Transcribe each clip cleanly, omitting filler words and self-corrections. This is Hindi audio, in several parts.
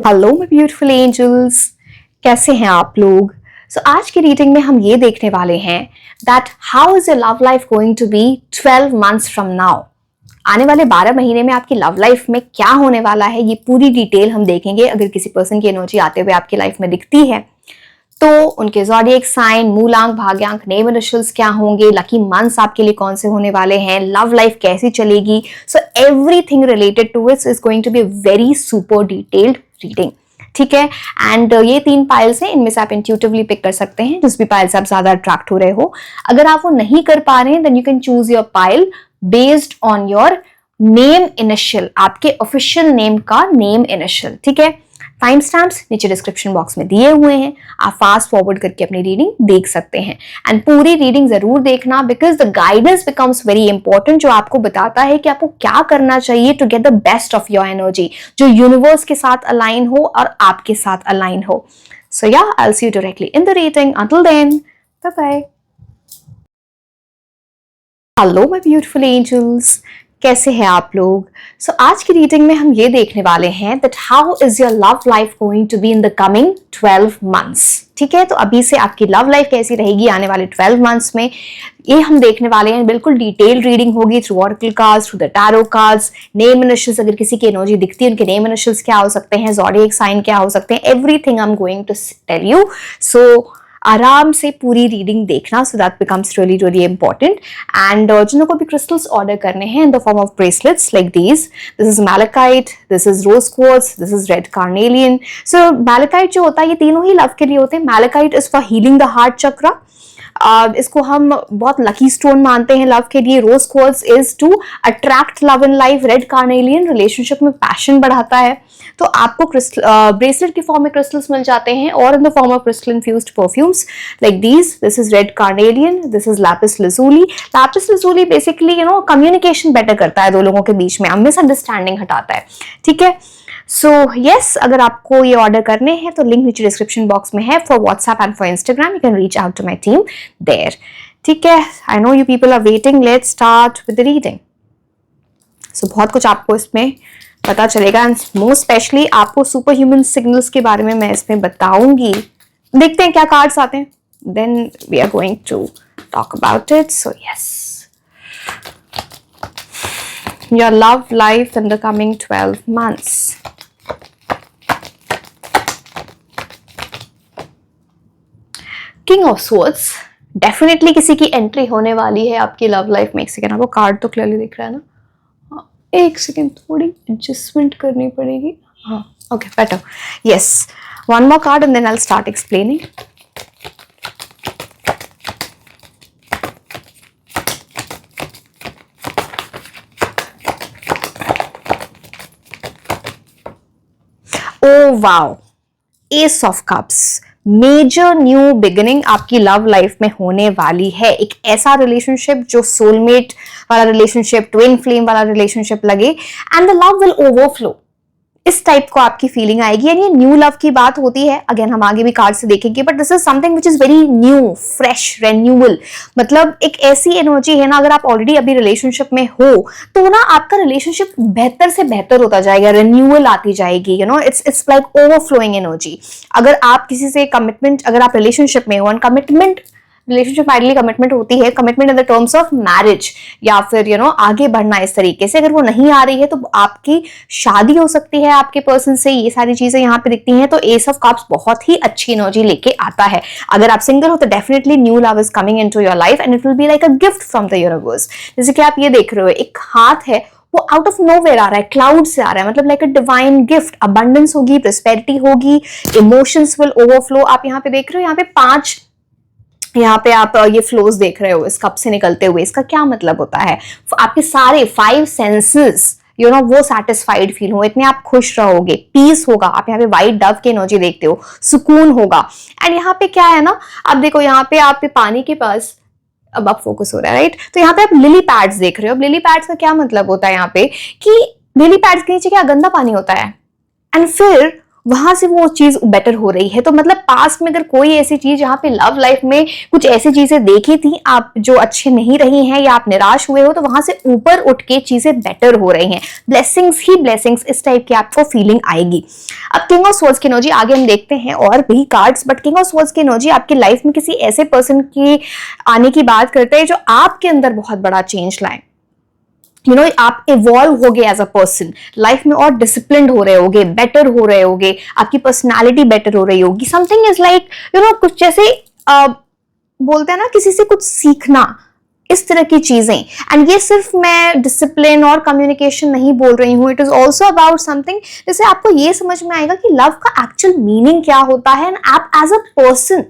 हेलो माय ब्यूटीफुल एंजल्स, कैसे हैं आप लोग। आज की रीडिंग में हम ये देखने वाले हैं that how is your love life going to be 12 months from now. आने वाले 12 महीने में आपकी लव लाइफ में क्या होने वाला है, ये पूरी डिटेल हम देखेंगे। अगर किसी पर्सन की एनर्जी आते हुए आपकी लाइफ में दिखती है तो उनके ज़ोडिएक साइन, मूलांक, भाग्यांक, नेम इनिशियल्स क्या होंगे, लकी मंथ्स आपके लिए कौन से होने वाले हैं, लव लाइफ कैसी चलेगी। So everything related to it is going to be very super detailed reading, ठीक है। एंड ये 3 पाइल्स हैं, इनमें से आप इंट्यूटिवली पिक कर सकते हैं जिस भी पाइल से आप ज्यादा अट्रैक्ट हो रहे हो। अगर आप वो नहीं कर पा रहे हैं then you can choose your pile based on your name initial, आपके ऑफिशियल नेम का नेम इनिशियल, ठीक है। टाइम स्टैम्प्स नीचे डिस्क्रिप्शन बॉक्स में दिए हुए हैं, आप फास्ट फॉरवर्ड करके अपनी रीडिंग देख सकते हैं। एंड पूरी रीडिंग जरूर देखना because the guidance becomes very important, जो आपको बताता है कि आपको क्या करना चाहिए to get the best of your energy, जो यूनिवर्स के साथ अलाइन हो और आपके साथ अलाइन हो। So yeah I will see you directly in the reading. Until then, bye bye. Hello my beautiful angels, कैसे हैं आप लोग। आज की रीडिंग में हम ये देखने वाले हैं that how is your love life going to be in the coming 12 months, ठीक है। तो अभी से आपकी लव लाइफ कैसी रहेगी आने वाले 12 मंथ्स में, ये हम देखने वाले हैं। बिल्कुल डिटेल रीडिंग होगी through oracle cards, through the tarot cards, name initials, अगर किसी की एनर्जी दिखती है उनके नेम इनिशियल्स क्या हो सकते हैं, ज़ोडिएक साइन क्या हो सकते हैं, everything I am going to tell you. So आराम से पूरी रीडिंग देखना, so that becomes really really important. And जिनको भी क्रिस्टल्स ऑर्डर करने हैं in the form of bracelets like this is malachite, this is rose quartz, this is red carnelian. So malachite जो होता है ये तीनों ही लव के लिए होते हैं। Malachite is for healing the heart chakra, इसको हम बहुत लकी स्टोन मानते हैं लव के लिए। Rose quartz is to attract love in life. Red carnelian relationship में पैशन बढ़ाता है। तो आपको ब्रेसलेट की फॉर्म में क्रिस्टल्स मिल जाते हैं और in the form of crystal infused perfumes like this is red carnelian, this is lapis lazuli. Lapis lazuli basically communication better करता है दो लोगों के बीच में, मिसअंडरस्टैंडिंग हटाता है, ठीक है। सो यस, अगर आपको ये ऑर्डर करने हैं तो लिंक नीचे डिस्क्रिप्शन बॉक्स में है for WhatsApp and for Instagram. You can reach out to my team there, ठीक है। I know you people are waiting, let's start with the reading. So बहुत कुछ आपको इसमें पता चलेगा एंड मोस्ट स्पेशली आपको सुपर ह्यूमन सिग्नल्स के बारे में मैं इसमें बताऊंगी। देखते हैं क्या कार्ड्स आते हैं, then we are going to talk about it. So yes, your love life in the coming 12 months. King of swords, definitely किसी की एंट्री होने वाली है आपकी लव लाइफ में। एक सेकेंड, आपको कार्ड तो क्लियरली दिख रहा है ना? हाँ, एक सेकेंड, थोड़ी एडजस्टमेंट करनी पड़ेगी। हाँ, okay, better. Yes, one more card and then I will start explaining. Oh wow, ace of cups. Major new beginning आपकी लव लाइफ में होने वाली है। एक ऐसा रिलेशनशिप जो सोलमेट वाला रिलेशनशिप, ट्विन फ्लेम वाला रिलेशनशिप लगे and the love will overflow, इस टाइप को आपकी फीलिंग आएगी। यानी न्यू लव की बात होती है, अगेन हम आगे भी कार्ड से देखेंगे, but this is something which is very new, fresh, renewal. मतलब एक ऐसी एनर्जी है ना, अगर आप ऑलरेडी अभी रिलेशनशिप में हो तो ना आपका रिलेशनशिप बेहतर से बेहतर होता जाएगा, रेन्यूअल आती जाएगी। It's like overflowing energy. अगर आप किसी से कमिटमेंट, अगर आप रिलेशनशिप में हो and commitment, relationship ideally commitment होती है, commitment in the terms of marriage या फिर आगे बढ़ना इस तरीके से, अगर वो नहीं आ रही है तो आपकी शादी हो सकती है आपके पर्सन से। ये सारी चीजें यहाँ पे दिखती हैं। तो एस ऑफ कप्स बहुत ही अच्छी एनर्जी लेके आता है। अगर आप सिंगल हो तो definitely new love is coming into your life and it will be like a gift from the universe. जैसे कि आप ये देख रहे हो, एक हाथ है वो आउट ऑफ नोवेयर आ रहा है, क्लाउड से आ रहा है, मतलब like a divine gift. Abundance होगी, प्रोस्पेरिटी होगी, इमोशंस विल ओवरफ्लो। आप यहाँ पे देख रहे हो, यहाँ पे 5, यहाँ पे आप ये फ्लोज देख रहे हो इस कप से निकलते हुए। इसका क्या मतलब होता है, आपके सारे 5 सेंसेस वो सेटिस्फाइड फील हो, इतने आप खुश रहोगे, पीस होगा। आप यहाँ पे व्हाइट डव की एनर्जी देखते हो, सुकून होगा। एंड यहाँ पे क्या है ना, आप देखो यहाँ पे आप पानी के पास, अब आप फोकस हो रहा है, राइट। तो यहाँ पे आप लिली पैड्स देख रहे हो। लिली पैड्स का क्या मतलब होता है यहाँ पे कि लिली पैड्स के नीचे क्या गंदा पानी होता है एंड फिर वहां से वो चीज बेटर हो रही है। तो मतलब पास्ट में अगर कोई ऐसी चीज जहाँ पे लव लाइफ में कुछ ऐसी चीजें देखी थी आप जो अच्छी नहीं रही हैं या आप निराश हुए हो, तो वहां से ऊपर उठ के चीजें बेटर हो रही हैं, ब्लेसिंग्स ही ब्लेसिंग्स, इस टाइप की आपको फीलिंग आएगी। अब किंग ऑफ स्वॉर्ड्स की एनर्जी आगे हम देखते हैं और भी cards, but king of swords की एनर्जी आपकी लाइफ में किसी ऐसे पर्सन की आने की बात करते हैं जो आपके अंदर बहुत बड़ा चेंज लाए। आप इवॉल्व हो गए एज अ पर्सन, लाइफ में और डिसिप्लिन्ड हो रहे होगे, बेटर हो रहे होगे, आपकी पर्सनालिटी बेटर हो रही होगी। समथिंग इज लाइक कुछ जैसे बोलते हैं ना किसी से कुछ सीखना, इस तरह की चीजें। एंड ये सिर्फ मैं डिसिप्लिन और कम्युनिकेशन नहीं बोल रही हूँ, it is also about something जैसे आपको ये समझ में आएगा कि लव का एक्चुअल मीनिंग क्या होता है, एंड आप as a person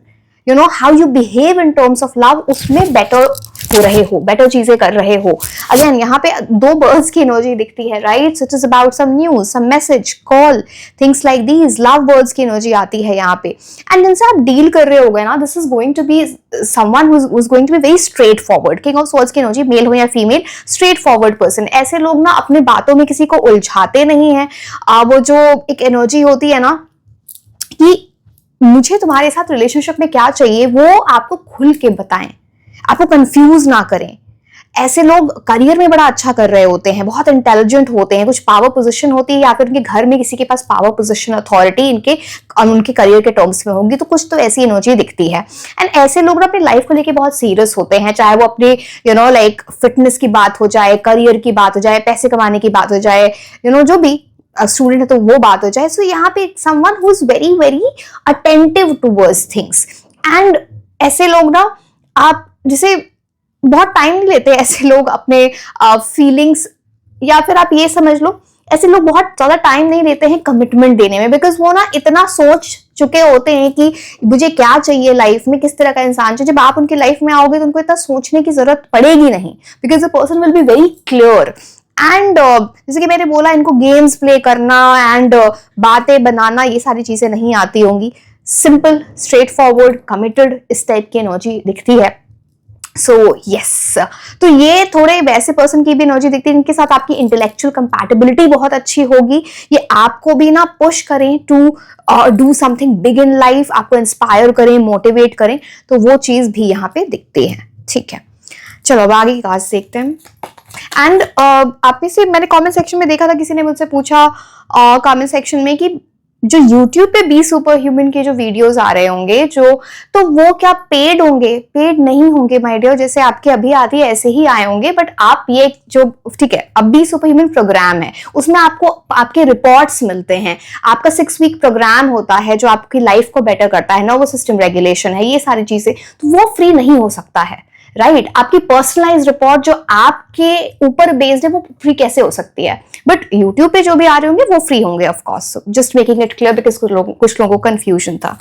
how you behave in terms of love, उसमें बेटर हो रहे हो, बेटर चीजें कर रहे हो। अगेन यहाँ पे 2 बर्ड्स की एनर्जी दिखती है, right? It is about some news, some message, call, things like these. Love birds की एनर्जी आती है यहाँ पे, एंड जिनसे आप डील कर रहे होगे ना, this is going to be someone who is going to be very straight forward. King of swords की एनर्जी, मेल हो या फीमेल, स्ट्रेट फॉरवर्ड पर्सन। ऐसे लोग ना अपने बातों में किसी को उलझाते नहीं है। वो जो एक एनर्जी होती है ना कि मुझे तुम्हारे साथ रिलेशनशिप में क्या चाहिए, वो आपको खुल के बताएं, आपको कंफ्यूज ना करें। ऐसे लोग करियर में बड़ा अच्छा कर रहे होते हैं, बहुत इंटेलिजेंट होते हैं, कुछ पावर पोजीशन होती है या फिर उनके घर में किसी के पास पावर पोजीशन, अथॉरिटी उनके करियर के टर्म्स में होगी, तो कुछ तो ऐसी एनर्जी दिखती है। एंड ऐसे लोग ना अपनी लाइफ को लेके बहुत सीरियस होते हैं, चाहे वो अपने लाइक फिटनेस की बात हो जाए, करियर की बात हो जाए, पैसे कमाने की बात हो जाए, जो भी स्टूडेंट है तो वो बात हो जाए। सो यहाँ पे someone who is very very attentive towards things. And ऐसे लोग ना आप जैसे बहुत टाइम नहीं लेते, ऐसे लोग अपने फीलिंग्स, या फिर आप ये समझ लो ऐसे लोग बहुत ज्यादा टाइम नहीं लेते हैं कमिटमेंट देने में, बिकॉज वो ना इतना सोच चुके होते हैं कि मुझे क्या चाहिए लाइफ में, किस तरह का इंसान चाहिए। जब आप उनकी लाइफ में आओगे तो उनको इतना सोचने की जरूरत पड़ेगी नहीं, because the person will be very clear. And जैसे कि मैंने बोला, इनको गेम्स प्ले करना एंड बातें बनाना, ये सारी चीजें नहीं आती होंगी। सिंपल, स्ट्रेट फॉरवर्ड, कमिटेड, इस टाइप की एनर्जी दिखती है। सो यस, तो ये थोड़े वैसे पर्सन की भी एनर्जी दिखती है, इनके साथ आपकी इंटेलेक्चुअल कंपैटिबिलिटी बहुत अच्छी होगी। ये आपको भी ना पुश करें to do something big in life, आपको इंस्पायर करें, मोटिवेट करें, तो वो चीज भी यहाँ पे दिखती है। ठीक है, चलो अब आगे की काज देखते हैं। एंड आप में से मैंने कमेंट सेक्शन में देखा था, किसी ने मुझसे पूछा कमेंट सेक्शन में कि जो YouTube पे बी सुपर ह्यूमन के जो वीडियोस आ रहे होंगे तो वो क्या पेड होंगे? पेड नहीं होंगे माय डियर, जैसे आपके अभी आती है ऐसे ही आए होंगे। बट आप ये जो, ठीक है, अब बी सुपर ह्यूमन प्रोग्राम है, उसमें आपको आपके रिपोर्ट्स मिलते हैं, आपका 6 वीक प्रोग्राम होता है जो आपकी लाइफ को बेटर करता है, नर्वस सिस्टम रेगुलेशन है, ये सारी चीजें, तो वो फ्री नहीं हो सकता है, राइट? आपकी पर्सनलाइज रिपोर्ट जो आपके ऊपर बेस्ड है, वो फ्री कैसे हो सकती है? बट यूट्यूब पे जो भी आ रहे होंगे वो फ्री होंगे of course. Just making it clear, because कुछ लोगों को कंफ्यूजन था।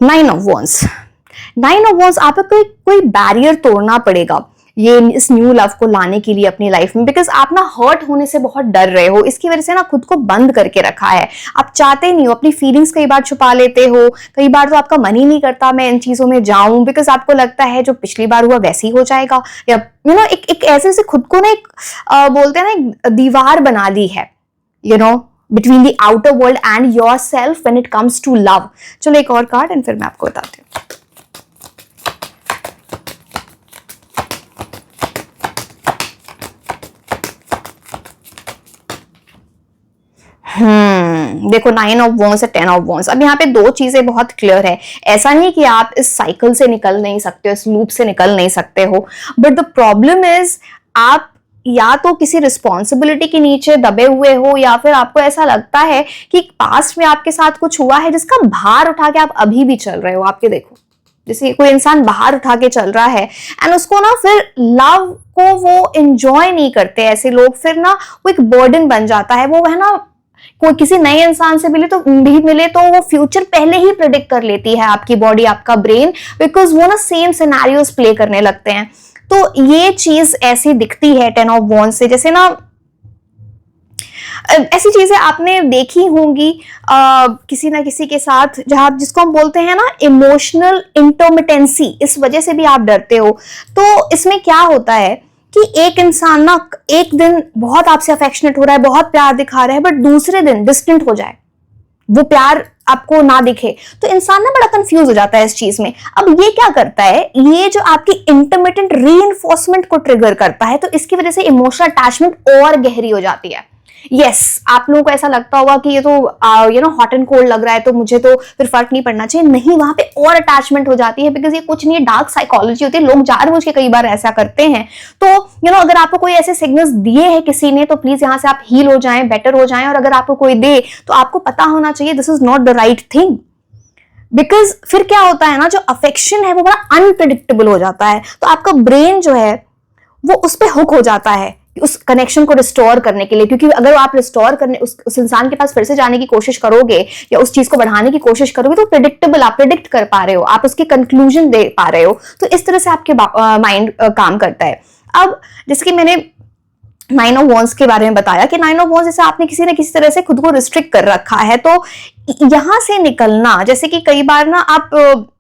नाइन ऑफ वॉन्ड्स, आपको कोई बैरियर तोड़ना पड़ेगा ये इस न्यू लव को लाने के लिए अपनी लाइफ में, बिकॉज आप ना हर्ट होने से बहुत डर रहे हो, इसकी वजह से ना खुद को बंद करके रखा है। आप चाहते नहीं हो, अपनी फीलिंग्स कई बार छुपा लेते हो, कई बार तो आपका मन ही नहीं करता मैं इन चीजों में जाऊं, बिकॉज आपको लगता है जो पिछली बार हुआ वैसे ही हो जाएगा, या एक ऐसे से खुद को ना एक बोलते हैं ना, एक दीवार बना ली है between the outer world and yourself when it comes to love. चलो एक और कार्ड एंड फिर मैं आपको बताती हूँ। देखो 9 ऑफ वॉन्ड्स है, 10 ऑफ वॉन्ड्स। अब यहाँ पे 2 चीजें बहुत क्लियर है। ऐसा नहीं कि आप इस साइकिल से निकल नहीं सकते हो, इस लूप से निकल नहीं सकते हो, बट द प्रॉब्लम इज आप या तो किसी रिस्पॉन्सिबिलिटी के नीचे दबे हुए हो, या फिर आपको ऐसा लगता है कि पास्ट में आपके साथ कुछ हुआ है जिसका भार उठा के आप अभी भी चल रहे हो। आपके देखो, जैसे कोई इंसान बाहर उठा के चल रहा है एंड उसको ना फिर लव को वो एंजॉय नहीं करते ऐसे लोग, फिर ना वो एक बर्डन बन जाता है। वो है ना, कोई किसी नए इंसान से मिले तो वो फ्यूचर पहले ही प्रेडिक्ट कर लेती है आपकी बॉडी, आपका ब्रेन, बिकॉज वो ना सेम सिनेरियोस प्ले करने लगते हैं। तो ये चीज ऐसी दिखती है 10 ऑफ वॉन्ड्स से, जैसे ना ऐसी चीजें आपने देखी होंगी किसी ना किसी के साथ, जहां जिसको हम बोलते हैं ना इमोशनल इंटरमिटेंसी, इस वजह से भी आप डरते हो। तो इसमें क्या होता है कि एक इंसान ना एक दिन बहुत आपसे अफेक्शनेट हो रहा है, बहुत प्यार दिखा रहा है, बट दूसरे दिन डिस्टेंट हो जाए, वो प्यार आपको ना दिखे, तो इंसान ना बड़ा कंफ्यूज हो जाता है इस चीज में। अब ये क्या करता है, ये जो आपकी इंटरमिटेंट रीइंफोर्समेंट को ट्रिगर करता है, तो इसकी वजह से इमोशनल अटैचमेंट और गहरी हो जाती है। यस, आप लोगों को ऐसा लगता होगा कि ये तो हॉट एंड कोल्ड लग रहा है, तो मुझे तो फिर फर्क नहीं पड़ना चाहिए। नहीं, वहां पे और अटैचमेंट हो जाती है, बिकॉज ये कुछ नहीं है, डार्क साइकोलॉजी होती है। लोग जानबूझ के कई बार ऐसा करते हैं। तो अगर आपको कोई ऐसे सिग्नल्स दिए हैं किसी ने, तो प्लीज यहां से आप हील हो जाएं, बेटर हो जाएं। और अगर आपको कोई दे, तो आपको पता होना चाहिए this is not the right thing. Because फिर क्या होता है ना, जो अफेक्शन है वो बड़ा अनप्रिडिक्टेबल हो जाता है, तो आपका ब्रेन जो है वो उस पर हुक हो जाता है उस कनेक्शन को रिस्टोर करने के लिए। क्योंकि अगर आप रिस्टोर करने उस इंसान के पास फिर से जाने की कोशिश करोगे या उस चीज को बढ़ाने की कोशिश करोगे, तो प्रिडिक्टेबल, आप प्रिडिक्ट कर पा रहे हो, आप उसकी कंक्लूजन दे पा रहे हो। तो इस तरह से आपके माइंड काम करता है। अब जैसे कि मैंने 9 ऑफ वॉन्ड्स के बारे में बताया कि 9 ऑफ वॉन्ड्स जैसे आपने किसी न किसी तरह से खुद को रिस्ट्रिक्ट कर रखा है, तो यहां से निकलना, जैसे कि कई बार ना आप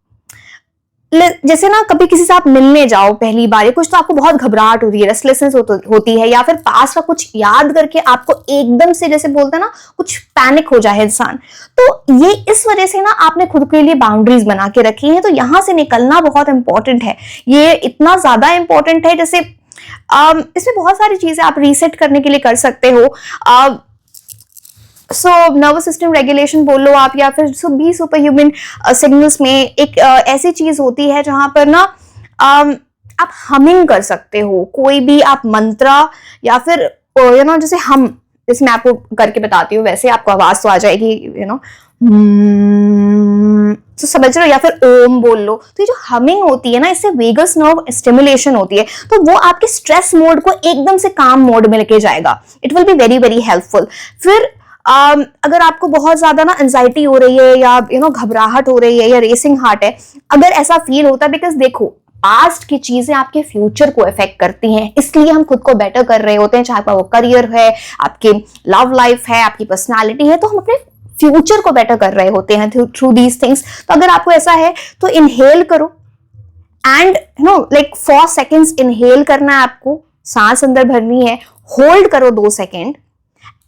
जैसे ना कभी किसी से आप मिलने जाओ पहली बार, या कुछ तो आपको बहुत घबराहट होती है, रेस्टलेसनेस होती है, या फिर पास का कुछ याद करके आपको एकदम से, जैसे बोलते हैं ना, कुछ पैनिक हो जाए इंसान। तो ये इस वजह से ना आपने खुद के लिए बाउंड्रीज बना के रखी हैं। तो यहां से निकलना बहुत इंपॉर्टेंट है, ये इतना ज्यादा इंपॉर्टेंट है। जैसे इसमें बहुत सारी चीजें आप रीसेट करने के लिए कर सकते हो। सो नर्वस सिस्टम रेगुलेशन बोल लो आप, या फिर बी सुपर ह्यूमन सिग्नल्स में एक ऐसी चीज होती है जहां पर ना आप हमिंग कर सकते हो कोई भी आप मंत्रा, या फिर जैसे मैं आपको करके बताती हूँ, वैसे आपको आवाज तो आ जाएगी, तो समझ रहे हो, या फिर ओम बोल लो। तो ये जो हमिंग होती है ना, इससे वेगस नर्व स्टिमुलेशन होती है, तो वो आपके स्ट्रेस मोड को एकदम से काम मोड में लेके जाएगा। It will be very very helpful. फिर अगर आपको बहुत ज्यादा ना एंजाइटी हो रही है, या घबराहट हो रही है, या रेसिंग हार्ट है, अगर ऐसा फील होता है, बिकॉज देखो पास्ट की चीजें आपके फ्यूचर को इफेक्ट करती हैं, इसलिए हम खुद को बेटर कर रहे होते हैं, चाहे वो करियर है, आपकी लव लाइफ है, आपकी पर्सनालिटी है, तो हम अपने फ्यूचर को बेटर कर रहे होते हैं थ्रू दीज थिंग्स। तो अगर आपको ऐसा है तो इनहेल करो, एंड लाइक 4 सेकेंड्स इनहेल करना है आपको, सांस अंदर भरनी है, होल्ड करो 2 सेकेंड,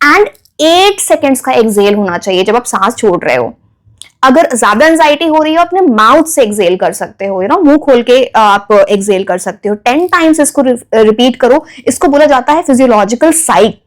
एंड 8 सेकेंड्स का एक्सेल होना चाहिए जब आप सांस छोड़ रहे हो। अगर ज्यादा एंजाइटी हो रही हो, अपने माउथ से एक्सेल कर सकते हो, मुंह खोल के आप एक्सेल कर सकते हो। 10 टाइम्स इसको रिपीट करो। इसको बोला जाता है फिजियोलॉजिकल साइक।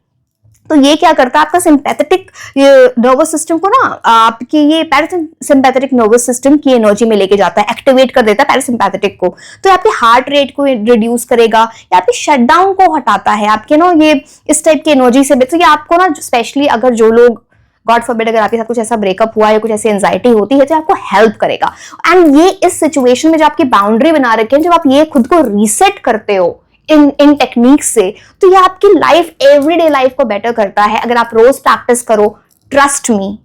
तो ये क्या करता है, आपका सिंपैथेटिक नर्वस सिस्टम को ना आपकी ये पैरासिम्पैथेटिक नर्वस सिस्टम की एनर्जी में लेके जाता है, एक्टिवेट कर देता है पैरासिम्पैथेटिक को। तो आपके हार्ट रेट को रिड्यूस करेगा, या आपके शटडाउन को हटाता है, आपके ये इस टाइप की एनर्जी से। तो ये आपको ना स्पेशली अगर जो लोग गॉड फॉरबिड अगर आपके साथ कुछ ऐसा ब्रेकअप हुआ या कुछ ऐसी एंजाइटी होती है, तो आपको हेल्प करेगा। एंड ये इस सिचुएशन में जो आपकी बाउंड्री बना रखे हैं, जब आप ये खुद को रीसेट करते हो इन टेक्निक से, तो ये आपकी लाइफ, एवरीडे लाइफ को बेटर करता है। अगर आप रोज प्रैक्टिस करो, trust me,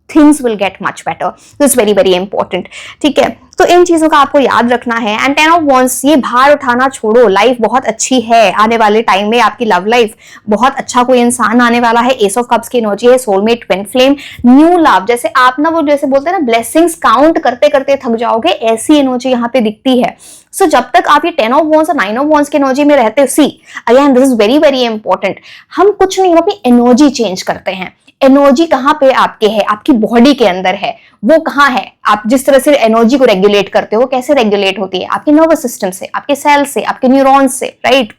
things will get much better. This very very important. ठीक है, तो इन चीजों का आपको याद रखना है। एंड 10 ऑफ वॉन्ड्स, ये भार उठाना छोड़ो, लाइफ बहुत अच्छी है। आने वाले टाइम में आपकी लव लाइफ, बहुत अच्छा कोई इंसान आने वाला है। एस ऑफ कप्स की एनर्जी है, soulmate, twin flame, new love. जैसे आप ना वो जैसे बोलते हैं ना, ब्लेसिंग्स काउंट करते करते थक जाओगे, ऐसी एनर्जी यहाँ पे दिखती है। सो जब तक आप ये 10 ऑफ वॉन्ड्स और 9 ऑफ वॉन्ड्स की एनर्जी में रहते हो, see again this is very very important. हम कुछ नहीं, हम अपनी एनर्जी चेंज करते हैं। एनर्जी कहां पे आपके है, आपकी बॉडी के अंदर है। वो कहां है, आप जिस तरह से एनर्जी को रेगुलेट करते हो, कैसे रेगुलेट होती है, आपके नर्वस सिस्टम से, आपके सेल से, आपके न्यूरॉन्स से, right.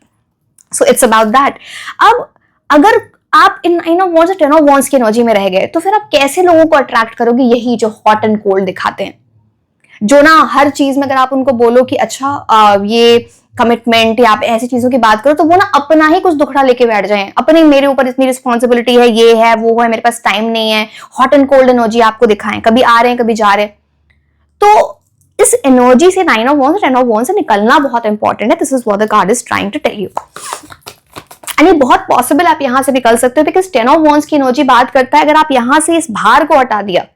So it's about that. अब अगर आप इन 9 ऑफ वॉन्ड्स और 10 ऑफ वॉन्ड्स की एनर्जी में रह गए, तो फिर आप कैसे लोगों को अट्रैक्ट करोगे? यही जो हॉट एंड कोल्ड दिखाते हैं, जो ना हर चीज में अगर आप उनको बोलो कि अच्छा ये कमिटमेंट या आप ऐसी चीजों की बात करो, तो वो ना अपना ही कुछ दुखड़ा लेके बैठ जाए, अपने मेरे ऊपर इतनी रिस्पॉन्सिबिलिटी है, ये है वो है, मेरे पास टाइम नहीं है। हॉट एंड कोल्ड एनर्जी आपको दिखाएं, कभी आ रहे हैं कभी जा रहे हैं। तो इस एनर्जी से 9 ऑफ वॉन्ड्स 10 ऑफ वॉन्ड्स से निकलना बहुत इंपॉर्टेंट है। This is what the card is trying to tell you. And ये बहुत पॉसिबल आप यहां से निकल सकते हो, बिकॉज 10 ऑफ वॉन्ड्स की एनर्जी बात करता है, अगर आप यहां से इस भार को हटा दिया,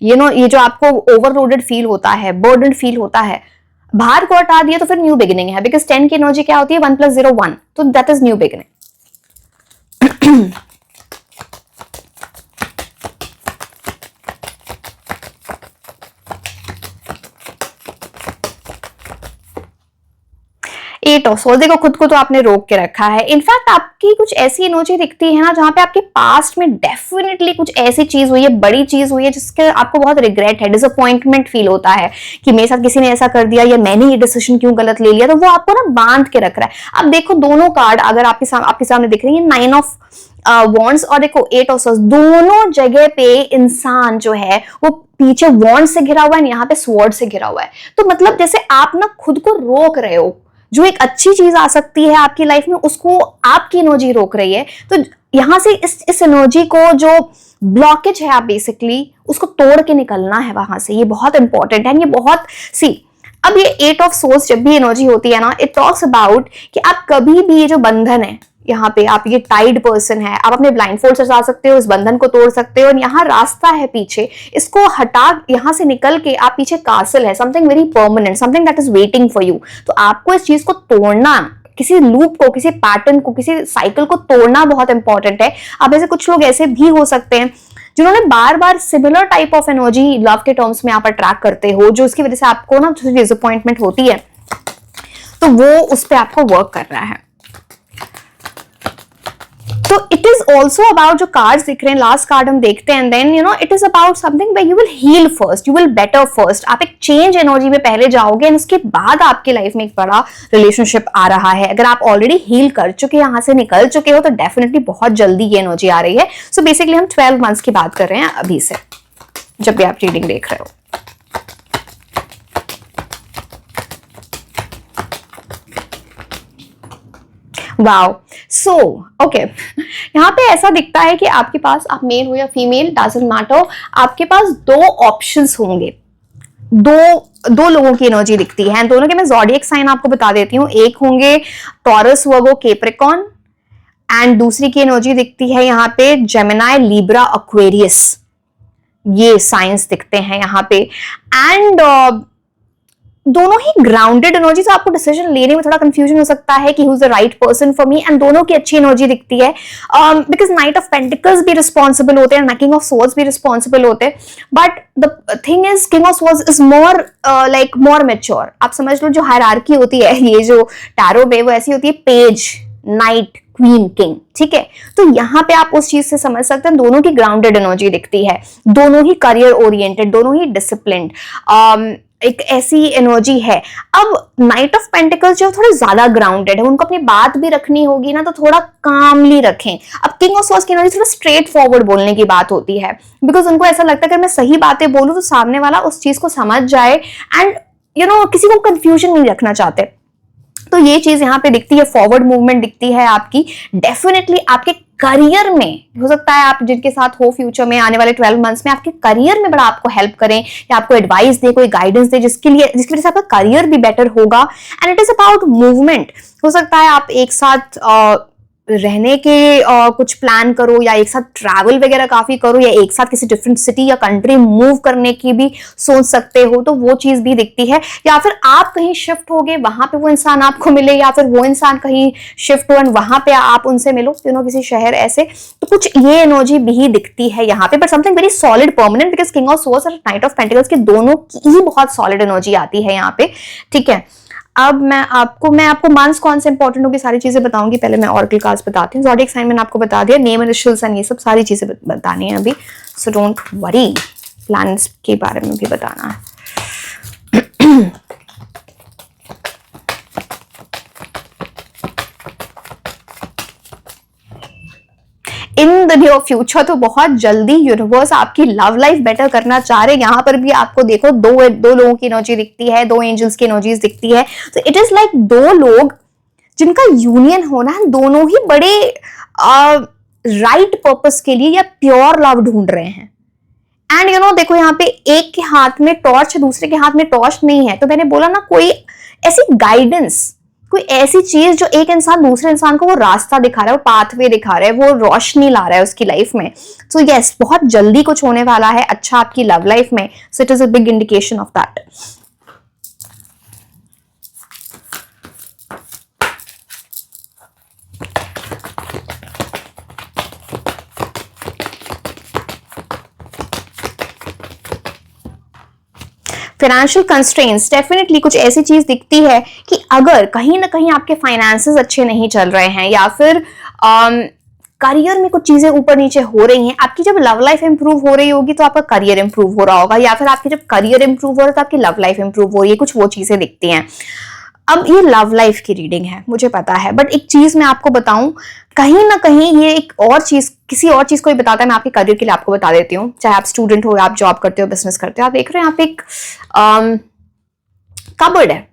ये जो आपको ओवरलोडेड फील होता है, बर्डन फील होता है, भार को हटा दिया, तो फिर न्यू बिगिनिंग है। बिकॉज 10 की एनर्जी क्या होती है, 1 + 0 1, तो that is new beginning. 8 of source, देखो खुद को तो आपने रोक के रखा है। इनफैक्ट आपकी कुछ ऐसी एनर्जी दिखती है ना जहां पे आपके पास्ट में डेफिनेटली कुछ ऐसी चीज हुई है, बड़ी चीज हुई है जिसके आपको बहुत रिग्रेट है, डिसअपॉइंटमेंट फील होता है कि मेरे साथ किसी ने ऐसा कर दिया या मैंने ये डिसीजन क्यों गलत ले लिया, तो वो आपको ना बांध के रख रहा है। अब देखो दोनों कार्ड अगर आपके सामने दिख रही है, 9 ऑफ वॉन्ड्स और देखो 8 ऑफ सोर्स, दोनों जगह पे इंसान जो है वो पीछे वॉन्ड से घिरा हुआ है, यहाँ पे स्वॉर्ड से घिरा हुआ है। तो मतलब जैसे आप ना खुद को रोक रहे हो, जो एक अच्छी चीज आ सकती है आपकी लाइफ में उसको आपकी एनर्जी रोक रही है। तो यहां से इस एनर्जी को जो ब्लॉकेज है आप बेसिकली उसको तोड़ के निकलना है वहां से, ये बहुत इंपॉर्टेंट है। ये बहुत अब ये 8 ऑफ सोर्स जब भी एनर्जी होती है ना, इट टॉक्स अबाउट कि आप कभी भी ये जो बंधन है, यहाँ पे आप ये टाइड पर्सन है, आप अपने ब्लाइंड फोल्ड से जा सकते हो, इस बंधन को तोड़ सकते हो, और यहाँ रास्ता है पीछे, इसको हटा यहाँ से निकल के आप पीछे कासल है, something very permanent, something that is waiting for you. तो आपको इस चीज को तोड़ना, किसी लूप को, किसी पैटर्न को, किसी साइकिल को तोड़ना बहुत इंपॉर्टेंट है। अब ऐसे कुछ लोग ऐसे भी हो सकते हैं जिन्होंने बार बार similar type of energy love के टर्म्स में आप अट्रैक्ट करते हो, जो उसकी वजह से आपको ना डिसअपॉइंटमेंट होती है, तो वो उस पर आपको वर्क कर रहा है। तो इट इज ऑल्सो अबाउट, जो कार्ड्स दिख रहे हैं, लास्ट कार्ड हम देखते हैं, then you know it is about something where you will heal first, you will better first. आप एक चेंज एनर्जी में पहले जाओगे एंड उसके बाद आपकी लाइफ में एक बड़ा रिलेशनशिप आ रहा है। अगर आप ऑलरेडी हील कर चुके, यहां से निकल चुके हो, तो डेफिनेटली बहुत जल्दी ये एनर्जी आ रही है। सो बेसिकली हम 12 मंथ्स की बात कर रहे हैं अभी से, जब भी आप रीडिंग देख रहे हो। वाओ, सो ओके, यहाँ पे ऐसा दिखता है कि आपके पास, आप मेल हो या फीमेल डजंट मैटर, आपके पास 2 ऑप्शंस होंगे, दो लोगों की एनर्जी दिखती है। दोनों के मैं ज़ोडिएक साइन आपको बता देती हूँ। एक होंगे टॉरस, वर्गो, कैप्रिकॉर्न, एंड दूसरी की एनर्जी दिखती है यहाँ पे जेमिनी, लिब्रा, एक्वेरियस। ये साइंस दिखते हैं यहाँ पे, एंड दोनों ही ग्राउंडेड एनर्जी। से आपको डिसीजन लेने में थोड़ा कंफ्यूजन हो सकता है कि who is the right person for me, and दोनों की अच्छी एनर्जी दिखती है, बिकॉज नाइट ऑफ पेंटिकल्स भी रिस्पॉन्सिबल होते हैं, किंग ऑफ सोर्ड्स भी रिस्पॉन्सिबल होते हैं, but the thing is king of swords is more like more mature. आप समझ लो, जो हायरार्की होती है ये जो टैरो में, वो ऐसी होती है, पेज, नाइट, क्वीन, किंग, ठीक है। तो यहाँ पे आप उस चीज से समझ सकते हैं, दोनों की ग्राउंडेड एनर्जी दिखती है, दोनों ही करियर ओरिएंटेड, दोनों ही डिसिप्लिन्ड, एक ऐसी एनर्जी है। अब नाइट ऑफ पेंटिकल्स जो थोड़े ज्यादा ग्राउंडेड है, उनको अपनी बात भी रखनी होगी ना, तो थोड़ा कामली रखें। अब किंग ऑफ सोर्ड्स की एनर्जी थोड़ा स्ट्रेट फॉरवर्ड बोलने की बात होती है, बिकॉज उनको ऐसा लगता है कि मैं सही बातें बोलूं तो सामने वाला उस चीज को समझ जाए, एंड यू नो किसी को कंफ्यूजन नहीं रखना चाहते। तो ये चीज यहाँ पे दिखती है, फॉरवर्ड मूवमेंट दिखती है आपकी। डेफिनेटली आपके करियर में हो सकता है, आप जिनके साथ हो फ्यूचर में आने वाले 12 मंथ्स में आपके करियर में बड़ा आपको हेल्प करें, या आपको एडवाइस दे, कोई गाइडेंस दे, जिसकी वजह से आपका करियर भी बेटर होगा। And it is about movement. हो सकता है आप एक साथ रहने के कुछ प्लान करो, या एक साथ ट्रैवल वगैरह काफी करो, या एक साथ किसी डिफरेंट सिटी या कंट्री मूव करने की भी सोच सकते हो, तो वो चीज भी दिखती है। या फिर आप कहीं शिफ्ट होगे, वहां पे वो इंसान आपको मिले, या फिर वो इंसान कहीं शिफ्ट हो एंड वहां पे आप उनसे मिलो, यू नो, किसी शहर ऐसे। तो कुछ ये एनर्जी भी दिखती है यहाँ पे, but something very solid permanent, because king of swords और नाइट ऑफ पेंटिकल्स की दोनों की ही बहुत सॉलिड एनर्जी आती है यहाँ पे, ठीक है। अब मैं आपको मंथ्स कौन से इंपॉर्टेंट होगी सारी चीजें बताऊंगी। पहले मैं ऑरेकल कार्ड्स बताती हूँ। ज़ोडिएक साइन मैंने आपको बता दिया, नेम, इनिशियल्स एंड ये सब सारी चीजें बतानी है अभी, सो डोंट वरी। प्लान्स के बारे में भी बताना है। इन द नियर फ्यूचर, तो बहुत जल्दी यूनिवर्स आपकी लव लाइफ बेटर करना चाह रहे हैं। यहाँ पर भी आपको देखो दो लोगों की एनर्जी दिखती है, 2 एंजल्स की एनर्जीज दिखती है। तो इट इज लाइक 2 लोग जिनका यूनियन होना है, दोनों ही बड़े राइट पर्पस के लिए या प्योर लव ढूंढ रहे हैं। एंड यू नो देखो, यहाँ पे एक के हाथ में टॉर्च है, दूसरे के हाथ में टॉर्च नहीं है। तो मैंने बोला ना, कोई ऐसी गाइडेंस, कोई ऐसी चीज जो एक इंसान दूसरे इंसान को वो रास्ता दिखा रहा है, वो पाथवे दिखा रहा है, वो रोशनी ला रहा है उसकी लाइफ में। सो यस, बहुत जल्दी कुछ होने वाला है अच्छा आपकी लव लाइफ में। सो it is a big indication of that. Financial constraints, definitely कुछ ऐसी चीज दिखती है कि अगर कहीं ना कहीं आपके फाइनेंसेस अच्छे नहीं चल रहे हैं या फिर करियर में कुछ चीजें ऊपर नीचे हो रही हैं, आपकी जब लव लाइफ इंप्रूव हो रही होगी तो आपका करियर इंप्रूव हो रहा होगा, या फिर आपकी जब करियर इंप्रूव हो रहा है तो आपकी लव लाइफ इंप्रूव हो रही है, कुछ वो चीजें दिखती हैं। अब ये लव लाइफ की रीडिंग है, मुझे पता है, बट एक चीज मैं आपको बताऊं, कहीं ना कहीं ये एक और चीज, किसी और चीज को ही बताता है। मैं आपके करियर के लिए आपको बता देती हूँ, चाहे आप स्टूडेंट हो या आप जॉब करते हो, बिजनेस करते हो। आप देख रहे हो यहाँ पे एक कबर्ड है,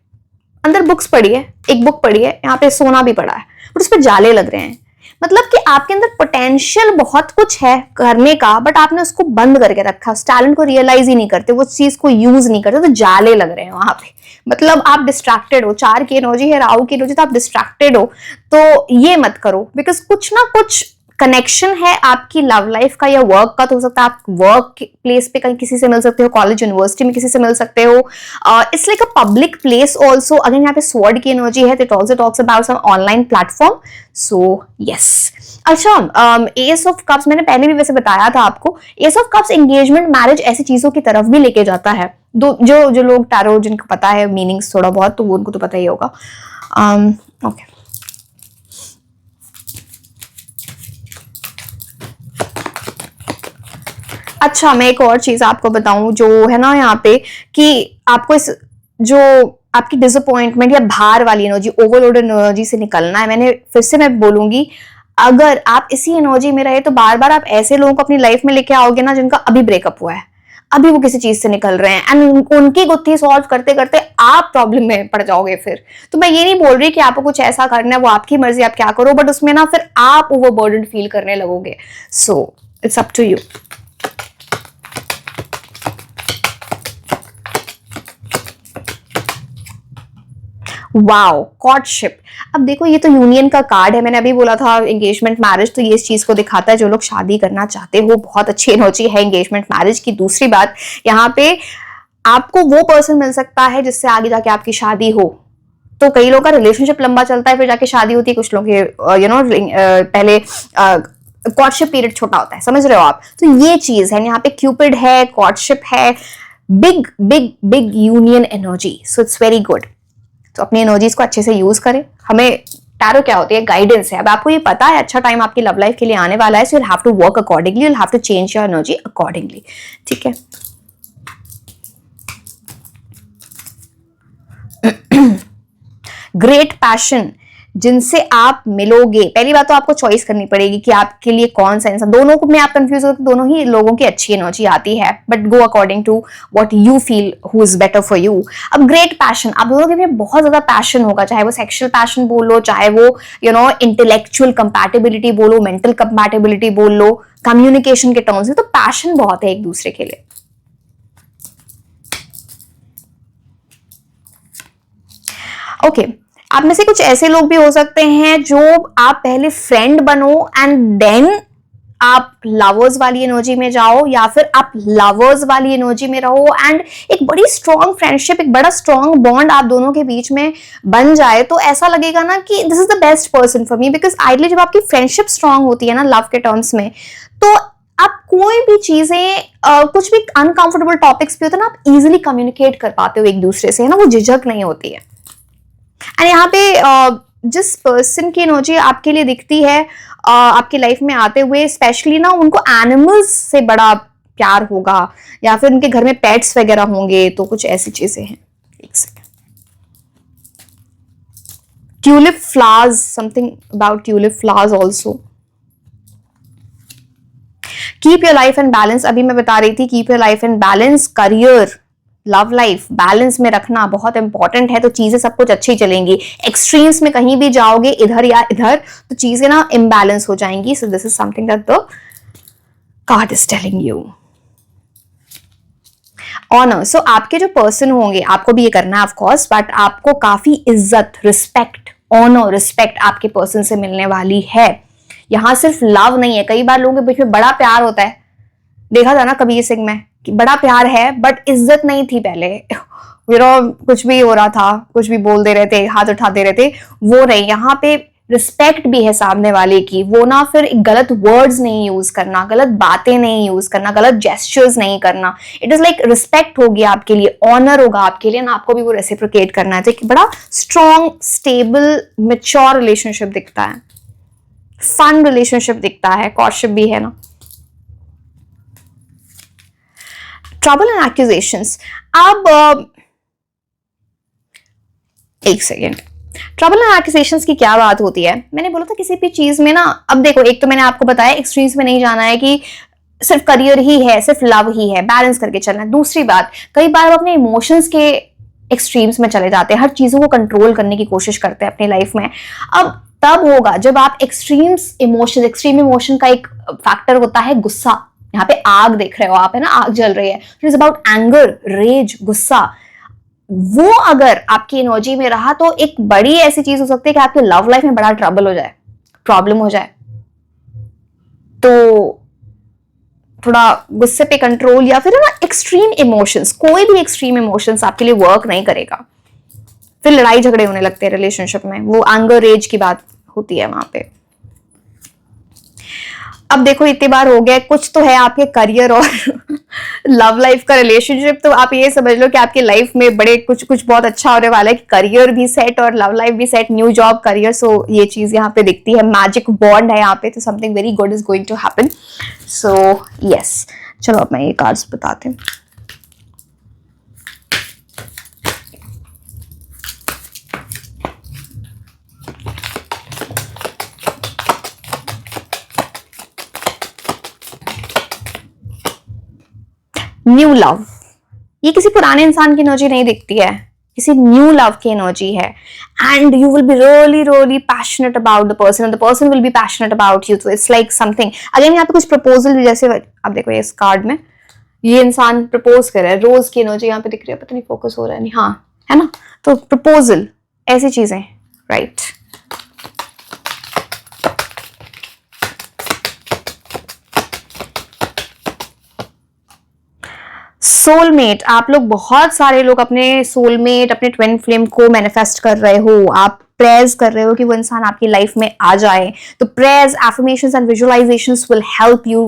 अंदर बुक्स पड़ी है, एक बुक पड़ी है, यहाँ पे सोना भी पड़ा है, बट उस पर जाले लग रहे हैं। मतलब कि आपके अंदर पोटेंशियल बहुत कुछ है करने का, बट आपने उसको बंद करके रखा, उस टैलेंट को रियलाइज ही नहीं करते, वो चीज को यूज नहीं करते, तो जाले लग रहे हैं वहां पे। मतलब आप डिस्ट्रैक्टेड हो, 4 की एनर्जी है, राहु की एनर्जी, तो आप डिस्ट्रैक्टेड हो। तो ये मत करो, बिकॉज कुछ ना कुछ कनेक्शन है आपकी लव लाइफ का या वर्क का। तो हो सकता है आप वर्क प्लेस पे कहीं किसी से मिल सकते हो, कॉलेज यूनिवर्सिटी में किसी से मिल सकते हो। It's like a public place also. अगर यहाँ पे स्वॉर्ड की एनर्जी है तो it also talks about some online platform. So yes. अच्छा, एस ऑफ कप्स मैंने पहले भी वैसे बताया था आपको, ace of cups engagement, marriage, ऐसी चीजों की तरफ भी लेके जाता है। जो लोग टैरो जिनको पता है मीनिंग्स थोड़ा बहुत, तो वो उनको तो पता ही होगा। ओके, अच्छा, मैं एक और चीज आपको बताऊं जो है ना यहाँ पे, कि आपको इस जो आपकी डिसअपॉइंटमेंट या भार वाली एनर्जी, ओवरलोडेड एनर्जी से निकलना है। मैंने फिर से मैं बोलूंगी, अगर आप इसी एनर्जी में रहे तो बार बार आप ऐसे लोगों को अपनी लाइफ में लेके आओगे ना जिनका अभी ब्रेकअप हुआ है, अभी वो किसी चीज से निकल रहे हैं, एंड उनकी गुत्थी सॉल्व करते करते आप प्रॉब्लम में पड़ जाओगे फिर। तो मैं ये नहीं बोल रही कि आपको कुछ ऐसा करना है, वो आपकी मर्जी, आप क्या करो, बट उसमें ना फिर आप ओवरबर्डन फील करने लगोगे। So it's up to you. Wow, courtship. अब देखो, ये तो यूनियन का कार्ड है, मैंने अभी बोला था एंगेजमेंट मैरिज, तो ये इस चीज को दिखाता है जो लोग शादी करना चाहते हो, बहुत अच्छी एनर्जी है एंगेजमेंट मैरिज की। दूसरी बात, यहाँ पे आपको वो पर्सन मिल सकता है जिससे आगे जाके आपकी शादी हो। तो कई लोगों का रिलेशनशिप लंबा चलता है, फिर जाके शादी होती है, कुछ लोग पहले कॉर्टशिप पीरियड छोटा होता है, समझ रहे हो आप। तो ये चीज है, यहाँ पे क्यूपिड है, कॉर्टशिप है, big big big union energy. So it's very good. तो अपनी एनर्जीज को अच्छे से यूज करें। हमें टैरो क्या होती है, गाइडेंस है। अब आपको ये पता है अच्छा टाइम आपकी लव लाइफ के लिए आने वाला है, so you have to work accordingly, you have to change your energy accordingly. ठीक है। ग्रेट पैशन, जिनसे आप मिलोगे, पहली बात तो आपको चॉइस करनी पड़ेगी कि आपके लिए कौन सा इंसान। दोनों को में आप कंफ्यूज हो, दोनों ही लोगों की अच्छी एनर्जी आती है, but go according to what you feel who is better for you. अब ग्रेट पैशन, आप दोनों के लिए बहुत ज्यादा पैशन होगा, चाहे वो सेक्सुअल पैशन बोलो, चाहे वो इंटेलेक्चुअल कंपैटिबिलिटी बोलो, मेंटल कंपैटिबिलिटी बोल लो, कम्युनिकेशन के टर्म्स में, तो पैशन बहुत है एक दूसरे के लिए। ओके, आप में से कुछ ऐसे लोग भी हो सकते हैं जो आप पहले फ्रेंड बनो एंड देन आप लवर्स वाली एनर्जी में जाओ, या फिर आप लवर्स वाली एनर्जी में रहो एंड एक बड़ी स्ट्रॉन्ग फ्रेंडशिप, एक बड़ा स्ट्रॉन्ग बॉन्ड आप दोनों के बीच में बन जाए। तो ऐसा लगेगा ना कि this is the best person for me, because ideally जब आपकी फ्रेंडशिप स्ट्रॉन्ग होती है ना लव के टर्म्स में, तो आप कोई भी चीजें कुछ भी अनकंफर्टेबल टॉपिक्स भी होते हैं ना, आप इजिली कम्युनिकेट कर पाते हो एक दूसरे से, है ना, वो झिझक नहीं होती है। एंड यहाँ पे जिस पर्सन की एनर्जी आपके लिए दिखती है आपकी लाइफ में आते हुए, स्पेशली ना उनको एनिमल्स से बड़ा प्यार होगा, या फिर उनके घर में पेट्स वगैरह होंगे, तो कुछ ऐसी चीजें हैं। एक second, tulip flowers, something about tulip flowers also. Keep your life and balance, अभी मैं बता रही थी, keep your life and balance, career, love life balance में रखना बहुत इंपॉर्टेंट है, तो चीजें सब कुछ अच्छी चलेंगी। एक्सट्रीम्स में कहीं भी जाओगे, इधर या इधर, तो चीजें ना इम्बैलेंस हो जाएंगी। So this is something that the card is telling you. Honour, so आपके जो पर्सन होंगे, आपको भी ये करना है ऑफ कोर्स, बट आपको काफी इज्जत, रिस्पेक्ट, ऑनर, रिस्पेक्ट आपके पर्सन से मिलने वाली है। यहां सिर्फ लव नहीं है, कई बार लोगों के बीच में बड़ा प्यार होता है, देखा था ना कबीर सिंह में कि बड़ा प्यार है बट इज्जत नहीं थी पहले, कुछ भी हो रहा था, कुछ भी बोल दे रहे थे, हाथ उठा दे रहे थे, वो नहीं। यहाँ पे रिस्पेक्ट भी है सामने वाले की, वो ना फिर गलत वर्ड्स नहीं यूज करना, गलत बातें नहीं यूज करना, गलत जेस्चर्स नहीं करना। इट इज लाइक रिस्पेक्ट होगी आपके लिए, ऑनर होगा आपके लिए ना, आपको भी वो रेसिप्रोकेट करना है। तो एक बड़ा स्ट्रॉन्ग, स्टेबल, मैच्योर रिलेशनशिप दिखता है, फन रिलेशनशिप दिखता है, कॉर्टशिप भी है ना। ट्रबल एंड एक्यूजेशंस, अब एक सेकेंड, ट्रबल एंड एक्यूजेशंस की क्या बात होती है? मैंने बोला था किसी भी चीज में ना, अब देखो, एक तो मैंने आपको बताया एक्सट्रीम्स में नहीं जाना है कि सिर्फ करियर ही है, सिर्फ लव ही है, बैलेंस करके चलना है। दूसरी बात, कई बार हम अपने इमोशंस के एक्सट्रीम्स में चले जाते हैं, हर चीजों को कंट्रोल करने की कोशिश करते हैं अपनी लाइफ में। अब तब होगा जब आप एक्सट्रीम इमोशन का एक फैक्टर होता है गुस्सा। यहाँ पे आग देख रहे हो आप, है ना, आग जल रही है। It is about anger, rage, गुस्सा। वो अगर आपकी एनर्जी में रहा तो एक बड़ी ऐसी चीज हो सकती है कि आपके लव लाइफ में बड़ा ट्रबल हो जाए, प्रॉब्लम हो जाए। तो थोड़ा गुस्से पे कंट्रोल, या फिर ना एक्सट्रीम इमोशंस, कोई भी एक्सट्रीम इमोशंस आपके लिए वर्क नहीं करेगा, फिर लड़ाई झगड़े होने लगते हैं रिलेशनशिप में। वो एंगर, रेज की बात होती है वहां पे। अब देखो, इतनी बार हो गया, कुछ तो है आपके करियर और लव लाइफ का रिलेशनशिप, तो आप ये समझ लो कि आपकी लाइफ में बड़े कुछ बहुत अच्छा होने वाला है, कि करियर भी सेट और लव लाइफ भी सेट, न्यू जॉब, करियर। सो ये चीज यहाँ पे दिखती है, मैजिक बॉन्ड है यहाँ पे, तो something very good is going to happen. So yes, चलो अब मैं ये कार्ड्स बताते हैं। न्यू लव, ये किसी पुराने इंसान की एनर्जी नहीं दिखती है, किसी न्यू लव की एनर्जी है। And you will be really really passionate about the person, and the person will be passionate about you. तो इट्स लाइक समथिंग, अगेन यहाँ पे कुछ प्रपोजल, जैसे आप देखो इस कार्ड में ये इंसान प्रपोज कर रहा है, रोज की एनर्जी यहाँ पे दिख रही है, पता नहीं फोकस हो रहा है नहीं, हाँ है ना। तो प्रपोजल, ऐसी चीजें, राइट। सोलमेट, आप लोग, बहुत सारे लोग अपने सोलमेट, अपने ट्विन फ्लेम को मैनिफेस्ट कर रहे हो। आप प्रेयर्स कर रहे हो कि वो इंसान आपकी लाइफ में आ जाए। तो prayers, affirmations and visualizations will help you,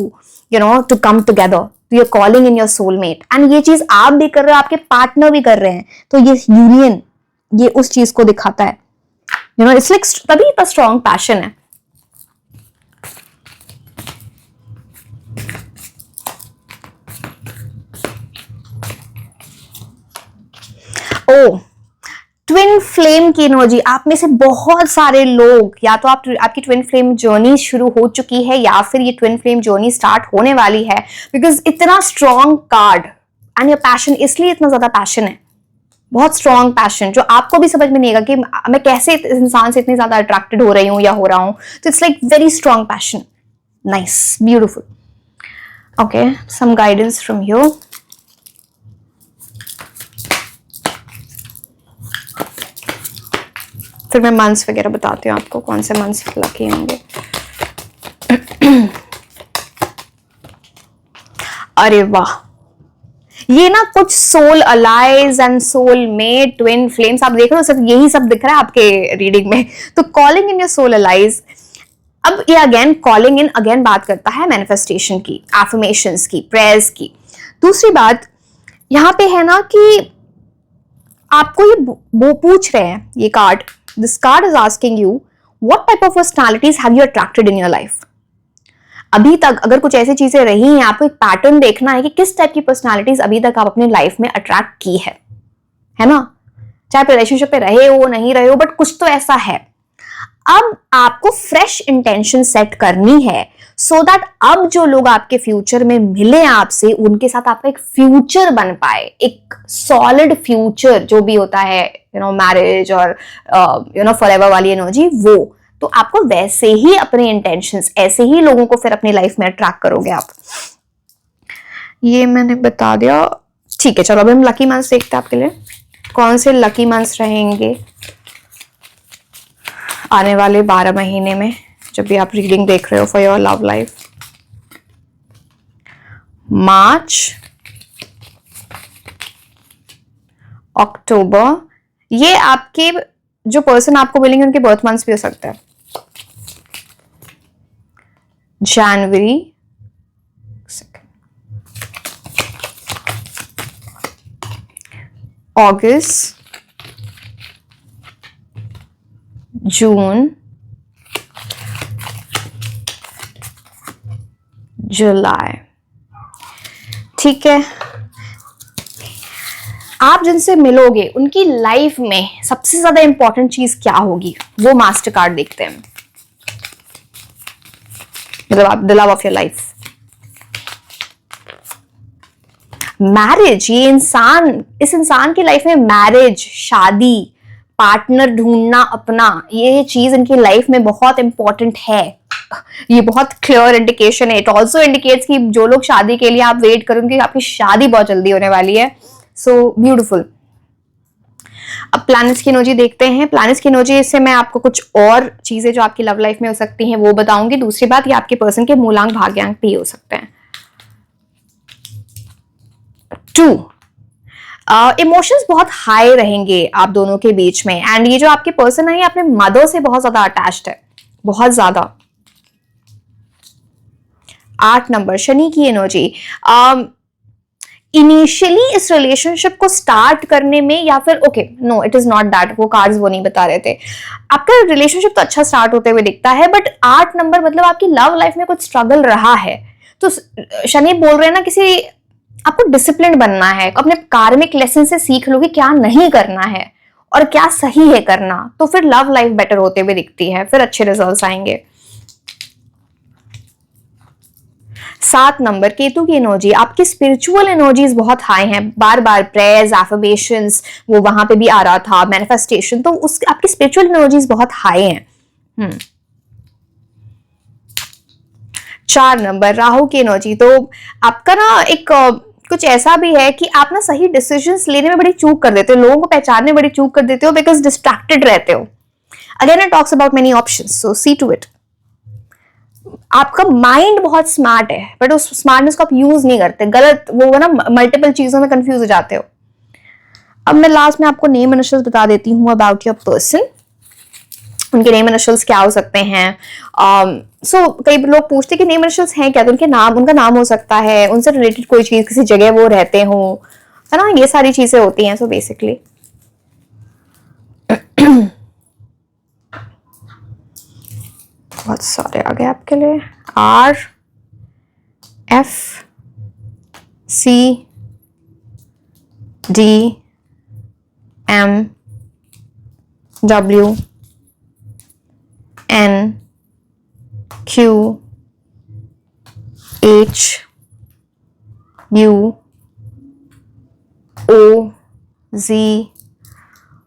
you know, to come together. You are calling in your soulmate, and ये चीज आप भी कर रहे हो, आपके पार्टनर भी कर रहे हैं। तो ये यूनियन, ये उस चीज को दिखाता है, यू नो, इट्स लाइक, तभी इतना स्ट्रॉन्ग पैशन है। ओ, ट्विन फ्लेम की एनर्जी, आप में से बहुत सारे लोग, या तो आपकी ट्विन फ्लेम जर्नी शुरू हो चुकी है, या फिर ये ट्विन फ्लेम जर्नी स्टार्ट होने वाली है। बिकॉज इतना strong card and your passion, इसलिए इतना ज्यादा पैशन है, बहुत स्ट्रॉन्ग पैशन, जो आपको भी समझ में नहीं आएगा कि मैं कैसे इस इंसान से इतनी ज्यादा अट्रैक्टेड हो रही हूँ या हो रहा हूँ। तो it's like very strong passion, nice, beautiful. Okay, some guidance from you. फिर मैं मंथ्स वगैरह बताती हूँ आपको, कौन से मंथ्स लकी होंगे। अरे वाह, ये ना कुछ soul allies and soulmate, twin flames, आप देख रहे हो, सिर्फ यही सब दिख रहा है आपके रीडिंग में। तो calling in your soul allies, अब ये अगेन कॉलिंग इन अगेन बात करता है मैनिफेस्टेशन की, एफर्मेशंस की, प्रेयर्स की। दूसरी बात यहाँ पे है ना कि आपको ये वो पूछ रहे हैं, ये card, this card is asking you what type of personalities have you attracted in your life। अभी तक अगर कुछ ऐसी चीजें रही हैं, आपको एक पैटर्न देखना है कि किस टाइप की पर्सनालिटीज अभी तक आप अपने लाइफ में अट्रैक्ट की है ना। चाहे रिलेशनशिप पे रहे हो नहीं रहे हो, बट कुछ तो ऐसा है। अब आपको फ्रेश इंटेंशन सेट करनी है, सो दैट अब जो लोग आपके फ्यूचर में मिले आपसे, उनके साथ आपका एक फ्यूचर बन पाए, एक सॉलिड फ्यूचर, जो भी होता है, यू नो, मैरिज और यू नो फॉरएवर वाली एनर्जी, वो। तो आपको वैसे ही अपने इंटेंशंस, ऐसे ही लोगों को फिर अपनी लाइफ में अट्रैक्ट करोगे आप। ये मैंने बता दिया, ठीक है। चलो अब हम लकी मंथ्स देखते हैं आपके लिए, कौन से लकी मंथ्स रहेंगे आने वाले 12 महीने में, जब भी आप रीडिंग देख रहे हो फॉर योर लव लाइफ। मार्च, अक्टूबर, ये आपके जो पर्सन आपको मिलेंगे उनके बर्थ मंथ्स भी हो सकते हैं। जनवरी, अगस्त, जून, जुलाई। ठीक है, आप जिनसे मिलोगे उनकी लाइफ में सबसे ज्यादा इंपॉर्टेंट चीज क्या होगी, वो मास्टर कार्ड देखते हैं। मतलब आप the love of your life, marriage. ये इंसान, इस इंसान की लाइफ में मैरिज, शादी, पार्टनर ढूंढना अपना, ये चीज इनकी लाइफ में बहुत इंपॉर्टेंट है। ये बहुत क्लियर इंडिकेशन है। इट ऑल्सो इंडिकेट्स कि जो लोग शादी के लिए आप वेट करेंगे, आपकी शादी बहुत जल्दी होने वाली है। So beautiful. अब प्लैनेट्स की एनर्जी देखते हैं। प्लैनेट्स की एनर्जी से मैं आपको कुछ और चीजें जो आपकी लव लाइफ में हो सकती हैं वो बताऊंगी। दूसरी बात, ये आपके पर्सन के मूलांक भाग्यांक भी हो सकते हैं। 2, इमोशंस बहुत हाई रहेंगे आप दोनों के बीच में। एंड ये जो आपके पर्सन है, ये अपने मदर से बहुत ज्यादा अटैच्ड है, बहुत ज्यादा। 8 नंबर, शनि की एनर्जी। इनिशियली इस रिलेशनशिप को स्टार्ट करने में, या फिर okay no it is not that, वो कार्ड्स वो नहीं बता रहे थे। आपका रिलेशनशिप तो अच्छा स्टार्ट होते हुए दिखता है, बट 8 नंबर मतलब आपकी लव लाइफ में कुछ स्ट्रगल रहा है। तो शनि बोल रहे हैं ना, किसी आपको डिसिप्लिन बनना है, अपने कार्मिक लेसन से सीख लो कि क्या नहीं करना है और क्या सही है करना, तो फिर लव लाइफ बेटर होते हुए दिखती है, फिर अच्छे रिजल्ट्स आएंगे। 7 नंबर, केतु की एनर्जी। आपकी स्पिरिचुअल एनर्जीज बहुत हाई हैं, बार बार प्रेयर्स, एफर्मेशंस, वो वहां पे भी आ रहा था, मैनिफेस्टेशन, तो उस आपकी स्पिरिचुअल एनर्जीज बहुत हाई हैं। 4 नंबर, राहु की एनर्जी। तो आपका ना एक कुछ ऐसा भी है कि आप ना सही डिसीजंस लेने में बड़ी चूक कर देते हो, लोगों को पहचानने में बड़ी चूक कर देते हो, बिकॉज डिस्ट्रैक्टेड रहते हो। Again it talks about many options, so see to it. आपका माइंड बहुत स्मार्ट है, बट उस स्मार्टनेस को आप यूज नहीं करते, गलत वो ना मल्टीपल चीजों में कंफ्यूज हो जाते हो। अब मैं लास्ट में आपको नेम इनिशियल्स बता देती हूँ अबाउट योर पर्सन। उनके नेम इनिशियल्स क्या हो सकते हैं। कई लोग पूछते कि नेम इनिशियल्स हैं क्या, तो उनका नाम हो सकता है, उनसे रिलेटेड कोई चीज, किसी जगह वो रहते हो, है ना, ये सारी चीजें होती हैं। सो बेसिकली बहुत सारे आ गए आपके लिए। R F C D M W N Q H U O Z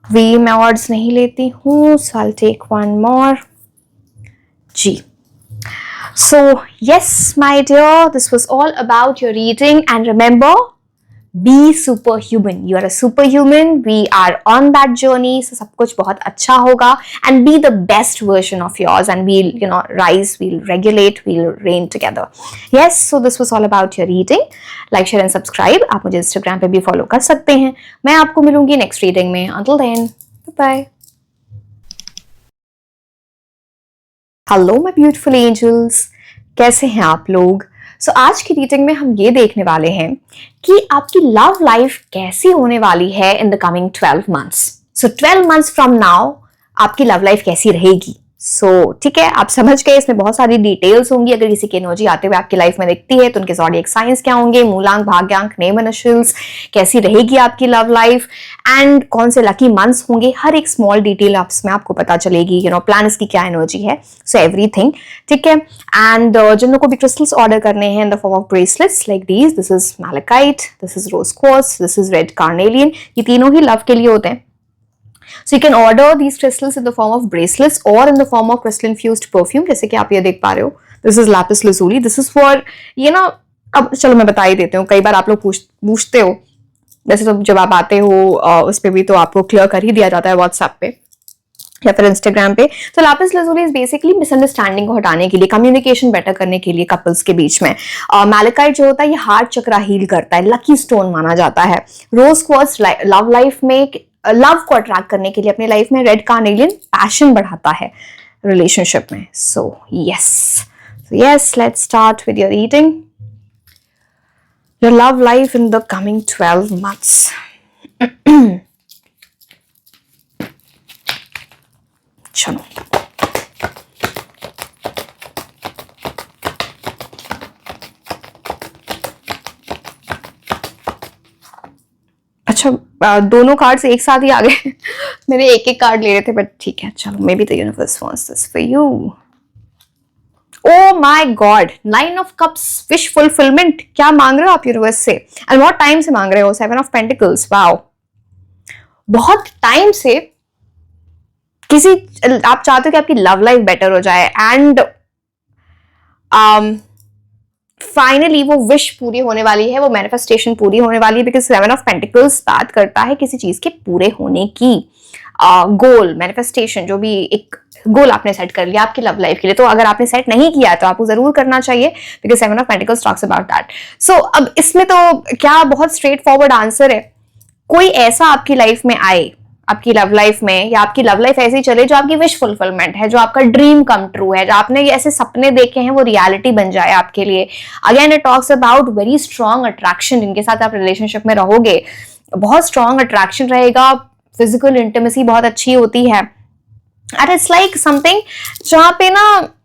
V। मैं वर्ड्स नहीं लेती हूँ, so I'll take one more. G. So yes, my dear, this was all about your reading, and remember, be superhuman. You are a superhuman. We are on that journey, so सब कुछ बहुत अच्छा होगा, and be the best version of yours, and we'll rise, we'll regulate, we'll reign together. Yes, so this was all about your reading. Like, share and subscribe. आप मुझे Instagram पे भी follow कर सकते हैं। मैं आपको मिलूंगी next reading में। Until then, bye. Hello my beautiful angels, कैसे हैं आप लोग। आज की रीडिंग में हम ये देखने वाले हैं कि आपकी लव लाइफ कैसी होने वाली है इन the coming 12 months. 12 months from now आपकी लव लाइफ कैसी रहेगी। ठीक है, आप समझ गए, इसमें बहुत सारी डिटेल्स होंगी। अगर किसी की एनर्जी आते हुए आपकी लाइफ में दिखती है तो उनके ज़ोडिएक साइंस क्या होंगे, मूलांक, भाग्यांक, नेम इनिशियल्स, कैसी रहेगी आपकी लव लाइफ, एंड कौन से लकी मंथ्स होंगे, हर एक स्मॉल डिटेल में आपको पता चलेगी। प्लानट्स की क्या एनर्जी है, सो एवरीथिंग। ठीक है, एंड जिन लोगों को भी क्रिस्टल्स ऑर्डर करने हैं in the form of bracelets like this is malachite, this is rose quartz, this is red carnelian, ये तीनों ही लव के लिए होते हैं। So you can order these crystals in the form of bracelets or in the form of crystal infused perfume, जैसे कि आप ये देख पा रहे हो। This is lapis lazuli. This is for अब चलो मैं बता ही देती हूँ। कई बार आप लोग पूछते हो, वैसे तो जब आप आते हो उस पर भी तो आपको क्लियर कर ही दिया जाता है व्हाट्सएप पे या फिर इंस्टाग्राम पे। तो lapis lazuli is basically misunderstanding को हटाने के लिए, कम्युनिकेशन बेटर करने के लिए कपल्स के बीच में। मैलेकाइट जो होता है ये हार्ट चक्रा हील करता है, लकी स्टोन माना जाता है। रोज क्वार्ट्ज लव लाइफ में लव को अट्रैक्ट करने के लिए अपनी लाइफ में। रेड कार्नेलियन पैशन बढ़ाता है रिलेशनशिप में। So yes, So yes, let's start with your reading. Your love life in the coming 12 months. चलो, अच्छा दोनों कार्ड्स एक साथ ही आ गए। मैंने एक एक कार्ड ले रहे थे, बट ठीक है, चलो, may be the universe wants this for you. Oh my God, 9 of cups, wish fulfilment. क्या मांग रहे हो आप यूनिवर्स से, एंड बहुत टाइम से मांग रहे हो? 7 ऑफ पेंटिकल्स, वाओ, बहुत टाइम से किसी, आप चाहते हो कि आपकी लव लाइफ बेटर हो जाए, एंड फाइनली वो विश पूरी होने वाली है, वो मैनिफेस्टेशन पूरी होने वाली है, बिकॉज 7 ऑफ पेंटिकल्स बात करता है किसी चीज के पूरे होने की। गोल, मैनिफेस्टेशन, जो भी एक गोल आपने सेट कर लिया आपकी लव लाइफ के लिए, तो अगर आपने सेट नहीं किया है तो आपको जरूर करना चाहिए, because 7 of pentacles talks about that. So अब इसमें तो क्या बहुत स्ट्रेट फॉरवर्ड आंसर है, कोई ऐसा आपकी लाइफ में आए, आपकी लव लाइफ में, या आपकी लव लाइफ ऐसी चले जो आपकी विश फुलफिलमेंट है, जो आपका ड्रीम कम ट्रू है, जो आपने ऐसे सपने देखे हैं वो रियलिटी बन जाए आपके लिए। Again it talks about very strong attraction, जिनके साथ आप रिलेशनशिप में रहोगे बहुत स्ट्रॉन्ग अट्रैक्शन रहेगा, फिजिकल इंटीमेसी बहुत अच्छी होती है, एंड इट्स लाइक समथिंग जहां पे ना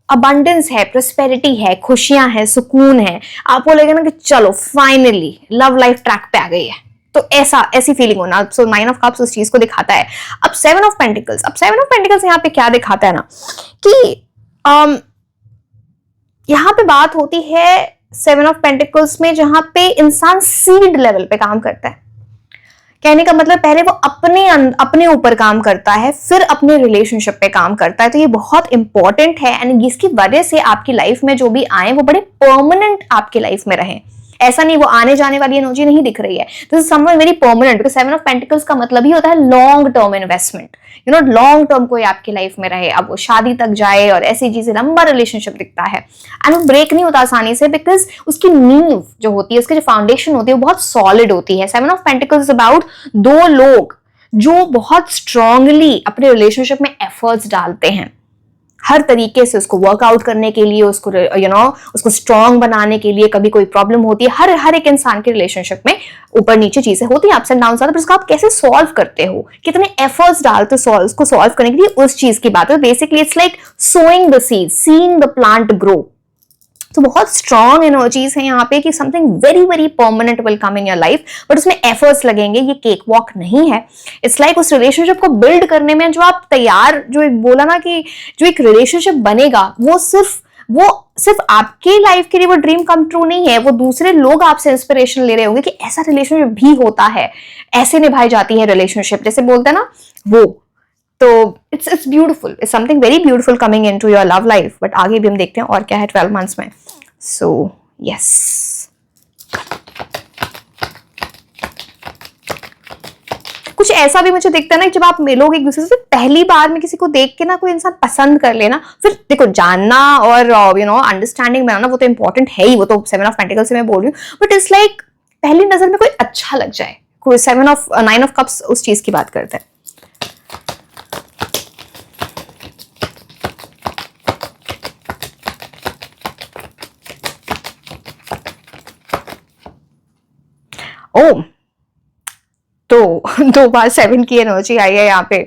अबंडेंस है, प्रोस्पेरिटी है, खुशियां है, सुकून है, आपको लगेगा ना कि चलो फाइनली लव लाइफ ट्रैक पे आ गई है, तो ऐसी फीलिंग होना। सो 9 ऑफ कप्स उस चीज को दिखाता है। अब 7 ऑफ पेंटिकल्स, यहाँ पे क्या दिखाता है ना कि यहाँ पे बात होती है 7 ऑफ पेंटिकल्स में, जहां पे इंसान सीड लेवल पे काम करता है। कहने का मतलब पहले वो अपने ऊपर काम करता है, फिर अपने रिलेशनशिप पे काम करता है, तो ये बहुत इंपॉर्टेंट है, एंड इसकी वजह से आपकी लाइफ में जो भी आए वो बड़े परमानेंट आपकी लाइफ में रहे। ऐसा नहीं वो आने जाने वाली एनर्जी नहीं दिख रही है, this is someone very permanent, because 7 of pentacles का मतलब ही होता है long term investment, you know, long term कोई आपकी लाइफ में रहे, अब वो शादी तक जाए और ऐसी चीजें, लंबा रिलेशनशिप दिखता है, एंड वो ब्रेक नहीं होता आसानी से, बिकॉज उसकी नींव जो होती है, उसकी जो फाउंडेशन होती है वो बहुत सॉलिड होती है। 7 ऑफ पेंटिकल्स अबाउट दो लोग जो बहुत स्ट्रांगली अपने रिलेशनशिप में एफर्ट्स डालते हैं, हर तरीके से उसको वर्कआउट करने के लिए, उसको उसको स्ट्रांग बनाने के लिए। कभी कोई प्रॉब्लम होती है, हर एक इंसान के रिलेशनशिप में ऊपर नीचे चीजें होती हैं, अप्स एंड डाउन्स आते हैं, पर उसको आप कैसे सॉल्व करते हो, कितने एफर्ट्स डालते हो उसको सॉल्व करने के लिए, उस चीज की बात है। Basically it's like sowing the seed, seeing the plant grow. तो बहुत स्ट्रॉन्ग एनर्जीज है यहाँ पे कि something very very permanent will come in your life, but उसमें एफर्ट्स लगेंगे, ये केक वॉक नहीं है। इट्स लाइक उस रिलेशनशिप को बिल्ड करने में जो आप तैयार, जो एक बोला ना कि जो एक रिलेशनशिप बनेगा वो सिर्फ आपके लाइफ के लिए वो ड्रीम कम ट्रू नहीं है, वो दूसरे लोग आपसे इंस्पिरेशन ले रहे होंगे कि ऐसा रिलेशनशिप भी होता है, ऐसे निभाई जाती है रिलेशनशिप, जैसे बोलते हैं ना वो। तो it's beautiful, it's something very beautiful coming into your love life. But आगे भी हम देखते हैं और क्या है 12 मंथ्स में। सो यस, कुछ ऐसा भी मुझे दिखता है ना, जब आप मिलोगे एक दूसरे से पहली बार में, किसी को देख के ना कोई इंसान पसंद कर लेना, फिर देखो जानना और अंडरस्टैंडिंग बनाना वो तो इंपॉर्टेंट है ही, वो तो 7 ऑफ पेंटिकल्स से मैं बोल रही हूँ, बट इट्स लाइक पहली नजर में कोई अच्छा लग जाए, कोई 9 ऑफ कप्स उस चीज की बात करते हैं। ओ, तो 2 बार 7 की एनर्जी आई है यहाँ पे।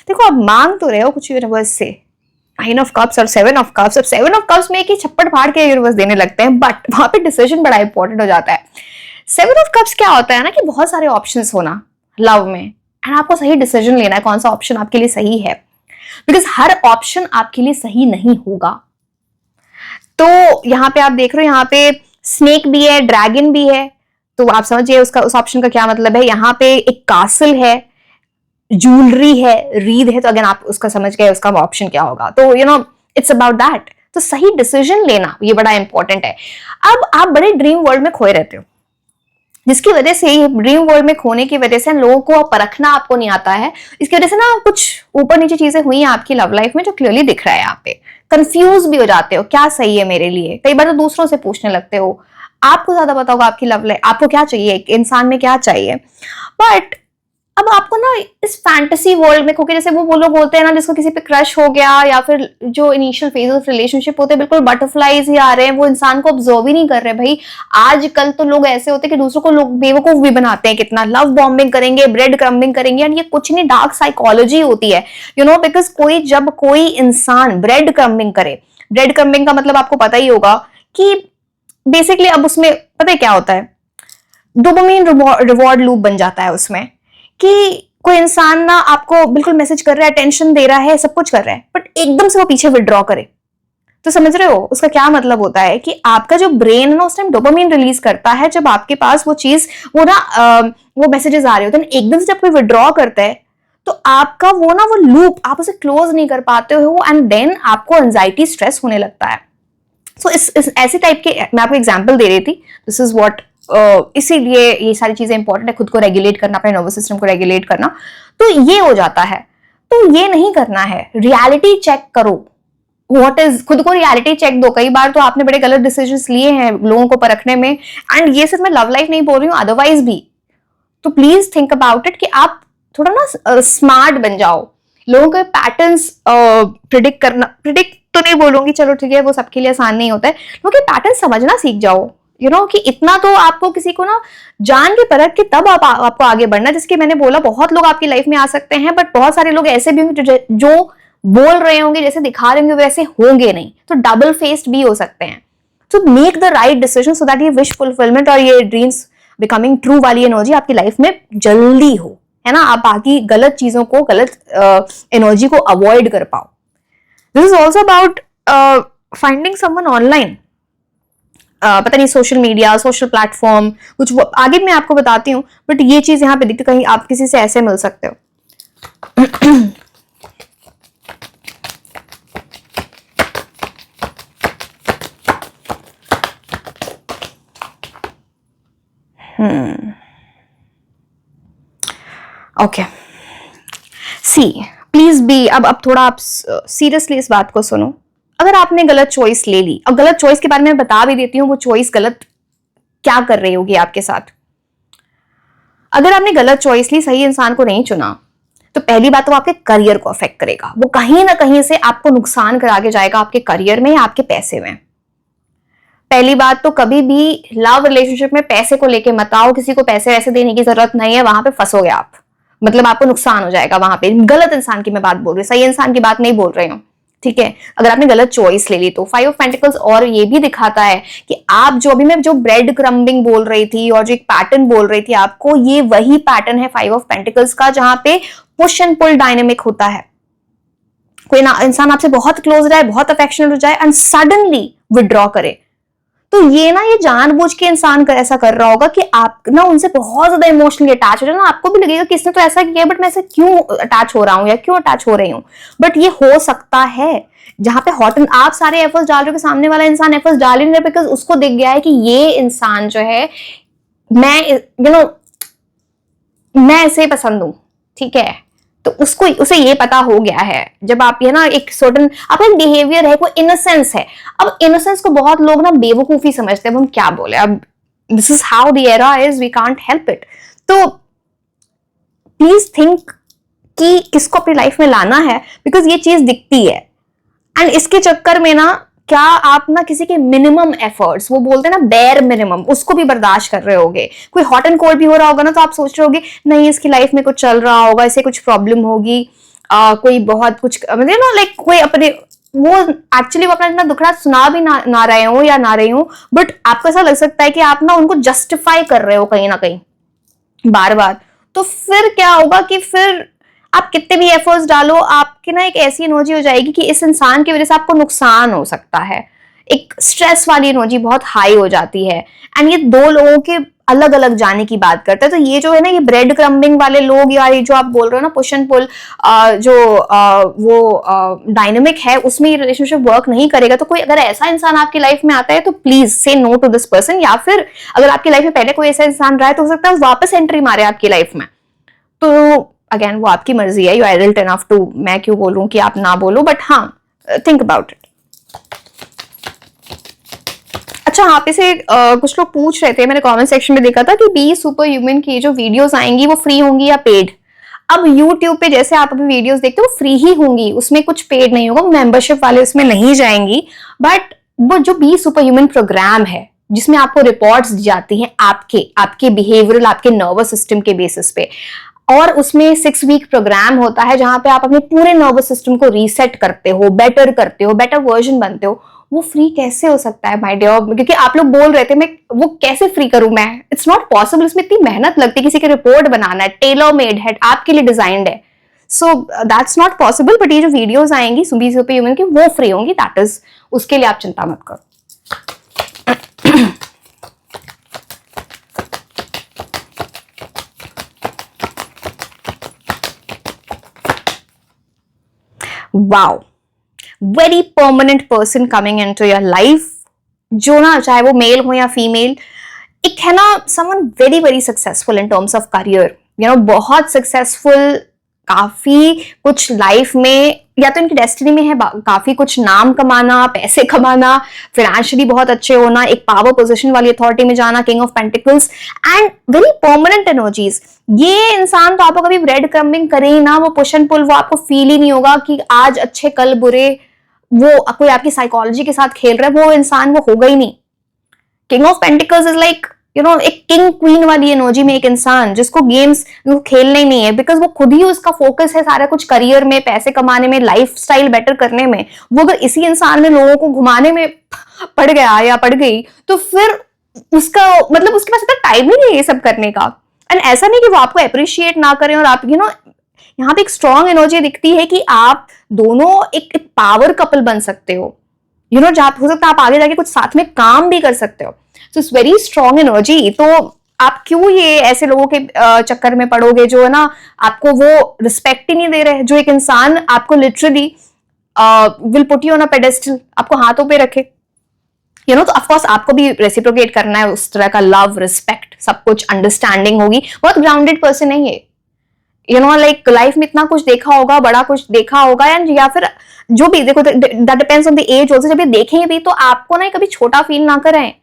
देखो आप मांग तो रहे हो कुछ यूनिवर्स से, 9 ऑफ कप्स और 7 ऑफ कप्स। अब 7 ऑफ कप्स में एक ही छप्पड़ फाड़ के यूनिवर्स देने लगते हैं, बट वहां पे डिसीजन बड़ा इंपॉर्टेंट हो जाता है। 7 ऑफ कप्स क्या होता है ना कि बहुत सारे ऑप्शंस होना लव में, एंड आपको सही डिसीजन लेना है कौन सा ऑप्शन आपके लिए सही है, बिकॉज हर ऑप्शन आपके लिए सही नहीं होगा। तो यहाँ पे आप देख रहे हो, यहाँ पे स्नेक भी है, ड्रैगन भी है, तो आप समझिए उसका उस ऑप्शन का क्या मतलब है। यहाँ पे एक कासल है, ज्वेलरी है, रीद है, तो अगेन आप उसका समझ गए उसका ऑप्शन क्या होगा। तो इट्स अबाउट दैट। तो सही डिसीजन लेना ये बड़ा इंपॉर्टेंट है। अब आप बड़े ड्रीम वर्ल्ड में खोए रहते हो, जिसकी वजह से ड्रीम वर्ल्ड में खोने की वजह से लोगों को परखना आपको नहीं आता है। इसकी वजह से ना कुछ ऊपर नीचे चीजें हुई हैं आपकी लव लाइफ में जो क्लियरली दिख रहा है। यहाँ पे कंफ्यूज भी हो जाते हो, क्या सही है मेरे लिए। कई बार तो दूसरों से पूछने लगते हो, आपको ज्यादा पता होगा आपकी लव लाइफ, आपको क्या चाहिए, एक इंसान में क्या चाहिए। बट अब आपको ना इस फैंटेसी वर्ल्ड में, क्योंकि जैसे वो लोग बोलते हैं ना जिसको किसी पे क्रश हो गया, या फिर जो इनिशियल फेज ऑफ रिलेशनशिप होते हैं बिल्कुल बटरफ्लाईज ही आ रहे हैं, वो इंसान को ऑब्जर्व ही नहीं कर रहे। भाई आजकल तो लोग ऐसे होते हैं कि दूसरों को लोग बेवकूफ भी बनाते हैं, कितना लव बॉम्बिंग करेंगे, ब्रेड क्रम्बिंग करेंगे, एंड ये कुछ नहीं, डार्क साइकोलॉजी होती है, यू नो, बिकॉज जब कोई इंसान ब्रेड क्रम्बिंग करे, ब्रेड क्रम्बिंग का मतलब आपको पता ही होगा कि बेसिकली अब उसमें पता है क्या होता है, डोपामाइन रिवॉर्ड लूप बन जाता है उसमें, कि कोई इंसान ना आपको बिल्कुल मैसेज कर रहा है, अटेंशन दे रहा है, सब कुछ कर रहा है, बट एकदम से वो पीछे विड्रॉ करे, तो समझ रहे हो उसका क्या मतलब होता है कि आपका जो ब्रेन है ना उस टाइम डोपामाइन रिलीज करता है जब आपके पास वो चीज, वो ना वो मैसेजेस आ रहे होते हैं, एकदम से जब कोई विड्रॉ करता है तो आपका वो लूप, आप उसे क्लोज नहीं कर पाते हो, एंड देन आपको एंजाइटी, स्ट्रेस होने लगता है। सो इस ऐसी टाइप के मैं आपको एग्जांपल दे रही थी, दिस इज व्हाट, इसीलिए ये सारी चीजें इंपॉर्टेंट है, खुद को रेगुलेट करना, अपने नर्वस सिस्टम को रेगुलेट करना, तो ये हो जाता है। तो ये नहीं करना है, रियलिटी चेक करो, व्हाट इज, खुद को रियलिटी चेक दो। कई बार तो आपने बड़े गलत डिसीजंस लिए हैं लोगों को परखने में, एंड ये सिर्फ मैं लव लाइफ नहीं बोल रही हूँ, अदरवाइज भी, तो प्लीज थिंक अबाउट इट कि आप थोड़ा ना स्मार्ट बन जाओ, लोगों के पैटर्न्स प्रिडिक्ट करना, प्रिडिक्ट तो नहीं बोलूंगी, चलो ठीक है वो सबके लिए आसान नहीं होता है, लोगों के पैटर्न समझना सीख जाओ, यू नो, कि इतना तो आपको किसी को ना जान के परख के तब आपको आगे बढ़ना। जैसे मैंने बोला बहुत लोग आपकी लाइफ में आ सकते हैं, बट बहुत सारे लोग ऐसे भी होंगे जो बोल रहे होंगे, जैसे दिखा रहे होंगे वैसे होंगे नहीं, तो डबल फेस्ड भी हो सकते हैं। तो make the right decision so that ये विश फुलफिलमेंट और ये ड्रीम्स बिकमिंग ट्रू वाली एनर्जी आपकी लाइफ में जल्दी हो, है ना, आप बाकी गलत चीजों को, गलत एनर्जी को अवॉइड कर पाओ। This is also about finding someone online, पता नहीं सोशल मीडिया, सोशल प्लेटफॉर्म, कुछ वो आगे मैं आपको बताती हूँ, बट ये चीज यहाँ पे दिखती, कहीं आप किसी से ऐसे मिल सकते हो। ओके, सी प्लीज बी, अब थोड़ा आप सीरियसली इस बात को सुनो। अगर आपने गलत चॉइस ले ली, अब गलत चॉइस के बारे में बता भी देती हूँ, वो चॉइस गलत क्या कर रही होगी आपके साथ। अगर आपने गलत चॉइस ली, सही इंसान को नहीं चुना, तो पहली बात तो आपके करियर को अफेक्ट करेगा, वो कहीं ना कहीं से आपको नुकसान करा के जाएगा आपके करियर में या आपके पैसे में। पहली बात तो कभी भी लव रिलेशनशिप में पैसे को लेके मत आओ, किसी को पैसे वैसे देने की जरूरत नहीं है, वहां पे फंसोगे आप, मतलब आपको नुकसान हो जाएगा वहां पे। गलत इंसान की मैं बात बोल रही हूँ, सही इंसान की बात नहीं बोल रही हूँ, ठीक है। अगर आपने गलत चॉइस ले ली तो 5 ऑफ पेंटिकल्स और ये भी दिखाता है कि आप जो अभी मैं जो ब्रेड क्रम्बिंग बोल रही थी और जो एक पैटर्न बोल रही थी आपको, ये वही पैटर्न है 5 ऑफ पेंटिकल्स का, जहां पे पुश एंड पुल डायनेमिक होता है। कोई ना इंसान आपसे बहुत क्लोज रहे, बहुत अफेक्शनल हो जाए, एंड सडनली विड्रॉ करे, तो ये ना ये जानबूझ के इंसान ऐसा कर रहा होगा कि आप ना उनसे बहुत ज्यादा इमोशनली अटैच हो जाए ना, आपको भी लगेगा कि इसने तो ऐसा किया, बट मैं ऐसे क्यों अटैच हो रहा हूँ या क्यों अटैच हो रही हूँ। बट ये हो सकता है जहां पे हॉट एंड आप सारे एफर्ट्स डाल रहे हो कि सामने वाला इंसान एफर्ट्स डाल ही नहीं रहा, बिकॉज उसको दिख गया है कि ये इंसान जो है, मैं यू नो मैं इसे पसंद हूं, ठीक है, तो उसको उसे ये पता हो गया है। जब आप ये ना एक सर्टेन आपका एक बिहेवियर है, कोई इनोसेंस है। अब इनोसेंस को बहुत लोग ना बेवकूफी समझते हैं, अब हम क्या बोले, अब this is how the era is, we can't help it. तो प्लीज थिंक कि किसको अपनी लाइफ में लाना है, बिकॉज ये चीज दिखती है, एंड इसके चक्कर में ना क्या आप ना किसी के मिनिमम एफर्ट्स, वो बोलते हैं ना बेयर मिनिमम, उसको भी बर्दाश्त कर रहे होगे। कोई हॉट एंड कोल्ड भी हो रहा होगा ना, तो आप सोच रहे होगे नहीं इसकी लाइफ में कुछ चल रहा होगा, इसे कुछ प्रॉब्लम होगी, कोई बहुत कुछ मतलब ना लाइक कोई अपने वो एक्चुअली वो अपना इतना दुखड़ा सुना भी ना रहे हो या ना रहे हो, बट आपको ऐसा लग सकता है कि आप ना उनको जस्टिफाई कर रहे हो कहीं ना कहीं बार बार। तो फिर क्या होगा कि फिर आप कितने भी एफर्ट्स डालो, आपकी ना एक ऐसी एनर्जी हो जाएगी कि इस इंसान की वजह से आपको नुकसान हो सकता है। एक स्ट्रेस वाली एनर्जी बहुत हाई हो जाती है, एंड ये दो लोगों के अलग अलग जाने की बात करता है। तो ये जो है ना, ये ब्रेड क्रम्बिंग वाले लोग, या ये जो आप बोल रहे हो ना पुश एंड पुल, वो डायनेमिक है, उसमें ये रिलेशनशिप वर्क नहीं करेगा। तो कोई अगर ऐसा इंसान आपकी लाइफ में आता है तो प्लीज से नो टू दिस पर्सन, या फिर अगर आपकी लाइफ में पहले कोई ऐसा इंसान रहा है तो हो सकता है वापस एंट्री मारे आपकी लाइफ में। तो अगेन वो आपकी मर्जी है, you are adult enough to, मैं क्यों बोलूं कि आप ना बोलो, बट हाँ थिंक अबाउट इट। अच्छा, आप इसे कुछ लोग पूछ रहे थे, मैंने कमेंट सेक्शन में देखा था कि बी सुपर ह्यूमन की जो वीडियोस आएंगी वो फ्री होंगी या पेड। अब YouTube पे जैसे आप अभी वीडियोस देखते हो फ्री ही होंगी, उसमें कुछ पेड नहीं होगा, मेंबरशिप वाले उसमें नहीं जाएंगी, बट वो जो बी सुपर ह्यूमन प्रोग्राम है जिसमें आपको रिपोर्ट्स दी जाती हैं आपके बिहेवियरल, आपके नर्वस सिस्टम के बेसिस पे, और उसमें 6 वीक प्रोग्राम होता है जहां पे आप अपने पूरे नर्वस सिस्टम को रीसेट करते हो, बेटर वर्जन बनते हो। वो फ्री कैसे हो सकता है माय डियर? क्योंकि आप लोग बोल रहे थे मैं वो कैसे फ्री करूं मैं, इट्स नॉट पॉसिबल। इसमें इतनी मेहनत लगती है, किसी के रिपोर्ट बनाना है, टेलर मेड है, आपके लिए डिजाइंड है, so that's not possible. But ये जो वीडियोस आएंगी सुबी सुपर ह्यूमन की वो फ्री होंगी, दैट इज, उसके लिए आप चिंता मत करो। Wow, very permanent person coming into your life, जो ना चाहे वो मेल हो या फीमेल, एक है ना someone very very successful in terms of career, बहुत सक्सेसफुल, काफी कुछ लाइफ में, या तो इनकी डेस्टिनी में है काफी कुछ नाम कमाना, पैसे कमाना, फाइनेंशियली बहुत अच्छे होना, एक पावर पोजीशन वाली अथॉरिटी में जाना, king of pentacles and very permanent energies. ये इंसान तो आपको कभी ब्रेड क्रम्बिंग करे ही ना, वो पुश एंड पुल, वो आपको फील ही नहीं होगा कि आज अच्छे कल बुरे, वो कोई आपकी साइकोलॉजी के साथ खेल रहा है, वो इंसान वो होगा ही नहीं। King of pentacles is like एक किंग क्वीन वाली एनर्जी में एक इंसान जिसको गेम्स खेलने ही नहीं है, बिकॉज वो खुद ही उसका फोकस है सारा कुछ करियर में, पैसे कमाने में, लाइफ स्टाइल बेटर करने में। वो अगर इसी इंसान में लोगों को घुमाने में पड़ गया या पड़ गई तो फिर उसका मतलब उसके पास इतना टाइम ही नहीं है ये सब करने का। एंड ऐसा नहीं कि वो आपको अप्रिशिएट ना करें, और आप यहाँ पे एक स्ट्रॉन्ग एनर्जी दिखती है कि आप दोनों एक पावर कपल बन सकते हो, जहां हो सकता है आप आगे जाके कुछ साथ में काम भी कर सकते हो। So it's very strong energy. तो आप क्यों ये ऐसे लोगों के चक्कर में पड़ोगे जो है ना आपको वो रिस्पेक्ट ही नहीं दे रहे, जो एक इंसान आपको literally will put you on a pedestal, आपको हाथों पे रखे, तो ऑफ कोर्स आपको भी रेसिप्रोकेट करना है उस तरह का लव, रिस्पेक्ट, सब कुछ, अंडरस्टैंडिंग होगी। बहुत ग्राउंडेड पर्सन है ये, लाइक लाइफ में इतना कुछ देखा होगा, बड़ा कुछ देखा होगा, एंड या फिर जो भी देखो, that depends on the age also. जब ये देखेंगे भी तो आपको ना कभी छोटा फील ना करें।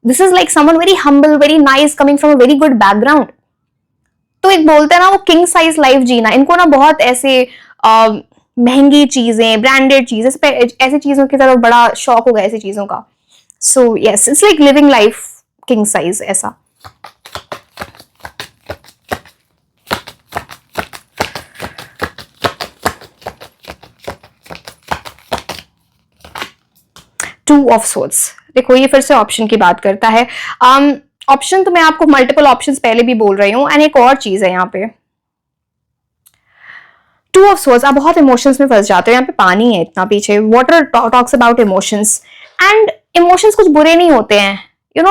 This is like someone very humble, very nice, coming from a very good background. तो एक बोलते हैं ना वो किंग साइज लाइफ जीना, इनको ना बहुत ऐसे महंगी चीजें, ब्रांडेड चीजें, ऐसी चीजों की तरफ बड़ा शौक होगा, ऐसी चीजों का। So yes, it's like living life king size ऐसा। टू ऑफ सोर्ड्स, देखो ये फिर से ऑप्शन की बात करता है। ऑप्शन तो मैं आपको मल्टीपल ऑप्शंस पहले भी बोल रही हूँ, एंड एक और चीज है यहाँ पे, टू ऑफ सोर्ड्स, आप बहुत इमोशंस में फंस जाते हो। यहाँ पे पानी है इतना पीछे, water talks about emotions, and emotions कुछ बुरे नहीं होते हैं,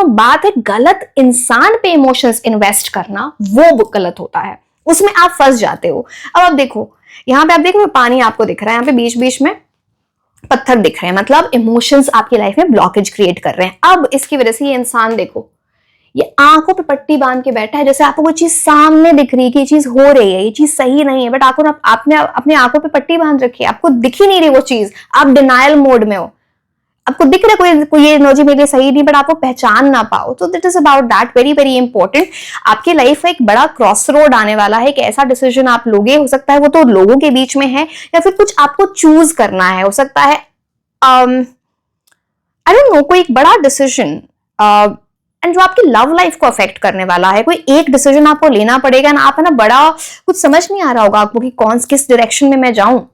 बात है गलत इंसान पे इमोशंस इन्वेस्ट करना, वो गलत होता है, उसमें आप फंस जाते हो। अब आप देखो, यहाँ पे आप देखो पानी आपको दिख रहा है, यहाँ पे बीच बीच में पत्थर दिख रहे हैं, मतलब इमोशंस आपकी लाइफ में ब्लॉकेज क्रिएट कर रहे हैं। अब इसकी वजह से ये इंसान देखो, ये आंखों पे पट्टी बांध के बैठा है, जैसे आपको कोई चीज सामने दिख रही है कि ये चीज हो रही है, ये चीज सही नहीं है, बट आपने अपने आंखों पे पट्टी बांध रखी है, आपको दिख ही नहीं रही वो चीज, आप डिनायल मोड में हो, आपको दिख रहा है कोई ये एनर्जी मेरे लिए सही नहीं, बट आपको पहचान ना पाओ। तो this is about that, very very important. आपकी लाइफ में एक बड़ा क्रॉस रोड आने वाला है, एक ऐसा डिसीजन आप लोगे, हो सकता है वो तो लोगों के बीच में है, या फिर कुछ आपको चूज करना है, हो सकता है आई डोंट नो, कोई एक बड़ा डिसीजन, एंड जो आपकी लव लाइफ को अफेक्ट करने वाला है। कोई एक डिसीजन आपको लेना पड़ेगा ना, आप है ना बड़ा कुछ समझ नहीं आ रहा होगा आपको कि कौन किस डायरेक्शन में मैं जाऊं।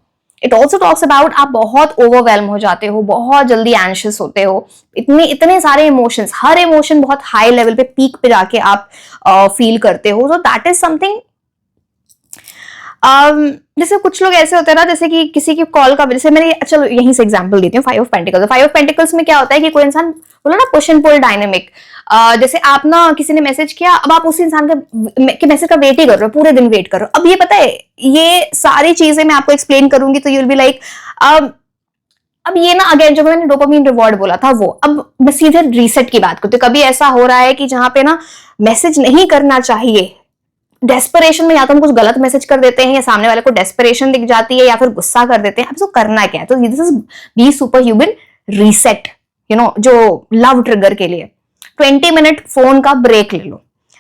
इट ऑल्सो टॉक्स अबाउट आप बहुत ओवरवेल्म हो जाते हो, बहुत जल्दी एंशियस होते हो, इतने सारे इमोशंस, हर इमोशन बहुत हाई लेवल पे, पीक पे जाके आप फील करते हो। सो दैट इज समथिंग, जैसे कुछ लोग ऐसे होते हैं ना, जैसे कि किसी की कॉल का, जैसे मैंने, चलो यहीं से एग्जांपल देती हूँ, 5 ऑफ पेंटिकल्स। 5 ऑफ पेंटिकल्स में क्या होता है कि कोई इंसान, बोलो ना पुश एंड पुल डायनेमिक, जैसे आप ना किसी ने मैसेज किया, अब आप उस इंसान के मैसेज का वेट ही कर रहे हो, पूरे दिन वेट कर रहे हो। अब ये पता है, ये सारी चीजें मैं आपको एक्सप्लेन करूंगी तो यू विल बी लाइक, अब ये ना अगेन जो मैंने डोपामिन रिवॉर्ड बोला था वो, अब मैं सीधे रीसेट की बात करती हूँ। कभी ऐसा हो रहा है कि जहां पे ना मैसेज नहीं करना चाहिए, डेस्परेशन में या तो हम कुछ गलत मैसेज कर देते हैं, या सामने वाले को डेस्परेशन दिख जाती है, या फिर गुस्सा कर देते हैं। अब इसको करना क्या है, तो this is B super human reset, जो लव ट्रिगर के लिए 20 मिनट फोन का ब्रेक ले लो।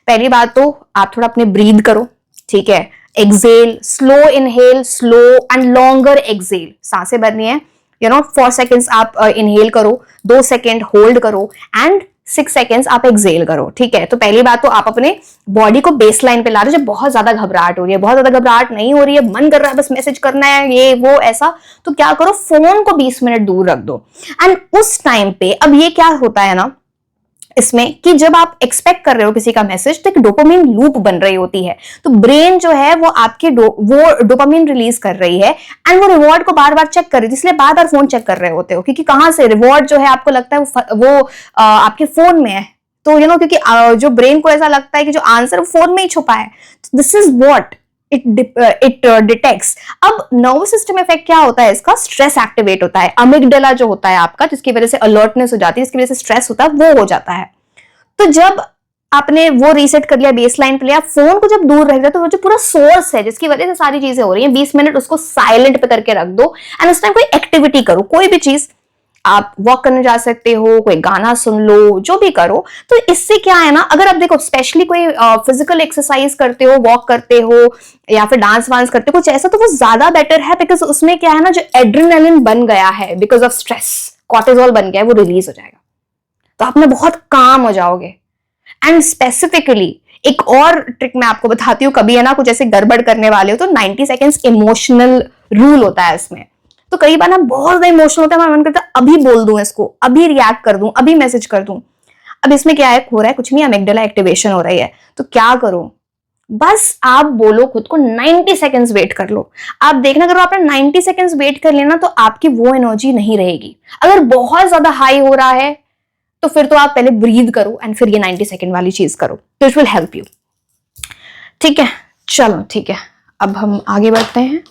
पहली बात तो आप थोड़ा अपने ब्रीद करो, ठीक है, exhale, slow inhale, slow and longer exhale, सांसें भरनी है, 4 सेकेंड्स आप इनहेल करो, 2 सेकेंड होल्ड करो एंड 6 सेकेंड्स आप एक्सेल करो, ठीक है। तो पहली बात तो आप अपने बॉडी को बेस लाइन पे ला रहे हो। जब बहुत ज्यादा घबराहट हो रही है, बहुत ज्यादा घबराहट नहीं हो रही है, मन कर रहा है बस मैसेज करना है, ये वो ऐसा, तो क्या करो, फोन को 20 मिनट दूर रख दो। एंड उस टाइम पे अब ये क्या होता है ना इसमें कि जब आप एक्सपेक्ट कर रहे हो किसी का मैसेज, तो एक डोपामिन लूप बन रही होती है। तो ब्रेन जो है वो आपके वो डोपामिन रिलीज कर रही है एंड वो रिवॉर्ड को बार बार चेक कर रही है, इसलिए बार बार फोन चेक कर रहे होते हो, क्योंकि कहां से रिवॉर्ड जो है आपको लगता है वो आपके फोन में है। तो क्योंकि जो ब्रेन को ऐसा लगता है कि जो आंसर फोन में ही छुपा है, this is what it detects. अब नर्वस सिस्टम इफेक्ट क्या होता है इसका, स्ट्रेस एक्टिवेट होता है, अमिगडाला जो होता है आपका, जिसकी वजह से अलर्टनेस हो जाती है, जिसकी वजह से स्ट्रेस होता है, वो हो जाता है। तो जब आपने वो रीसेट कर लिया, बेस लाइन पे लिया, फोन को जब दूर रख दिया, तो वो जो पूरा सोर्स है जिसकी वजह से सारी चीजें हो रही हैं, 20 मिनट उसको साइलेंट पे करके रख दो एंड उस टाइम कोई एक्टिविटी करो, कोई भी चीज, आप वॉक करने जा सकते हो, कोई गाना सुन लो, जो भी करो। तो इससे क्या है ना, अगर आप देखो स्पेशली कोई फिजिकल एक्सरसाइज करते हो, वॉक करते हो या फिर डांस वांस करते हो, कुछ ऐसा, तो वो ज्यादा बेटर है, बिकॉज उसमें क्या है ना, जो एड्रेनालिन बन गया है बिकॉज ऑफ स्ट्रेस, कॉर्टिसोल बन गया है, वो रिलीज हो जाएगा, तो आप में बहुत काम हो जाओगे। एंड स्पेसिफिकली एक और ट्रिक मैं आपको बताती हूँ, कभी है ना कुछ ऐसे गड़बड़ करने वाले हो तो 90 सेकेंड्स इमोशनल रूल होता है इसमें। तो कई बार ना बहुत ज्यादा इमोशनल होता है, हमारा मन करता है अभी बोल दूं इसको, अभी रिएक्ट कर दूं, अभी मैसेज कर दूं। अब इसमें क्या है, हो रहा है कुछ नहीं, अमिगडाला एक्टिवेशन हो रही है। तो क्या करो, बस आप बोलो खुद को 90 सेकेंड्स वेट कर लो। आप देखना, अगर आपने 90 सेकेंड्स वेट कर लेना तो आपकी वो एनर्जी नहीं रहेगी। अगर बहुत ज्यादा हाई हो रहा है तो फिर तो आप पहले ब्रीद करो एंड फिर ये 90 सेकेंड वाली चीज करो, तो इट विल हेल्प यू। ठीक है, चलो ठीक है, अब हम आगे बढ़ते हैं।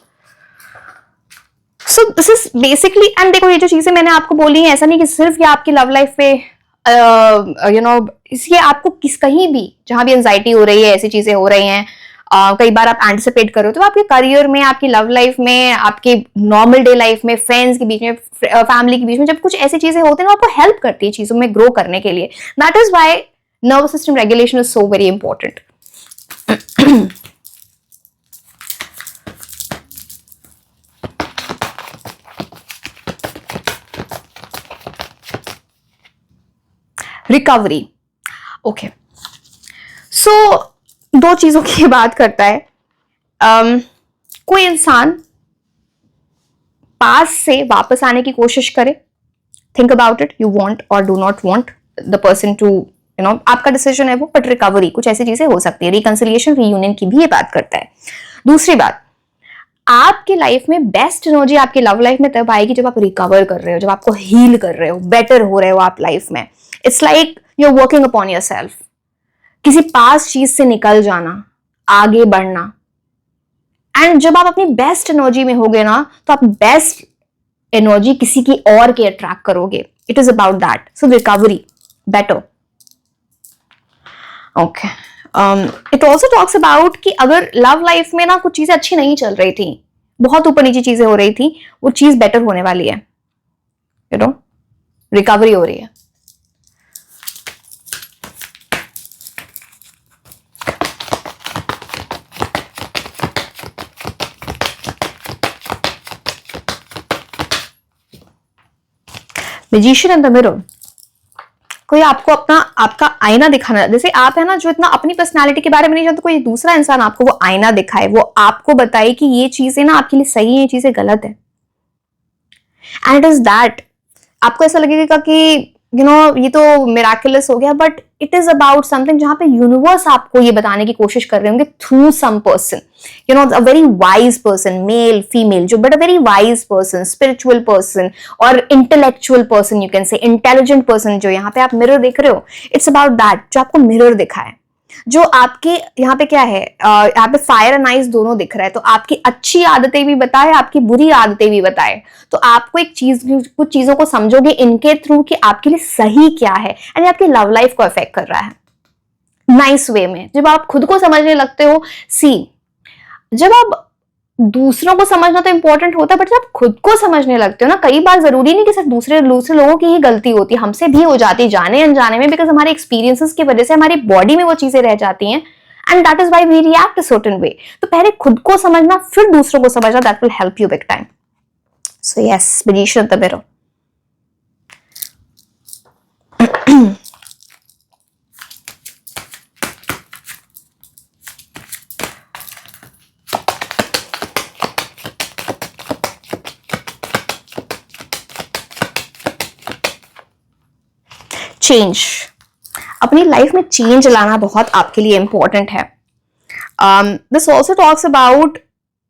सो दिस इज बेसिकली, एंड देखो ये जो चीजें मैंने आपको बोली हैं, ऐसा नहीं कि सिर्फ ये आपकी लव लाइफ पे इसलिए आपको कहीं भी जहां भी एंजाइटी हो रही है, ऐसी चीजें हो रही हैं, कई बार आप एंटिसिपेट कर रहे हो, तो आपके करियर में, आपकी लव लाइफ में, आपके नॉर्मल डे लाइफ में, फ्रेंड्स के बीच में, फैमिली के बीच में, जब कुछ ऐसी चीजें होती है ना, आपको हेल्प करती है चीजों में ग्रो करने के लिए। That is why nervous system regulation is so very important. Recovery, okay, so 2 चीजों की बात करता है। कोई इंसान पास से वापस आने की कोशिश करे, think about it, you want और do not want the person to, आपका डिसीजन है वो, बट रिकवरी कुछ ऐसी चीजें हो सकती है, रिकंसिलिएशन, रीयूनियन की भी ये बात करता है। दूसरी बात, आपकी लाइफ में बेस्ट एनर्जी आपकी लव लाइफ में तब आएगी जब आप रिकवर कर रहे हो, जब आपको हील कर रहे हो, बेटर हो रहे हो आप लाइफ में। It's like you are working upon yourself, किसी पास चीज से निकल जाना, आगे बढ़ना। एंड जब आप अपनी बेस्ट एनर्जी में होगे ना, तो आप बेस्ट एनर्जी किसी की और के अट्रैक्ट करोगे। It is about that, so recovery, better. Okay, it also talks about कि अगर लव लाइफ में ना कुछ चीजें अच्छी नहीं चल रही थी, बहुत ऊपर नीचे चीजें हो रही थी, वो चीज बेटर होने वाली है, रिकवरी हो रही है। मैजिशियन इन द मिरर, कोई आपको आपका आईना दिखाना, जैसे आप है ना जो इतना अपनी पर्सनालिटी के बारे में नहीं जानते, कोई दूसरा इंसान आपको वो आईना दिखाए, वो आपको बताए कि ये चीजें ना आपके लिए सही है, ये चीजें गलत है। एंड इट इज दैट, आपको ऐसा लगेगा कि ये तो मिराकुलस हो गया, but it is about something जहां पे यूनिवर्स आपको ये बताने की कोशिश कर रहे होंगे through some person, a very wise person, male female, जो but a very wise person, spiritual person और intellectual person, you can say intelligent person. जो यहाँ पे आप मिरर देख रहे हो, इट्स अबाउट दैट, जो आपको मिरर दिखा है, जो आपके यहाँ पे क्या है, यहाँ पे फायर एंड आइस दोनों दिख रहा है, तो आपकी अच्छी आदतें भी बताए, आपकी बुरी आदतें भी बताए, तो आपको एक चीज, कुछ चीजों को समझोगे इनके थ्रू कि आपके लिए सही क्या है, एंड आपकी लव लाइफ को अफेक्ट कर रहा है नाइस वे में। जब आप खुद को समझने लगते हो, जब आप दूसरों को समझना तो इंपॉर्टेंट होता है, बट जब खुद को समझने लगते हो ना, कई बार जरूरी नहीं कि सिर्फ दूसरे लोगों की ही गलती होती है, हमसे भी हो जाती है जाने अनजाने में, बिकॉज हमारे एक्सपीरियंसेस की वजह से हमारी बॉडी में वो चीजें रह जाती हैं and that is why we react a certain way. तो पहले खुद को समझना फिर दूसरों को समझना, that will help you big time. So yes, magician of the mirror. Change, अपनी लाइफ में चेंज लाना बहुत आपके लिए इंपॉर्टेंट है। दिस ऑल्सो टॉक्स अबाउट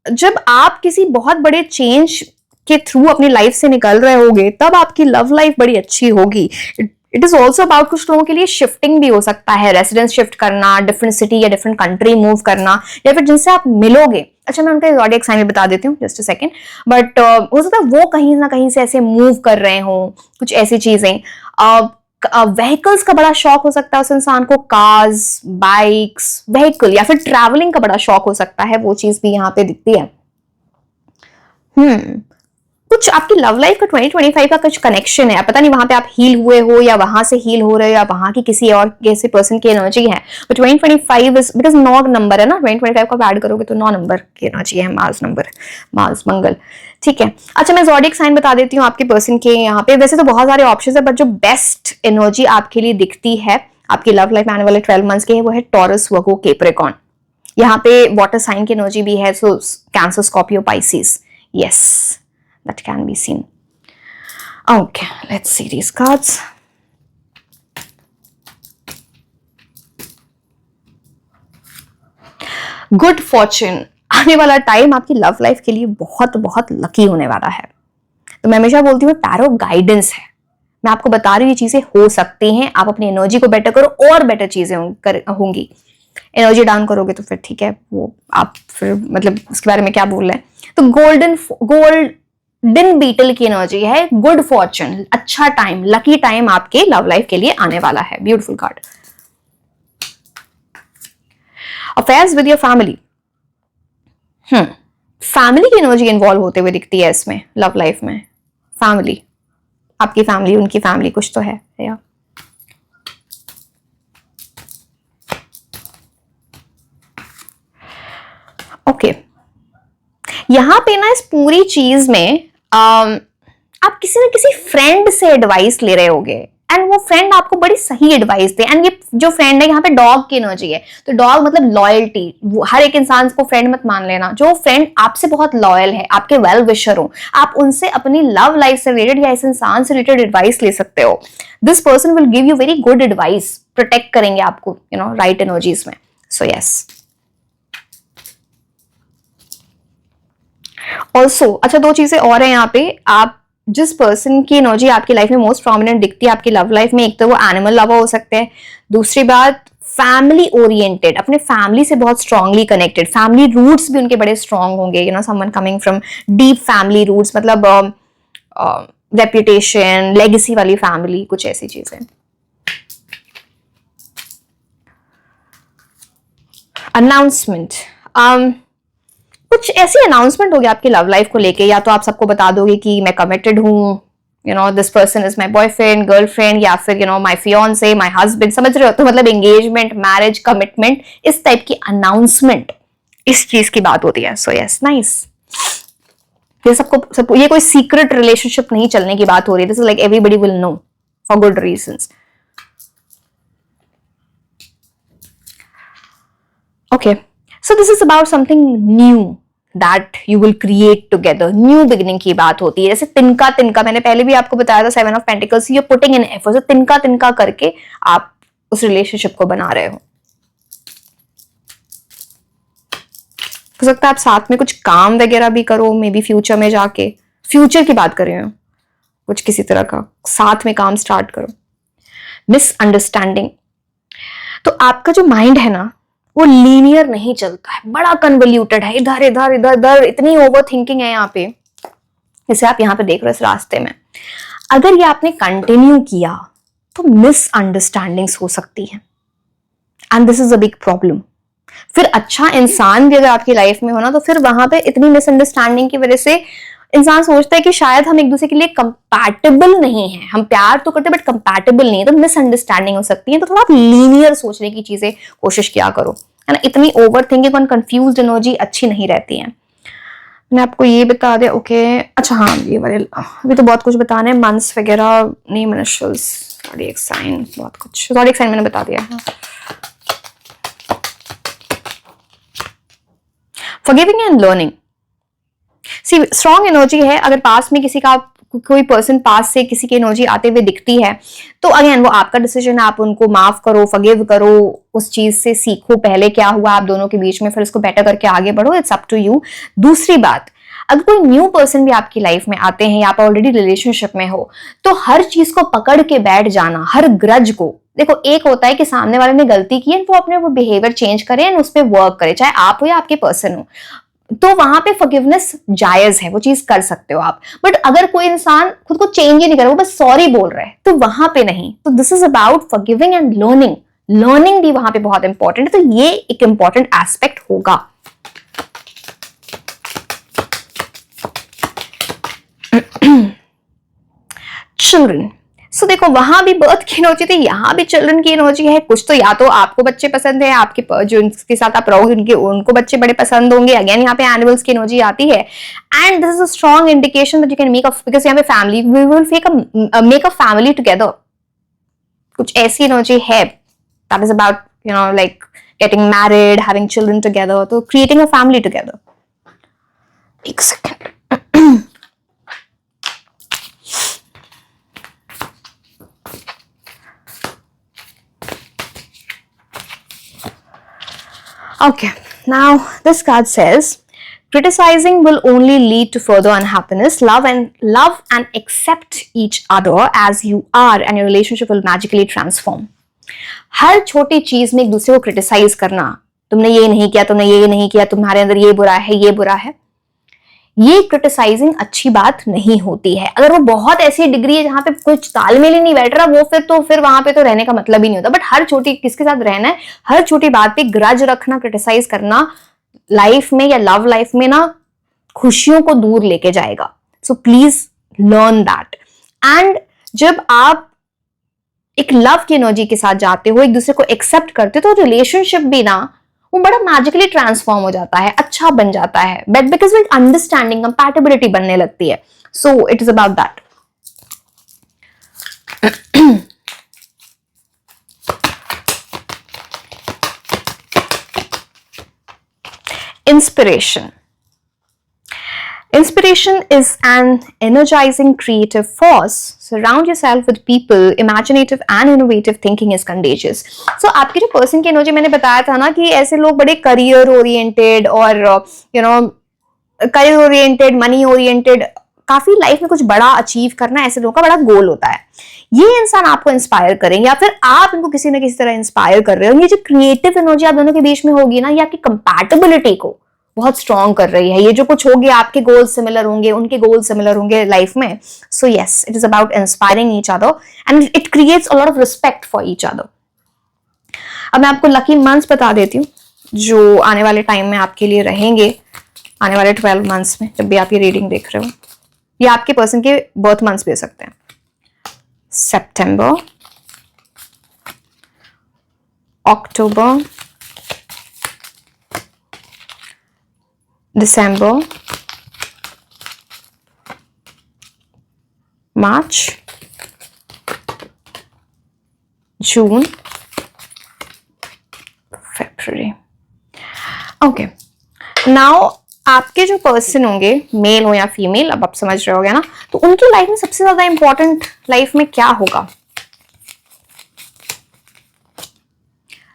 जब आप किसी बहुत बड़े चेंज के थ्रू अपनी लाइफ से निकल रहे होगे तब आपकी लव लाइफ बड़ी अच्छी होगी। इट इज ऑल्सो अबाउट कुछ लोगों के लिए शिफ्टिंग भी हो सकता है, रेसिडेंस शिफ्ट करना, डिफरेंट सिटी या डिफरेंट कंट्री मूव करना, या फिर जिनसे आप मिलोगे। अच्छा, मैं उनका ज़ोडिएक साइन भी बता देती हूँ, जस्ट अ सेकंड। बट हो सकता है वो कहीं ना कहीं से ऐसे मूव कर रहे हो, कुछ ऐसी चीजें। व्हीकल्स का बड़ा शौक हो सकता है उस इंसान को, कार्स, बाइक्स, व्हीकल, या फिर ट्रैवलिंग का बड़ा शौक हो सकता है, वो चीज भी यहाँ पे दिखती है। कुछ आपकी लव लाइफ का 2025 का कुछ कनेक्शन है, पता नहीं वहां पे आप हील हुए हो या वहां से हील हो रहे हो या वहां की किसी और कैसे पर्सन की एनर्जी है। बट 2025 इज बिकॉज 9 नंबर है ना, 2025 को ऐड करोगे तो 9 नंबर की एनर्जी है, मार्स नंबर, मार्स मंगल, ठीक है। अच्छा, मैं ज़ोडिएक साइन बता देती हूँ आपके पर्सन के। यहाँ पे वैसे तो बहुत सारे ऑप्शन है, बट जो बेस्ट एनर्जी आपके लिए दिखती है आपकी लव लाइफ में आने वाले 12 मंथ्स के है वो है टॉरस, वर्गो, कैप्रिकॉर्न। यहाँ पे वाटर साइन की एनर्जी भी है, so Cancer, Scorpio, Pisces, yes, that can be seen. Okay, let's see these cards. Good fortune, आने वाला टाइम आपकी लव लाइफ के लिए बहुत बहुत लकी होने वाला है। तो मैं हमेशा बोलती हूँ टैरो गाइडेंस है, मैं आपको बता रही हूँ ये चीजें हो सकती हैं, आप अपनी एनर्जी को बेटर करो और बेटर चीजें होंगी। एनर्जी डाउन करोगे तो फिर ठीक है, वो आप फिर मतलब उसके बारे में क्या बोल रहे हैं। तो गोल्डन बीटल की एनर्जी है, गुड फॉर्चून, अच्छा टाइम, लकी टाइम आपके लव लाइफ के लिए आने वाला है। Beautiful card. Affairs with your family, family की एनर्जी इन्वॉल्व होते हुए दिखती है इसमें लव लाइफ में। फैमिली, आपकी फैमिली, उनकी फैमिली, कुछ तो है या ओके। यहां पे ना इस पूरी चीज में आप किसी ना किसी फ्रेंड से एडवाइस ले रहे होगे एंड वो फ्रेंड आपको बड़ी सही एडवाइस दे। एंड ये जो फ्रेंड है यहाँ पे डॉग की एनर्जी है, तो डॉग मतलब लॉयल्टी। हर एक इंसान को फ्रेंड मत मान लेना। जो फ्रेंड आपसे बहुत लॉयल है, आपके वेल विशर हो, आप उनसे अपनी लव लाइफ से रिलेटेड या इस इंसान से रिलेटेड एडवाइस ले सकते हो। This person will give you very good advice, protect करेंगे आपको, राइट एनर्जीज में। So yes. ऑल्सो अच्छा, दो चीजें और है यहाँ पे। आप जिस पर्सन की एनर्जी आपकी लाइफ में मोस्ट प्रोमिनेंट दिखती है आपकी लव लाइफ में, एक तो वो एनिमल लवर हो सकते हैं, दूसरी बात फैमिली ओरिएंटेड, अपने फैमिली से बहुत स्ट्रांगली कनेक्टेड, फैमिली रूट्स भी उनके बड़े स्ट्रांग होंगे, someone coming from deep family roots, मतलब रेप्यूटेशन, लेगेसी वाली फैमिली, कुछ ऐसी चीजें। अनाउंसमेंट, कुछ ऐसी अनाउंसमेंट होगी आपकी लव लाइफ को लेके, या तो आप सबको बता दोगे कि मैं कमिटेड हूँ, this person is my boyfriend, girlfriend, या फिर माय फियांसे, माय हस्बैंड, समझ रहे हो? तो मतलब एंगेजमेंट, मैरिज, कमिटमेंट, इस टाइप की अनाउंसमेंट, इस चीज की बात होती है। So yes, nice. ये सबको ये कोई सीक्रेट रिलेशनशिप नहीं चलने की बात हो रही है। This is like everybody will know for good reasons. Okay, so this is about something new that you will create together, new beginning की बात होती है। जैसे तिनका तिनका, मैंने पहले भी आपको बताया था, 7 of pentacles, you're putting in effort, so तिनका तिनका करके आप उस रिलेशनशिप को बना रहे हो। हो सकता है आप साथ में कुछ काम वगैरह भी करो, मे बी फ्यूचर में जाके, फ्यूचर की बात कर रही हूँ, कुछ किसी तरह का साथ में काम स्टार्ट करो। मिसअंडरस्टैंडिंग, तो आपका जो माइंड है ना वो लीनियर नहीं चलता है, बड़ा कन्वल्यूटेड है, इधर इधर इधर इधर, इतनी ओवर थिंकिंग है यहाँ पे, जैसे आप यहाँ पे देख रहे हो इस रास्ते में। अगर ये आपने कंटिन्यू किया तो मिसअंडरस्टैंडिंग्स हो सकती है, and this is a big problem. फिर अच्छा इंसान भी अगर आपकी लाइफ में हो ना, तो फिर वहां पे इतनी मिसअंडरस्टैंडिंग की वजह से इंसान सोचता है कि शायद हम एक दूसरे के लिए कंपैटिबल नहीं है। हम प्यार तो करते बट कंपैटिबल नहीं है, तो मिसअंडरस्टैंडिंग हो सकती है। तो थोड़ा आप लीनियर सोचने की चीजें कोशिश किया करो। है ना, इतनी ओवर थिंकिंग और कंफ्यूज्ड एनर्जी अच्छी नहीं रहती है। मैं आपको ये बता दे, ओके अच्छा हाँ ये वाले अभी तो बहुत कुछ बताने, मंथ्स वगैरह नहीं, मेंस्ट्रुअल्स, ज़ोडिएक साइन, बहुत कुछ, ज़ोडिएक साइन मैंने बता दिया। Forgiving and learning, see strong energy है। अगर पास में किसी का कोई पर्सन पास से किसी की एनर्जी आते हुए दिखती है तो अगेन वो आपका डिसीजन है, आप उनको माफ करो, फॉरगिव करो, उस चीज से सीखो, पहले क्या हुआ आप दोनों के बीच में, फिर उसको बेटर करके आगे बढ़ो, इट्स अप टू यू। दूसरी बात, अगर कोई न्यू पर्सन भी आपकी लाइफ में आते हैं या आप ऑलरेडी रिलेशनशिप में हो तो हर चीज को पकड़ के बैठ जाना, हर ग्रज को, देखो एक होता है कि सामने वाले ने गलती की है वो अपने वो बिहेवियर चेंज करे एंड उस पर वर्क करे, चाहे आप हो या आपके पर्सन हो, तो वहां पे फॉरगिवनेस जायज है, वो चीज कर सकते हो आप। बट अगर कोई इंसान खुद को चेंज ही नहीं कर रहा, वो बस सॉरी बोल रहा है, तो वहां पे नहीं। तो this is about forgiving and learning, learning भी वहां पे बहुत इंपॉर्टेंट है, तो ये एक इंपॉर्टेंट एस्पेक्ट होगा। चिल्ड्रन, सो देखो वहां भी बर्थ की एनर्जी थी, यहाँ भी चिल्ड्रन की एनर्जी है। कुछ तो या तो आपको बच्चे पसंद है, आपके जो उनके साथ आप रहोगे उनके उनको बच्चे बड़े पसंद होंगे, अगेन यहाँ पे एनिमल्स की एनर्जी आती है। And this is a strong indication that you can make a, because यहाँ पे family, we will make a family together, कुछ ऐसी एनर्जी है that is about you know like getting married, having children together, तो क्रिएटिंग अ फैमिली टुगेदर। एक second, okay, now this card says criticizing will only lead to further unhappiness. Love and accept each other as you are and your relationship will magically transform. हर छोटी चीज में एक दूसरे को क्रिटिसाइज करना, तुमने ये नहीं किया, तुमने ये नहीं किया, तुम्हारे अंदर ये बुरा है, ये बुरा है, ये क्रिटिसाइजिंग अच्छी बात नहीं होती है। अगर वो बहुत ऐसी डिग्री है जहां पे कुछ तालमेल ही नहीं बैठ रहा, वो फिर वहां पे तो रहने का मतलब ही नहीं होता। बट हर छोटी, किसके साथ रहना है, हर छोटी बात पे ग्रज रखना, क्रिटिसाइज करना लाइफ में या लव लाइफ में ना खुशियों को दूर लेके जाएगा। So please learn that. And जब आप एक लव की एनर्जी के साथ जाते हो, एक दूसरे को एक्सेप्ट करते हो, तो रिलेशनशिप भी ना वो बड़ा मैजिकली ट्रांसफॉर्म हो जाता है, अच्छा बन जाता है, बट बिकॉज वो अंडरस्टैंडिंग, कंपैटिबिलिटी बनने लगती है। So it is about that. Inspiration. Inspiration is an energizing creative force. Surround yourself with people, imaginative and innovative thinking is contagious. So आपकी जो पर्सन की एनर्जी मैंने बताया था ना कि ऐसे लोग बड़े करियर ओरिएंटेड और you know career oriented, money oriented, काफी लाइफ में कुछ बड़ा अचीव करना ऐसे लोगों का बड़ा गोल होता है। ये इंसान आपको इंस्पायर करेंगे या फिर आप इनको किसी ना किसी तरह इंस्पायर कर रहे हो। ये जो क्रिएटिव एनर्जी आप दोनों के बीच में होगी ना, ये आपकी कंपैटिबिलिटी को बहुत स्ट्रॉन्ग कर रही है। ये जो कुछ होगी, आपके गोल सिमिलर होंगे, उनके गोल सिमिलर होंगे लाइफ में। So yes, it is about inspiring each other and it creates a lot of respect for each other. अब मैं आपको लकी मंथ्स बता देती हूँ जो आने वाले टाइम में आपके लिए रहेंगे, आने वाले 12 मंथ्स में। जब भी आप ये रीडिंग देख रहे हो, ये आपके पर्सन के बर्थ मंथ्स भी हो सकते हैं। सितंबर, अक्टूबर, दिसंबर, मार्च, जून, फरवरी। ओके, नाउ आपके जो पर्सन होंगे, मेल हो या फीमेल, अब आप समझ रहे होगे ना, तो उनकी लाइफ में सबसे ज्यादा इंपॉर्टेंट लाइफ में क्या होगा?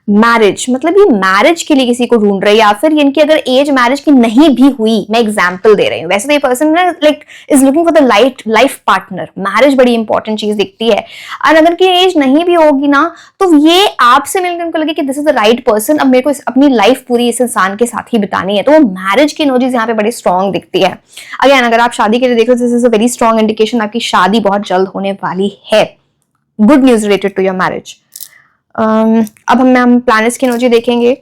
मैरिज। मतलब ये मैरिज के लिए किसी को ढूंढ रहे हैं या फिर इनकी अगर एज मैरिज की नहीं भी हुई, मैं एग्जांपल दे रही हूँ, वैसे तो ये person like is looking for the life partner. Marriage बड़ी इंपॉर्टेंट चीज दिखती है। और अगर की एज नहीं भी होगी ना, तो ये आपसे मिलकर उनको लगे कि this is the right person, अब मेरे को अपनी लाइफ पूरी इस इंसान के साथ ही बितानी है, तो वो मैरिज की एनर्जीज यहाँ पे बड़ी स्ट्रॉन्ग दिखती है। अगेन अगर आप शादी के लिए देखो, this is a very strong indication आपकी शादी बहुत जल्द होने वाली है। Good news related to your marriage. अब हम प्लैनेट्स की एनर्जी देखेंगे।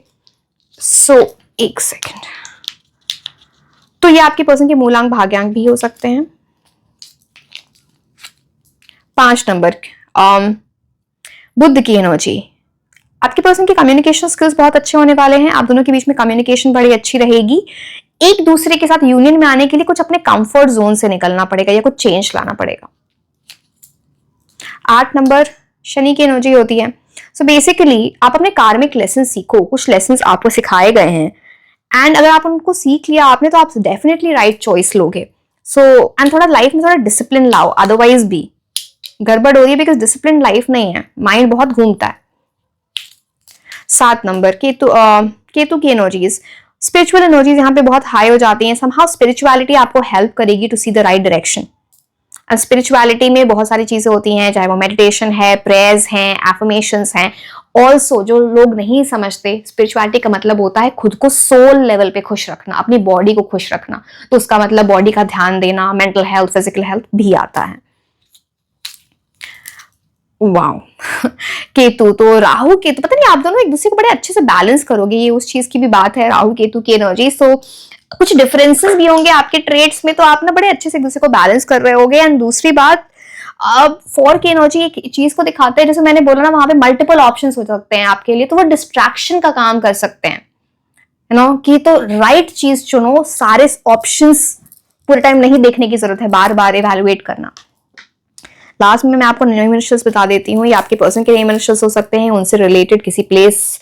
सो एक सेकेंड, तो ये आपके पर्सन के मूलांक भाग्यांक भी हो सकते हैं। 5 नंबर बुध की एनर्जी, आपके पर्सन की कम्युनिकेशन स्किल्स बहुत अच्छे होने वाले हैं, आप दोनों के बीच में कम्युनिकेशन बड़ी अच्छी रहेगी। एक दूसरे के साथ यूनियन में आने के लिए कुछ अपने कंफर्ट जोन से निकलना पड़ेगा या कुछ चेंज लाना पड़ेगा। 8 नंबर शनि की एनर्जी होती है। सो बेसिकली आप अपने कार्मिक लेसन सीखो, कुछ लेसन आपको सिखाए गए हैं एंड अगर आप उनको सीख लिया आपने तो आप डेफिनेटली राइट चॉइस लोगे। सो एंड थोड़ा लाइफ में थोड़ा डिसिप्लिन लाओ, अदरवाइज भी गड़बड़ हो रही है बिकॉज डिसिप्लिन लाइफ नहीं है, माइंड बहुत घूमता है। 7 नंबर केतु की एनर्जीज, स्पिरिचुअल एनर्जीज यहाँ पे बहुत हाई हो जाती हैं। समहाउ स्पिरिचुअलिटी आपको हेल्प करेगी to see the right direction. Spirituality में बहुत सारी चीजें होती हैं, चाहे वो मेडिटेशन है, प्रेयर्स हैं, एफर्मेशंस हैं। ऑल्सो जो लोग नहीं समझते स्पिरिचुअलिटी का मतलब होता है खुद को सोल लेवल पे खुश रखना, अपनी बॉडी को खुश रखना, तो उसका मतलब बॉडी का ध्यान देना, मेंटल हेल्थ, फिजिकल हेल्थ भी आता है। वाओ केतु, तो राहु केतु, पता नहीं आप दोनों एक दूसरे को बड़े अच्छे से बैलेंस करोगे, ये उस चीज की भी बात है, राहु केतु की एनर्जी। सो कुछ डिफरेंसेस भी होंगे आपके ट्रेड्स में, तो आप ना बड़े अच्छे से एक दूसरे को बैलेंस कर रहे होगे। एंड दूसरी बात, अब 4 की एनर्जी एक चीज को दिखाते हैं, जैसे मैंने बोला ना वहां पे मल्टीपल ऑप्शंस हो सकते हैं आपके लिए, तो वो डिस्ट्रैक्शन का काम कर सकते हैं, यू नो, कि तो राइट चीज चुनो, सारे ऑप्शंस पूरे टाइम नहीं देखने की जरूरत है, बार बार इवेलुएट करना। लास्ट में मैं आपको नेम इनिशियल्स बता देती हूँ, ये आपके पर्सन के नेम इनिशियल्स हो सकते हैं, उनसे रिलेटेड किसी प्लेस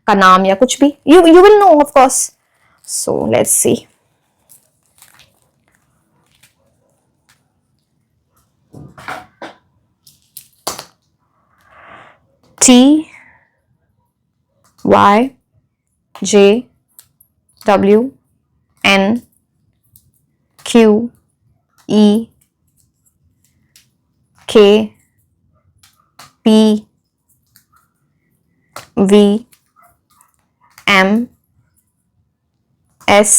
का नाम या कुछ भी, you will know of course. So let's see. T Y J W N Q E K P V M S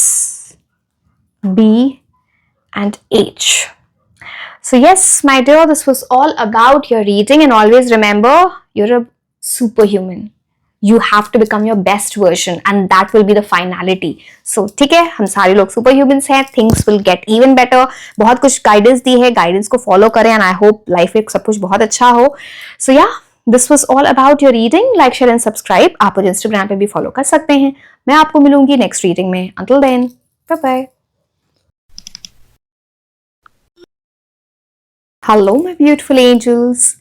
B and H. So yes, my dear, this was all about your reading, and always remember, you're a superhuman. You have to become your best version, and that will be the finality. So ठीक है, हम सारे लोग superhumans हैं, things will get even better. बहुत कुछ guidance दी है, guidance को follow करें, and I hope life में सब कुछ बहुत अच्छा हो. So yeah, this was all about your reading. Like, share and subscribe. आप मुझे Instagram पे भी follow कर सकते हैं. मैं आपको मिलूंगी next reading में. Until then, bye bye. Hello my beautiful angels,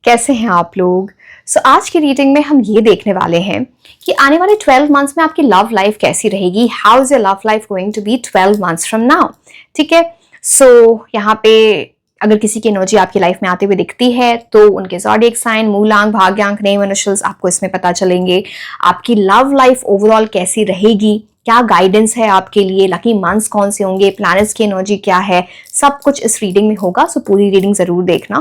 कैसे हैं आप लोग। सो आज की रीडिंग में हम ये देखने वाले हैं कि आने वाले 12 मंथ्स में आपकी लव लाइफ कैसी रहेगी। How is your love life going to be 12 months from now. ठीक है, सो यहाँ पे अगर किसी की एनर्जी आपकी लाइफ में आते हुए दिखती है तो उनके ज़ोडिएक साइन, मूलांक, भाग्यांक, नेम इनिशियल्स आपको इसमें पता चलेंगे। आपकी लव लाइफ ओवरऑल कैसी रहेगी, क्या गाइडेंस है आपके लिए, लकी मंथ्स कौन से होंगे, प्लैनेट्स की एनर्जी क्या है, सब कुछ इस रीडिंग में होगा। सो पूरी रीडिंग जरूर देखना।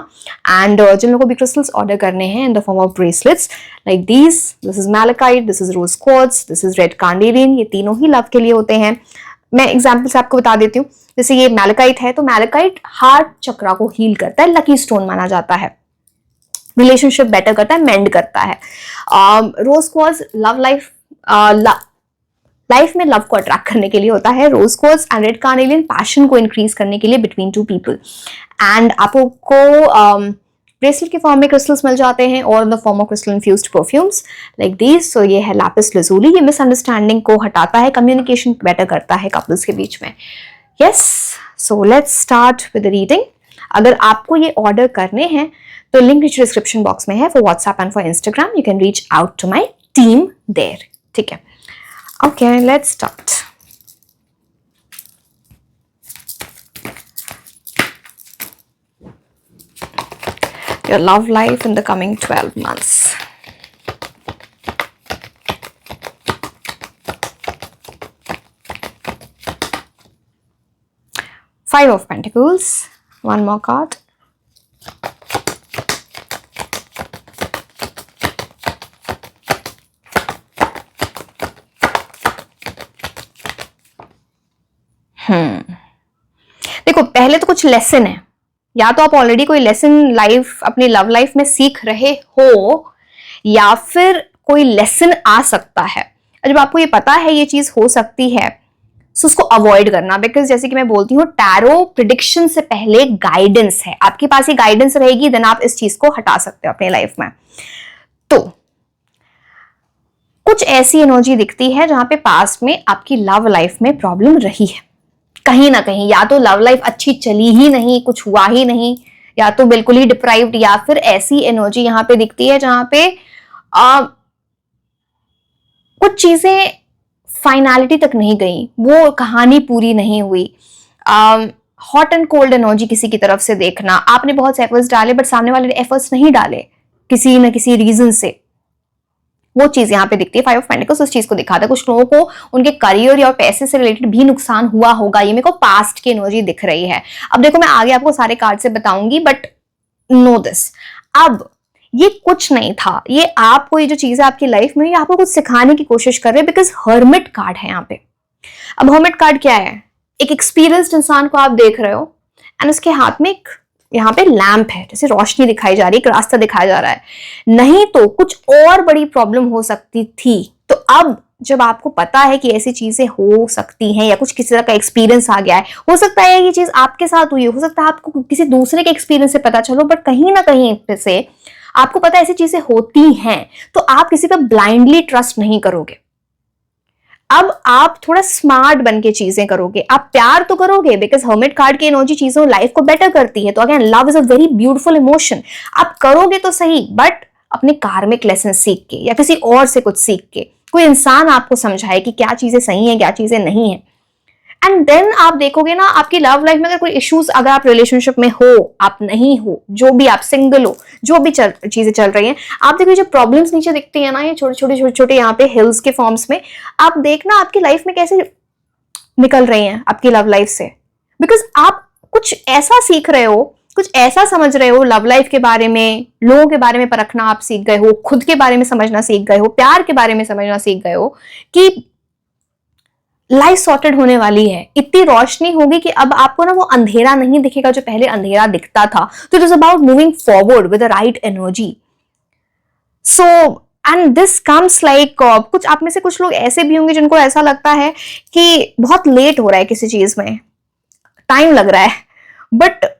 एंड जिन लोगों को भी क्रिस्टल्स ऑर्डर करने हैं in the form of bracelets like this is malachite, this is rose quartz, this is red carnelian, ये तीनों ही लव के लिए होते हैं। मैं एग्जाम्पल से आपको बता देती हूँ, जैसे ये मैलेकाइट है तो मैलेकाइट हार्ट चक्रा को हील करता है, लकी स्टोन माना जाता है, रिलेशनशिप बेटर करता है, मेंड करता है। रोज क्वार्ट्ज लव लाइफ में लव को अट्रैक्ट करने के लिए होता है। Rose quartz and red carnelian passion को इंक्रीज करने के लिए बिटवीन टू पीपल। एंड आपको ब्रेसलेट के फॉर्म में क्रिस्टल्स मिल जाते हैं और in the form of crystal infused perfumes like this. So ये है लैपिस लजुली, ये मिसअंडरस्टैंडिंग को हटाता है, कम्युनिकेशन बेटर करता है कपल्स के बीच में। Yes, so let's start with the reading. अगर आपको ये ऑर्डर करने हैं तो लिंक नीचे डिस्क्रिप्शन बॉक्स में है for WhatsApp and for Instagram. You can reach out to my team there. ठीक है, okay, let's start. Your love life in the coming 12 months. Five of Pentacles. One more card. देखो, पहले तो कुछ लेसन है, या तो आप ऑलरेडी कोई लेसन लाइफ अपनी लव लाइफ में सीख रहे हो या फिर कोई लेसन आ सकता है। जब आपको ये पता है ये चीज हो सकती है तो उसको अवॉइड करना, बिकॉज जैसे कि मैं बोलती हूँ टैरो प्रिडिक्शन से पहले गाइडेंस है। आपके पास ये गाइडेंस रहेगी देन आप इस चीज को हटा सकते हो अपनी लाइफ में। तो कुछ ऐसी एनर्जी दिखती है जहां पे पास्ट में आपकी लव लाइफ में प्रॉब्लम रही है कहीं ना कहीं, या तो लव लाइफ अच्छी चली ही नहीं, कुछ हुआ ही नहीं, या तो बिल्कुल ही डिप्राइव्ड, या फिर ऐसी एनर्जी यहां पे दिखती है जहां पे कुछ चीजें फाइनलिटी तक नहीं गई, वो कहानी पूरी नहीं हुई। हॉट एंड कोल्ड एनर्जी किसी की तरफ से देखना, आपने बहुत से एफर्ट्स डाले बट सामने वाले ने एफर्ट्स नहीं डाले किसी न किसी रीजन से, वो चीज यहाँ पे दिखती है। 5 ऑफ पेंटिकल्स उस चीज को दिखाता है। कुछ लोगों को उनके करियर या पैसे से रिलेटेड भी नुकसान हुआ होगा, ये मेरे को पास्ट की एनर्जी दिख रही है। अब देखो मैं आगे आपको सारे कार्ड से बताऊंगी, बट नो दिस, अब ये कुछ नहीं था, ये आपको, ये जो चीजें आपकी लाइफ में, ये आपको कुछ सिखाने की कोशिश कर रहे हैं, बिकॉज हर्मिट कार्ड है यहाँ पे। अब हर्मिट कार्ड क्या है? एक एक्सपीरियंस्ड इंसान को आप देख रहे हो एंड उसके हाथ में एक यहाँ पे लैंप है, जैसे रोशनी दिखाई जा रही है, एक रास्ता दिखाया जा रहा है। नहीं तो कुछ और बड़ी प्रॉब्लम हो सकती थी। तो अब जब आपको पता है कि ऐसी चीजें हो सकती हैं या कुछ किसी तरह का एक्सपीरियंस आ गया है, हो सकता है ये चीज आपके साथ हुई हो सकता है आपको किसी दूसरे के एक्सपीरियंस से पता चलो, बट कहीं ना कहीं से आपको पता है ऐसी चीजें होती हैं, तो आप किसी पर ब्लाइंडली ट्रस्ट नहीं करोगे। अब आप थोड़ा स्मार्ट बन के चीजें करोगे, आप प्यार तो करोगे, बिकॉज हर्मिट कार्ड की एनर्जी चीजों लाइफ को बेटर करती है। तो again love is a very beautiful emotion, आप करोगे तो सही, बट अपने कार्मिक लेसन सीख के या किसी और से कुछ सीख के, कोई इंसान आपको समझाए कि क्या चीजें सही हैं क्या चीजें नहीं है। एंड देन आप देखोगे ना आपकी लव लाइफ में अगर कोई इश्यूज, अगर आप रिलेशनशिप में हो, आप नहीं हो, जो भी, आप सिंगल हो, जो भी चीजें चल रही हैं, आप देखो जो प्रॉब्लम्स नीचे दिखती है ना, ये छोटे छोटे यहाँ पे हिल्स के फॉर्म्स में, आप देखना आपकी लाइफ में कैसे निकल रही हैं आपकी लव लाइफ से। बिकॉज आप कुछ ऐसा सीख रहे हो, कुछ ऐसा समझ रहे हो लव लाइफ के बारे में, लोगों के बारे में परखना आप सीख गए हो, खुद के बारे में समझना सीख गए हो, प्यार के बारे में समझना सीख गए हो कि लाइफ सॉर्टेड होने वाली है। इतनी रोशनी होगी कि अब आपको ना वो अंधेरा नहीं दिखेगा जो पहले अंधेरा दिखता था। तो it is about moving forward with the right energy. So and this comes like, कुछ आप में से कुछ लोग ऐसे भी होंगे जिनको ऐसा लगता है कि बहुत लेट हो रहा है किसी चीज में, टाइम लग रहा है, बट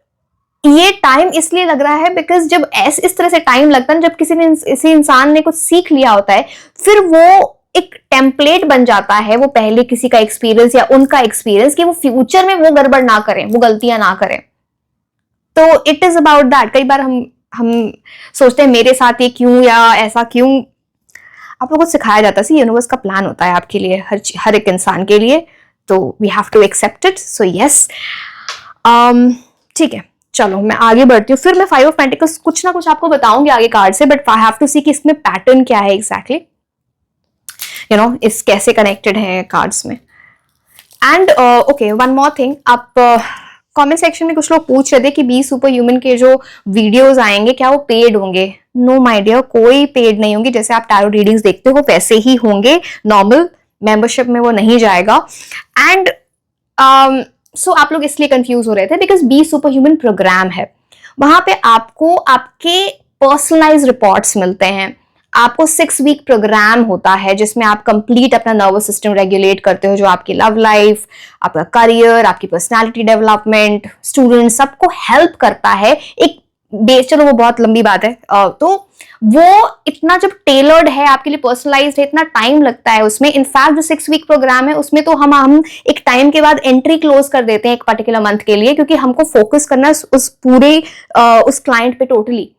ये टाइम इसलिए लग रहा है बिकॉज जब इस तरह से टाइम लगता है, जब किसी इंसान ने कुछ सीख लिया होता है, फिर वो एक टेम्पलेट बन जाता है, वो पहले किसी का एक्सपीरियंस या उनका एक्सपीरियंस, कि वो फ्यूचर में वो गड़बड़ ना करें, वो गलतियां ना करें। तो इट इज अबाउट दैट। कई बार हम सोचते हैं मेरे साथ ये क्यों या ऐसा क्यों, आप लोगों को सिखाया जाता है, यूनिवर्स का प्लान होता है आपके लिए, हर एक इंसान के लिए, तो we have to accept it. So yes, ठीक है, चलो मैं आगे बढ़ती हूँ। फिर मैं 5 ऑफ पेंटिकल्स कुछ ना कुछ आपको बताऊंगी आगे कार्ड से, बट आई हैव टू सी कि इसमें पैटर्न क्या है एग्जैक्टली, इस कैसे कनेक्टेड है कार्ड्स में। And okay, one more thing, आप कमेंट सेक्शन में कुछ लोग पूछ रहे थे कि बी सुपर ह्यूमन के जो वीडियोस आएंगे क्या वो पेड होंगे। नो माय डियर, कोई पेड नहीं होंगे। जैसे आप टैरो रीडिंग्स देखते हो वैसे ही होंगे, नॉर्मल मेंबरशिप में वो नहीं जाएगा। एंड सो आप लोग इसलिए कंफ्यूज हो रहे थे because be super human program है, वहां पे आपको आपके पर्सनलाइज रिपोर्ट्स मिलते हैं। आपको 6 वीक प्रोग्राम होता है जिसमें आप कंप्लीट अपना नर्वस सिस्टम रेगुलेट करते हो, जो आपकी लव लाइफ, आपका करियर, आपकी पर्सनालिटी डेवलपमेंट, स्टूडेंट, सबको हेल्प करता है। एक बेस, चलो वो बहुत लंबी बात है, तो वो इतना जब टेलर्ड है आपके लिए, पर्सनलाइज्ड है, इतना टाइम लगता है उसमें। इनफैक्ट जो 6 वीक प्रोग्राम है उसमें तो हम एक टाइम के बाद एंट्री क्लोज कर देते हैं एक पर्टिकुलर मंथ के लिए, क्योंकि हमको फोकस करना है उस पूरे उस क्लाइंट पे टोटली।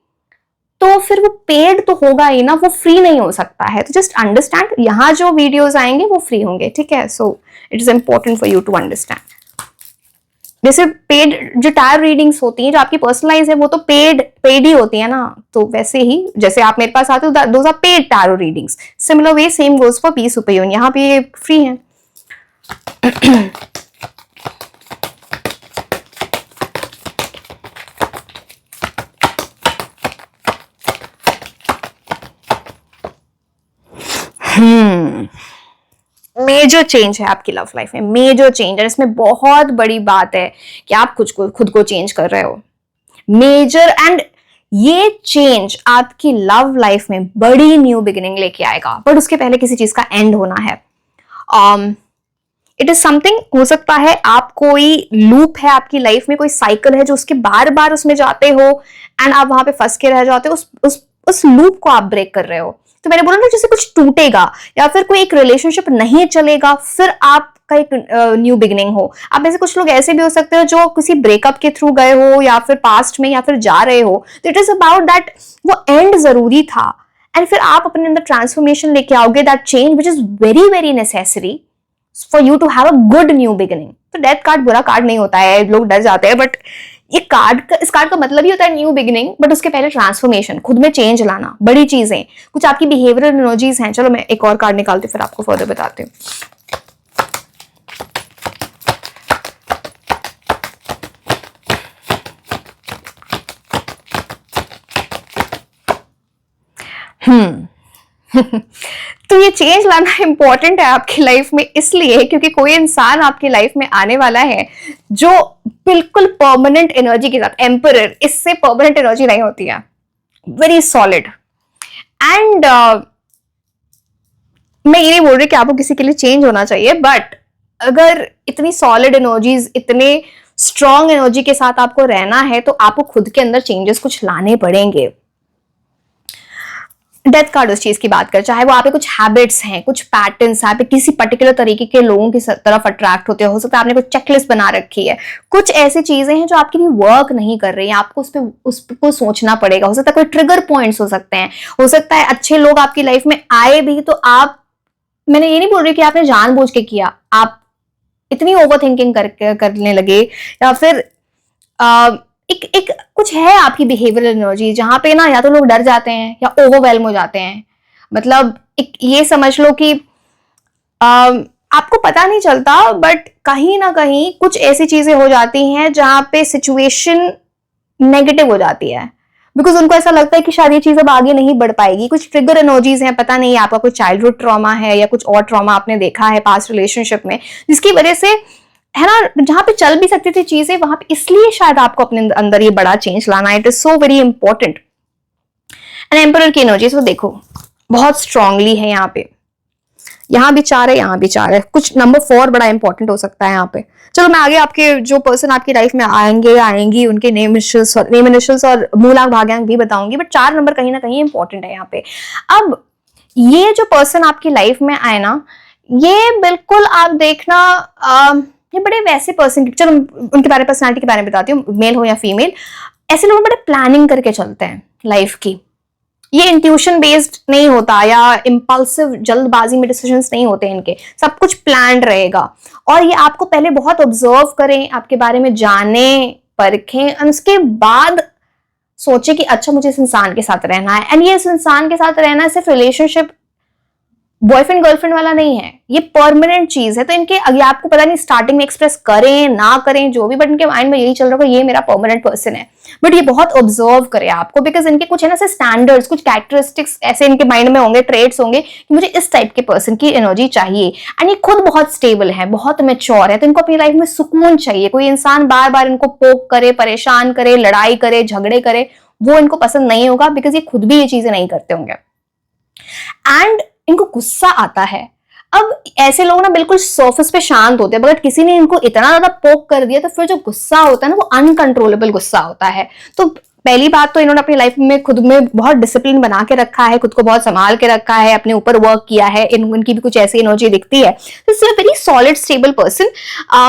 तो फिर वो पेड तो होगा ही ना, वो फ्री नहीं हो सकता है। तो जस्ट अंडरस्टैंड, यहाँ जो वीडियोस आएंगे वो फ्री होंगे, ठीक है। So it is important for you to understand. जैसे पेड जो टैरो रीडिंग्स होती हैं, जो आपकी पर्सनलाइज है, वो तो पेड ही होती है ना। तो वैसे ही जैसे आप मेरे पास आते हो, those are paid tarot readings. Similar way same goes for be super human, यहाँ पे फ्री है। मेजर चेंज है आपकी लव लाइफ में, मेजर चेंज है। इसमें बहुत बड़ी बात है कि आप खुद को चेंज कर रहे हो, मेजर। एंड ये चेंज आपकी लव लाइफ में बड़ी न्यू बिगिनिंग लेके आएगा, बट उसके पहले किसी चीज का एंड होना है। इट इज समथिंग, हो सकता है आप कोई लूप है आपकी लाइफ में, कोई साइकिल है जो उसके बार बार उसमें जाते हो एंड आप वहां पे फंस के रह जाते हो, उस लूप को आप ब्रेक कर रहे हो। तो मैंने बोला ना, जैसे कुछ टूटेगा या फिर कोई एक रिलेशनशिप नहीं चलेगा, फिर आपका एक न्यू बिगिनिंग हो। आप में से कुछ लोग ऐसे भी हो सकते हो जो किसी ब्रेकअप के थ्रू गए हो या फिर पास्ट में या फिर जा रहे हो, तो इट इज अबाउट दैट वो एंड जरूरी था, एंड फिर आप अपने अंदर ट्रांसफॉर्मेशन लेके आओगे, that change which is very very necessary for you to have a good new beginning. तो डेथ कार्ड बुरा कार्ड नहीं होता है, लोग डर जाते हैं, बट ये इस कार्ड का मतलब ही होता है न्यू बिगिनिंग, बट उसके पहले ट्रांसफॉर्मेशन, खुद में चेंज लाना, बड़ी चीजें, कुछ आपकी बिहेवियरल एनर्जीज हैं। चलो मैं एक और कार्ड निकालती हूँ, फिर आपको फर्दर बताती हूँ। तो ये चेंज लाना इंपॉर्टेंट है आपकी लाइफ में, इसलिए क्योंकि कोई इंसान आपकी लाइफ में आने वाला है जो बिल्कुल परमानेंट एनर्जी के साथ, एम्परर, इससे परमानेंट एनर्जी नहीं होती है, वेरी सॉलिड। एंड मैं ये नहीं बोल रही कि आपको किसी के लिए चेंज होना चाहिए, बट अगर इतनी सॉलिड एनर्जीज, इतने स्ट्रॉन्ग एनर्जी के साथ आपको रहना है, तो आपको खुद के अंदर चेंजेस कुछ लाने पड़ेंगे। डेथ कार्ड उस चीज की बात कर, चाहे वो आपके कुछ हैबिट्स हैं, कुछ पैटर्न्स हैं, आप किसी पर्टिकुलर तरीके के लोगों की तरफ अट्रैक्ट होते हो सकता है आपने कुछ चेकलिस्ट बना रखी है, कुछ ऐसी चीजें हैं जो आपके लिए वर्क नहीं कर रही हैं, आपको उस पर सोचना पड़ेगा। हो सकता है कोई ट्रिगर पॉइंट्स हो सकते हैं, हो सकता है अच्छे लोग आपकी लाइफ में आए भी, तो आप, मैंने ये नहीं बोल रही कि आपने जानबूझ के किया, आप इतनी ओवर थिंकिंग करने लगे, या फिर एक कुछ है आपकी बिहेवियरल एनर्जी जहां पे ना या तो लोग डर जाते हैं या ओवरवेल्म हो जाते हैं। मतलब एक ये समझ लो कि आपको पता नहीं चलता, बट कहीं ना कहीं कुछ ऐसी चीजें हो जाती हैं जहां पे सिचुएशन नेगेटिव हो जाती है, बिकॉज उनको ऐसा लगता है कि शायद ये चीज अब आगे नहीं बढ़ पाएगी। कुछ ट्रिगर एनर्जीज हैं, पता नहीं आपका कोई चाइल्डहुड ट्रॉमा है या कुछ और ट्रॉमा आपने देखा है पास्ट रिलेशनशिप में, जिसकी वजह से, है ना, जहां पे चल भी सकती थी चीजें वहां पे, इसलिए शायद आपको अपने अंदर ये बड़ा चेंज लाना है। It is so very important. And emperor की एनर्जी तो देखो बहुत स्ट्रांगली है यहाँ पे, यहाँ भी 4 है, यहाँ भी 4 है, कुछ नंबर 4 बड़ा इंपॉर्टेंट हो सकता है यहाँ पे। चलो मैं आगे आपके जो पर्सन आपकी लाइफ में आएंगे उनके नेम इनिशियल्स और मूलांक भाग्यांक भी बताऊंगी, बट 4 नंबर कहीं ना कहीं इंपॉर्टेंट है यहाँ पे। अब ये जो पर्सन आपकी लाइफ में आए ना, ये बिल्कुल आप देखना, ये बड़े वैसे पर्सन, चलो उनके बारे में, पर्सनालिटी के बारे में बताती हूँ, मेल हो या फीमेल, ऐसे लोग बड़े प्लानिंग करके चलते हैं लाइफ की। ये इंट्यूशन बेस्ड नहीं होता या इम्पल्सिव जल्दबाजी में डिसीजंस नहीं होते इनके, सब कुछ प्लान्ड रहेगा। और ये आपको पहले बहुत ऑब्जर्व करें, आपके बारे में जाने परखें, और उसके बाद सोचे कि अच्छा मुझे इस इंसान के साथ रहना है। एंड ये इस इंसान के साथ रहना सिर्फ रिलेशनशिप बॉयफ्रेंड गर्लफ्रेंड वाला नहीं है, ये परमानेंट चीज है। तो इनके अगर आपको पता नहीं स्टार्टिंग में एक्सप्रेस करें ना करें जो भी, बट इनके माइंड में यही चल रहा है ये मेरा परमानेंट पर्सन है। बट ये बहुत ऑब्जर्व करे आपको, बिकॉज इनके कुछ है ना स्टैंडर्ड्स, कुछ कैरेक्टरिस्टिक्स ऐसे इनके माइंड में होंगे, ट्रेड्स होंगे कि मुझे इस टाइप के पर्सन की एनर्जी चाहिए। एंड ये खुद बहुत स्टेबल है, बहुत मेच्योर है, तो इनको अपनी लाइफ में सुकून चाहिए। कोई इंसान बार बार इनको पोक करे, परेशान करे, लड़ाई करे, झगड़े करे, वो इनको पसंद नहीं होगा, बिकॉज ये खुद भी ये चीजें नहीं करते होंगे। एंड इनको गुस्सा आता है। अब ऐसे लोग ना बिल्कुल सरफेस पे शांत होते हैं, बट किसी ने इनको इतना ज्यादा पोक कर दिया तो फिर जो गुस्सा होता है ना, वो अनकंट्रोलेबल गुस्सा होता है। तो पहली बात तो इन्होंने अपनी लाइफ में खुद में बहुत डिसिप्लिन बना के रखा है, खुद को बहुत संभाल के रखा है, अपने ऊपर वर्क किया है, इनकी भी कुछ ऐसी एनर्जी दिखती है। This is a very solid stable person.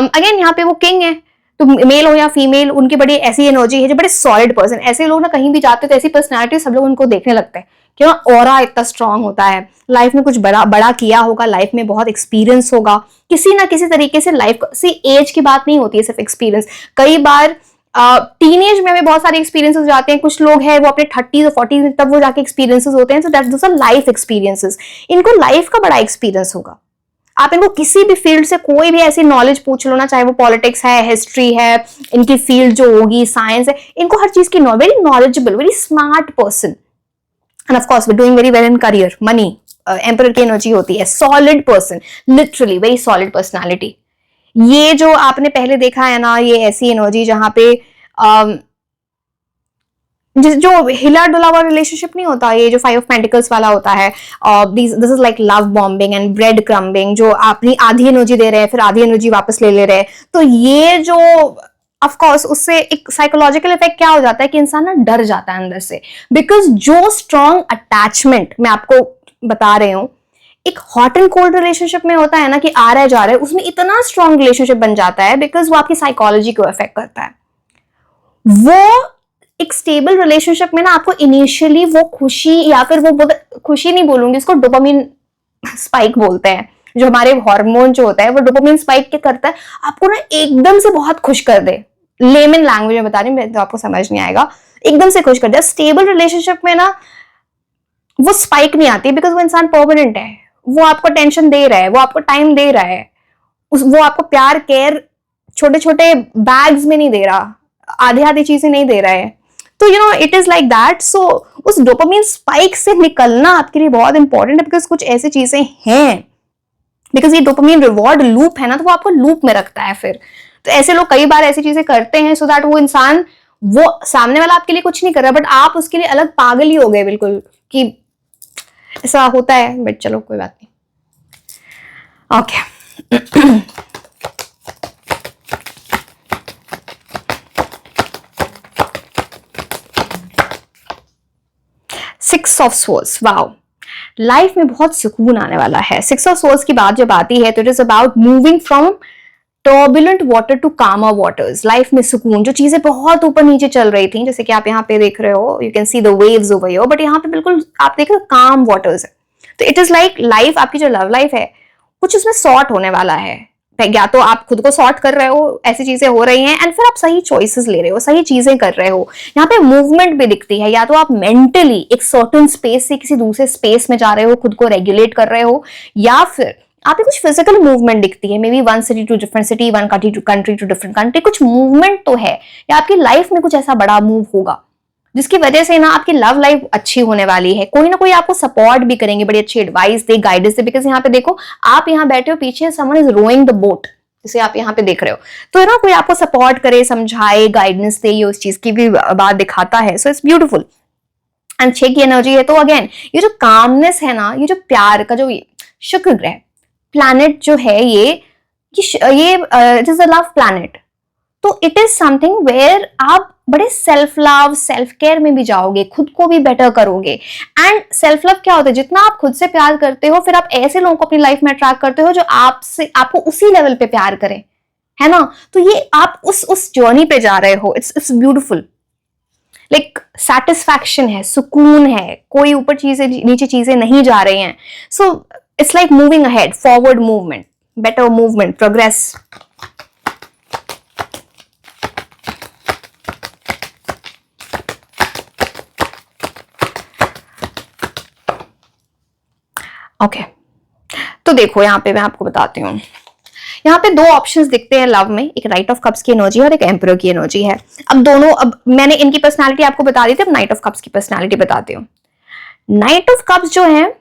Again यहाँ पे वो किंग है, तो मेल हो या फीमेल, उनकी बड़ी ऐसी एनर्जी है जो बड़े सॉलिड पर्सन। ऐसे लोग ना कहीं भी जाते तो ऐसी पर्सनैलिटी सब लोग उनको देखने लगते हैं, क्यों, ऑरा इतना स्ट्रांग होता है, लाइफ में कुछ बड़ा बड़ा किया होगा, लाइफ में बहुत एक्सपीरियंस होगा किसी ना किसी तरीके से। लाइफ सी एज की बात नहीं होती है, सिर्फ एक्सपीरियंस। कई बार टीनेज में हमें बहुत सारे एक्सपीरियंसेस हो जाते हैं, कुछ लोग हैं वो अपने 30s और 40s में तब वो जाके एक्सपीरियंसेस होते हैं। So that's life experiences. इनको लाइफ का बड़ा एक्सपीरियंस होगा। आप इनको किसी भी फील्ड से कोई भी ऐसी नॉलेज पूछ लो ना, चाहे वो पॉलिटिक्स है, हिस्ट्री है, इनकी फील्ड जो होगी, साइंस है, इनको हर चीज की very knowledgeable, very smart person. End of course doing very well in career, money, emperor की एनर्जी होती है। Solid person, literally very solid personality. ये जो आपने पहले देखा है ना, ये ऐसी एनर्जी जहां पे जो हिला डुला हुआ रिलेशनशिप नहीं होता, ये जो 5 ऑफ पेंटिकल्स वाला होता है, this is like love bombing and breadcrumbing, जो अपनी आधी एनर्जी दे रहे हैं फिर आधी एनर्जी वापस ले रहे हैं। तो ये जो ऑफ कोर्स उससे एक साइकोलॉजिकल इफेक्ट क्या हो जाता है कि इंसान ना डर जाता है अंदर से, बिकॉज जो स्ट्रॉन्ग अटैचमेंट, मैं आपको बता रहे हो, एक हॉट एंड कोल्ड रिलेशनशिप में होता है ना कि आ रहा है जा रहा है, उसमें इतना स्ट्रॉन्ग रिलेशनशिप बन जाता है बिकॉज वो आपकी साइकोलॉजी को अफेक्ट करता है। वो एक स्टेबल रिलेशनशिप में ना आपको इनिशियली वो खुशी, या फिर वो खुशी नहीं बोलूंगी, उसको डोपामिन स्पाइक बोलते हैं, जो हमारे हार्मोन जो होता है वो डोपामिन स्पाइक क्या करता है, आपको ना एकदम से बहुत खुश कर दे। लेमन लैंग्वेज में बता रही हूँ तो आपको समझ नहीं आएगा, एकदम से खुश कर दे। स्टेबल रिलेशनशिप में ना वो स्पाइक नहीं आती बिकॉज वो इंसान परमानेंट है, वो आपको टेंशन दे रहा है, वो आपको टाइम दे रहा है, वो आपको प्यार केयर छोटे छोटे बैग्स में नहीं दे रहा, आधे आधे चीजें नहीं दे रहा है। तो you know it is like that. So उस डोपामिन स्पाइक से निकलना आपके लिए बहुत इंपॉर्टेंट है बिकॉज कुछ ऐसी चीजें हैं, बिकॉज ये डोपामिन रिवॉर्ड लूप है ना, तो वो आपको लूप में रखता है फिर। तो ऐसे लोग कई बार ऐसी चीजें करते हैं सो दैट वो इंसान, वो सामने वाला आपके लिए कुछ नहीं कर रहा बट आप उसके लिए अलग पागल ही हो गए बिल्कुल, कि ऐसा होता है। बट चलो कोई बात नहीं, okay. Six of source, wow, life में बहुत सुकून आने वाला है। सिक्स ऑफ सोर्स की बात जब आती है तो it is about moving from turbulent water to calmer waters. Life में सुकून, जो चीजें बहुत ऊपर नीचे चल रही थी, जैसे कि आप यहाँ पे देख रहे हो, you can see the waves over here, but यहाँ पे बिल्कुल आप देख रहे हो काम वाटर्स है। तो इट इज लाइक लाइफ, आपकी जो लव लाइफ है कुछ उसमें सॉर्ट होने वाला है। या तो आप खुद को सॉर्ट कर रहे हो, ऐसी चीजें हो रही हैं, एंड फिर आप सही चॉइसेस ले रहे हो, सही चीजें कर रहे हो। यहाँ पे मूवमेंट भी दिखती है, या तो आप मेंटली एक सर्टेन स्पेस से किसी दूसरे स्पेस में जा रहे हो, खुद को रेगुलेट कर रहे हो, या फिर आपको कुछ फिजिकल मूवमेंट दिखती है, maybe one city to different city, one country to different country, कुछ मूवमेंट तो है, या आपकी लाइफ में कुछ ऐसा बड़ा मूव होगा जिसकी वजह से ना आपकी लव लाइफ अच्छी होने वाली है। कोई ना कोई आपको सपोर्ट भी करेंगे, बड़ी अच्छी एडवाइस दे, गाइडेंस दे। बिकॉज यहाँ पे देखो, आप यहाँ बैठे हो, पीछे someone is rowing the boat, जिसे आप यहाँ पे देख रहे हो, तो ना कोई आपको सपोर्ट करे, समझाए, गाइडेंस दे, ये उस चीज की भी बात दिखाता है। So it's beautiful. एंड 6 की एनर्जी है, तो अगेन ये जो कामनेस है ना, ये जो प्यार का, जो शुक्र ग्रह प्लैनेट जो है, ये it is a love planet. तो इट इज समथिंग वेयर आप बड़े सेल्फ लव, सेल्फ केयर में भी जाओगे, खुद को भी बेटर करोगे। एंड सेल्फ लव क्या होता है, जितना आप खुद से प्यार करते हो, फिर आप ऐसे लोगों को अपनी लाइफ में अट्रैक्ट करते हो जो आपको उसी लेवल पे प्यार करें, है ना। तो ये आप उस जर्नी पे जा रहे हो। इट्स ब्यूटिफुल, लाइक सेटिस्फैक्शन है, सुकून है, कोई ऊपर चीजें नीचे चीजें नहीं जा रही हैं। सो it's like moving ahead, forward movement, better movement, progress. Okay, तो देखो यहाँ पे मैं आपको बताती हूँ, यहाँ पे दो ऑप्शंस दिखते हैं लव में, एक नाइट ऑफ कप्स की एनर्जी और एक एम्परर की एनर्जी है। अब मैंने इनकी पर्सनालिटी आपको बता दी थी, अब नाइट ऑफ कप्स की पर्सनालिटी बताती हूँ। नाइट ऑफ कप्स जो है,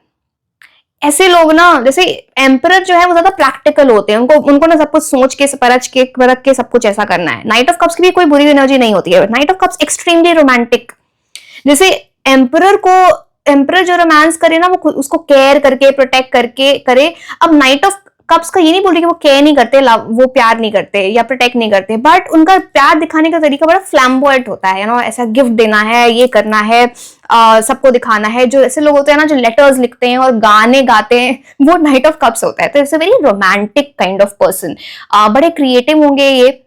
ऐसे लोग ना, जैसे एम्परर जो है वो ज्यादा प्रैक्टिकल होते हैं, उनको ना सब कुछ सोच के, परख के सब कुछ ऐसा करना है। नाइट ऑफ कप्स की भी कोई बुरी एनर्जी नहीं होती है। Night of cups extremely romantic, जैसे एम्परर जो रोमांस करे ना, वो उसको केयर करके, प्रोटेक्ट करके करे। अब नाइट ऑफ कप्स का ये नहीं बोल रही कि वो केयर नहीं करते, वो प्यार नहीं करते या प्रोटेक्ट नहीं करते, बट उनका प्यार दिखाने का तरीका बड़ा फ्लैम्बॉयंट होता है, ऐसा गिफ्ट देना है, ये करना है, सबको दिखाना है। जो ऐसे लोग होते हैं ना, जो लेटर्स लिखते हैं और गाने गाते हैं, वो नाइट ऑफ कप्स होता है। तो it's a very romantic kind of person. बड़े क्रिएटिव होंगे ये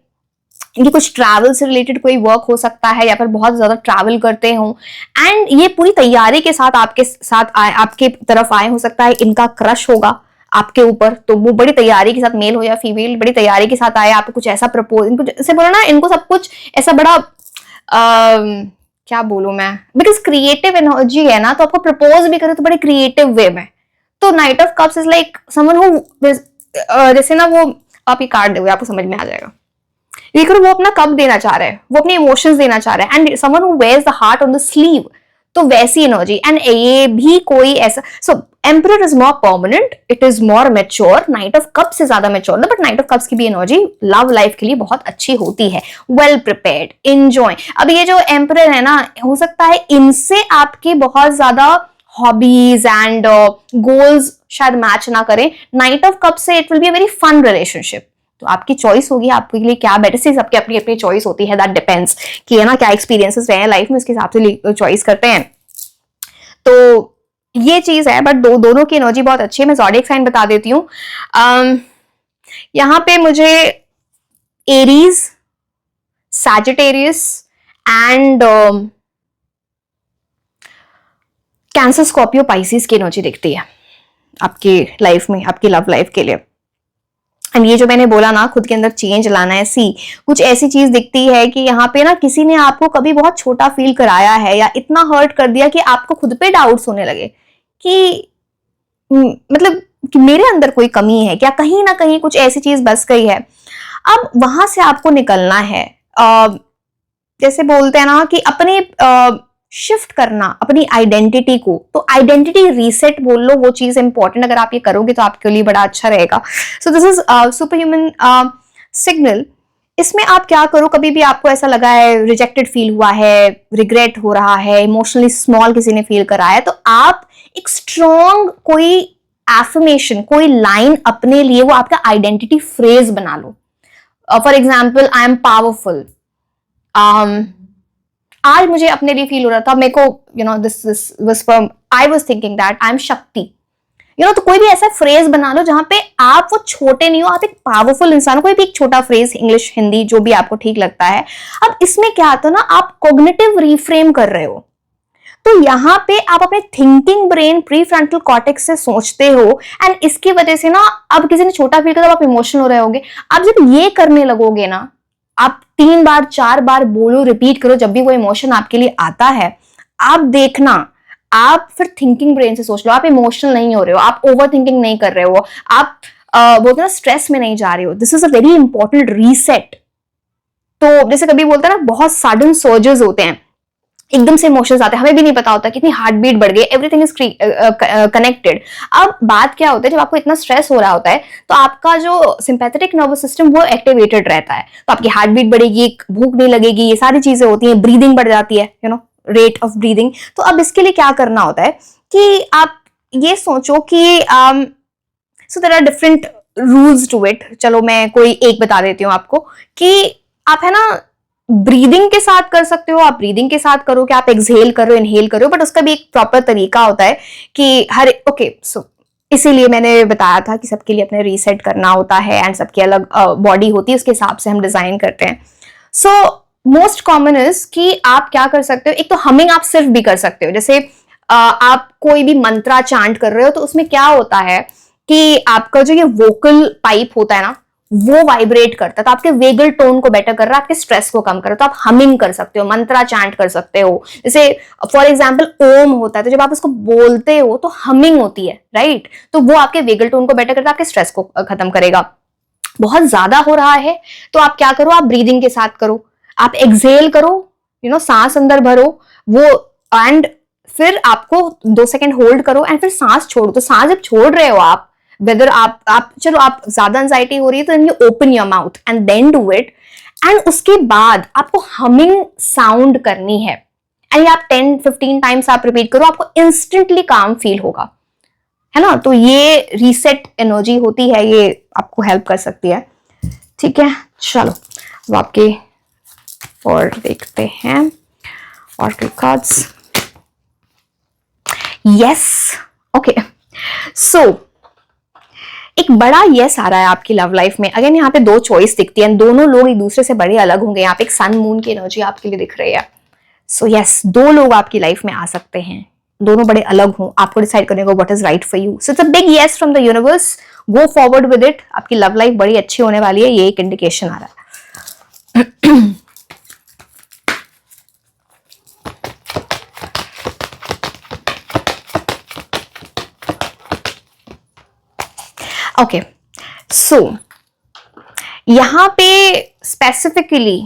कुछ ट्रैवल से रिलेटेड कोई वर्क हो सकता है, या फिर बहुत ज्यादा ट्रैवल करते हो, एंड ये पूरी तैयारी के साथ आपके तरफ आए। हो सकता है इनका क्रश होगा आपके ऊपर, तो वो बड़ी तैयारी के साथ, मेल हो या फीमेल, बड़ी तैयारी के साथ आए, आपको कुछ ऐसा प्रपोज, इनको जैसे बोलो ना, इनको सब कुछ ऐसा बड़ा क्या बोलूं मैं, बिकॉज क्रिएटिव एनर्जी है ना, तो आपको प्रपोज भी करे तो बड़े क्रिएटिव वे में। तो night of cups is like someone who, जैसे ना, वो आप ये कार्ड दोगे आपको समझ में आ जाएगा। ये करो, वो अपना कप देना चाह रहा है, वो अपने इमोशंस देना चाह रहा है, and someone who wears the heart on the sleeve, तो वैसी एनर्जी। एंड ये भी कोई ऐसा, so emperor is more permanent, it is more mature, knight of cups से ज्यादा मैच्योर है, बट नाइट ऑफ कप्स की भी एनर्जी लव लाइफ के लिए बहुत अच्छी होती है। Well prepared, enjoy. अब ये जो एम्परर है ना, हो सकता है इनसे आपके बहुत ज्यादा हॉबीज एंड गोल्स शायद मैच ना करें। नाइट ऑफ कप्स से it will be a very fun relationship. तो आपकी चॉइस होगी, आपके लिए क्या बेटर, से सबकी अपनी अपनी चॉइस होती है, दैट डिपेंड्स कि है ना क्या एक्सपीरियंसेस रहे हैं लाइफ में, उसके हिसाब से चॉइस करते हैं। तो ये चीज है, बट दोनों की एनर्जी बहुत अच्छी है। मैं ज़ोडिएक साइन बता देती हूँ। यहाँ पे मुझे Aries, Sagittarius and cancer, Scorpio, Pisces की एनर्जी दिखती है आपकी लाइफ में, आपकी लव लाइफ के लिए। एंड ये जो मैंने बोला ना, खुद के अंदर चेंज लाना है, सी कुछ ऐसी चीज दिखती है कि यहाँ पे ना किसी ने आपको कभी बहुत छोटा फील कराया है या इतना हर्ट कर दिया कि आपको खुद पे डाउट्स होने लगे कि मतलब कि मेरे अंदर कोई कमी है क्या, कहीं ना कहीं कुछ ऐसी चीज बस गई है। अब वहां से आपको निकलना है। जैसे बोलते हैं ना कि अपने शिफ्ट करना अपनी आइडेंटिटी को, तो आइडेंटिटी रीसेट बोल लो, वो चीज इंपॉर्टेंट। अगर आप ये करोगे तो आपके लिए बड़ा अच्छा रहेगा। सो this is super human signal. इसमें आप क्या करो, कभी भी आपको ऐसा लगा है, रिजेक्टेड फील हुआ है, रिग्रेट हो रहा है, इमोशनली स्मॉल किसी ने फील कराया, तो आप एक स्ट्रॉन्ग कोई एफर्मेशन, कोई लाइन अपने लिए, वो आपका आइडेंटिटी फ्रेज बना लो। For example, I am powerful. आज मुझे अपने लिए फील हो रहा था, मेरे को this I was thinking that I am शक्ति, तो कोई भी ऐसा फ्रेज बना लो जहां पे आप वो छोटे नहीं हो, आप एक पावरफुल इंसान हो। कोई भी एक छोटा फ्रेज, इंग्लिश, हिंदी, जो भी आपको ठीक लगता है। अब इसमें क्या आता है ना, आप कॉग्निटिव रिफ्रेम कर रहे हो, तो यहाँ पे आप अपने thinking brain, pre frontal cortex से सोचते हो, एंड इसकी वजह से ना, अब किसी ने छोटा फील किया तो आप इमोशनल हो रहे होगे। आप जब ये करने लगोगे ना, आप 3 बार 4 बार बोलो, रिपीट करो, जब भी वो इमोशन आपके लिए आता है, आप देखना, आप फिर थिंकिंग ब्रेन से सोच लो, आप इमोशनल नहीं हो रहे हो, आप ओवर थिंकिंग नहीं कर रहे हो, आप बोलते ना स्ट्रेस में नहीं जा रहे हो। This is a very important reset. तो जैसे कभी बोलते हैं ना, बहुत सडन सर्जेस होते हैं, एकदम से इमोशंस आते हैं, हमें भी नहीं पता होता कितनी हार्ट बीट बढ़ गई, एवरीथिंग इज कनेक्टेड। अब बात क्या होता है, जब आपको इतना स्ट्रेस हो रहा होता है तो आपका जो सिंपैथेटिक नर्वस सिस्टम वो एक्टिवेटेड रहता है, तो आपकी हार्ट बीट बढ़ेगी, भूख नहीं लगेगी, ये सारी चीजें होती हैं, ब्रीदिंग बढ़ जाती है, रेट ऑफ ब्रीदिंग। तो अब इसके लिए क्या करना होता है कि आप ये सोचो कि so there are different rules to it. चलो मैं कोई एक बता देती हूँ आपको, कि आप है ना ब्रीदिंग के साथ कर सकते हो, आप ब्रीदिंग के साथ करो कि आप एक्सहेल करो, इनहेल करो, बट उसका भी एक प्रॉपर तरीका होता है कि सो इसीलिए मैंने बताया था कि सबके लिए अपने रीसेट करना होता है, एंड सबकी अलग बॉडी होती है, उसके हिसाब से हम डिजाइन करते हैं। सो मोस्ट कॉमन इज कि आप क्या कर सकते हो, एक तो हमिंग आप सिर्फ भी कर सकते हो। जैसे आप कोई भी मंत्रा चांट कर रहे हो, तो उसमें क्या होता है कि आपका जो ये वोकल पाइप होता है ना, वो वाइब्रेट करता है, तो आपके वेगल टोन को बेटर कर रहा है, आपके स्ट्रेस को कम कर रहा है। तो आप हमिंग कर सकते हो, मंत्रा चैंट कर सकते हो। जैसे फॉर एग्जांपल ओम होता है, तो जब आप उसको बोलते हो तो हमिंग होती है, राइट? तो वो आपके वेगल टोन को बेटर करता है, आपके स्ट्रेस को खत्म करेगा। बहुत ज्यादा हो रहा है तो आप क्या करो, आप ब्रीदिंग के साथ करो, आप एक्सहेल करो, सांस अंदर भरो वो, एंड फिर आपको 2 सेकंड होल्ड करो, एंड फिर सांस छोड़ो। तो सांस जब छोड़ रहे हो आप, वेदर आप चलो आप ज्यादा एंजाइटी हो रही है, तो you open your mouth and then do it, and उसके बाद आपको हमिंग साउंड करनी है, एंड आप 10-15 टाइम्स आप रिपीट करो, आपको इंस्टेंटली काम फील होगा, है ना? तो ये रीसेट एनर्जी होती है, ये आपको हेल्प कर सकती है। ठीक है, चलो अब आपके और देखते हैं और कार्ड्स। यस, ओके, सो एक बड़ा यस आ रहा है आपकी लव लाइफ में। अगेन यहाँ पे 2 चॉइस दिखती है, दोनों लोग एक दूसरे से बड़े अलग होंगे। यहाँ पे एक सन मून की एनर्जी आपके लिए दिख रही है। सो यस, 2 लोग आपकी लाइफ में आ सकते हैं, दोनों बड़े अलग हों, आपको डिसाइड करने को what is right for you. So it's a big yes from the universe, go forward with it. आपकी लव लाइफ बड़ी अच्छी होने वाली है, ये एक इंडिकेशन आ रहा है। ओके, सो यहां पे स्पेसिफिकली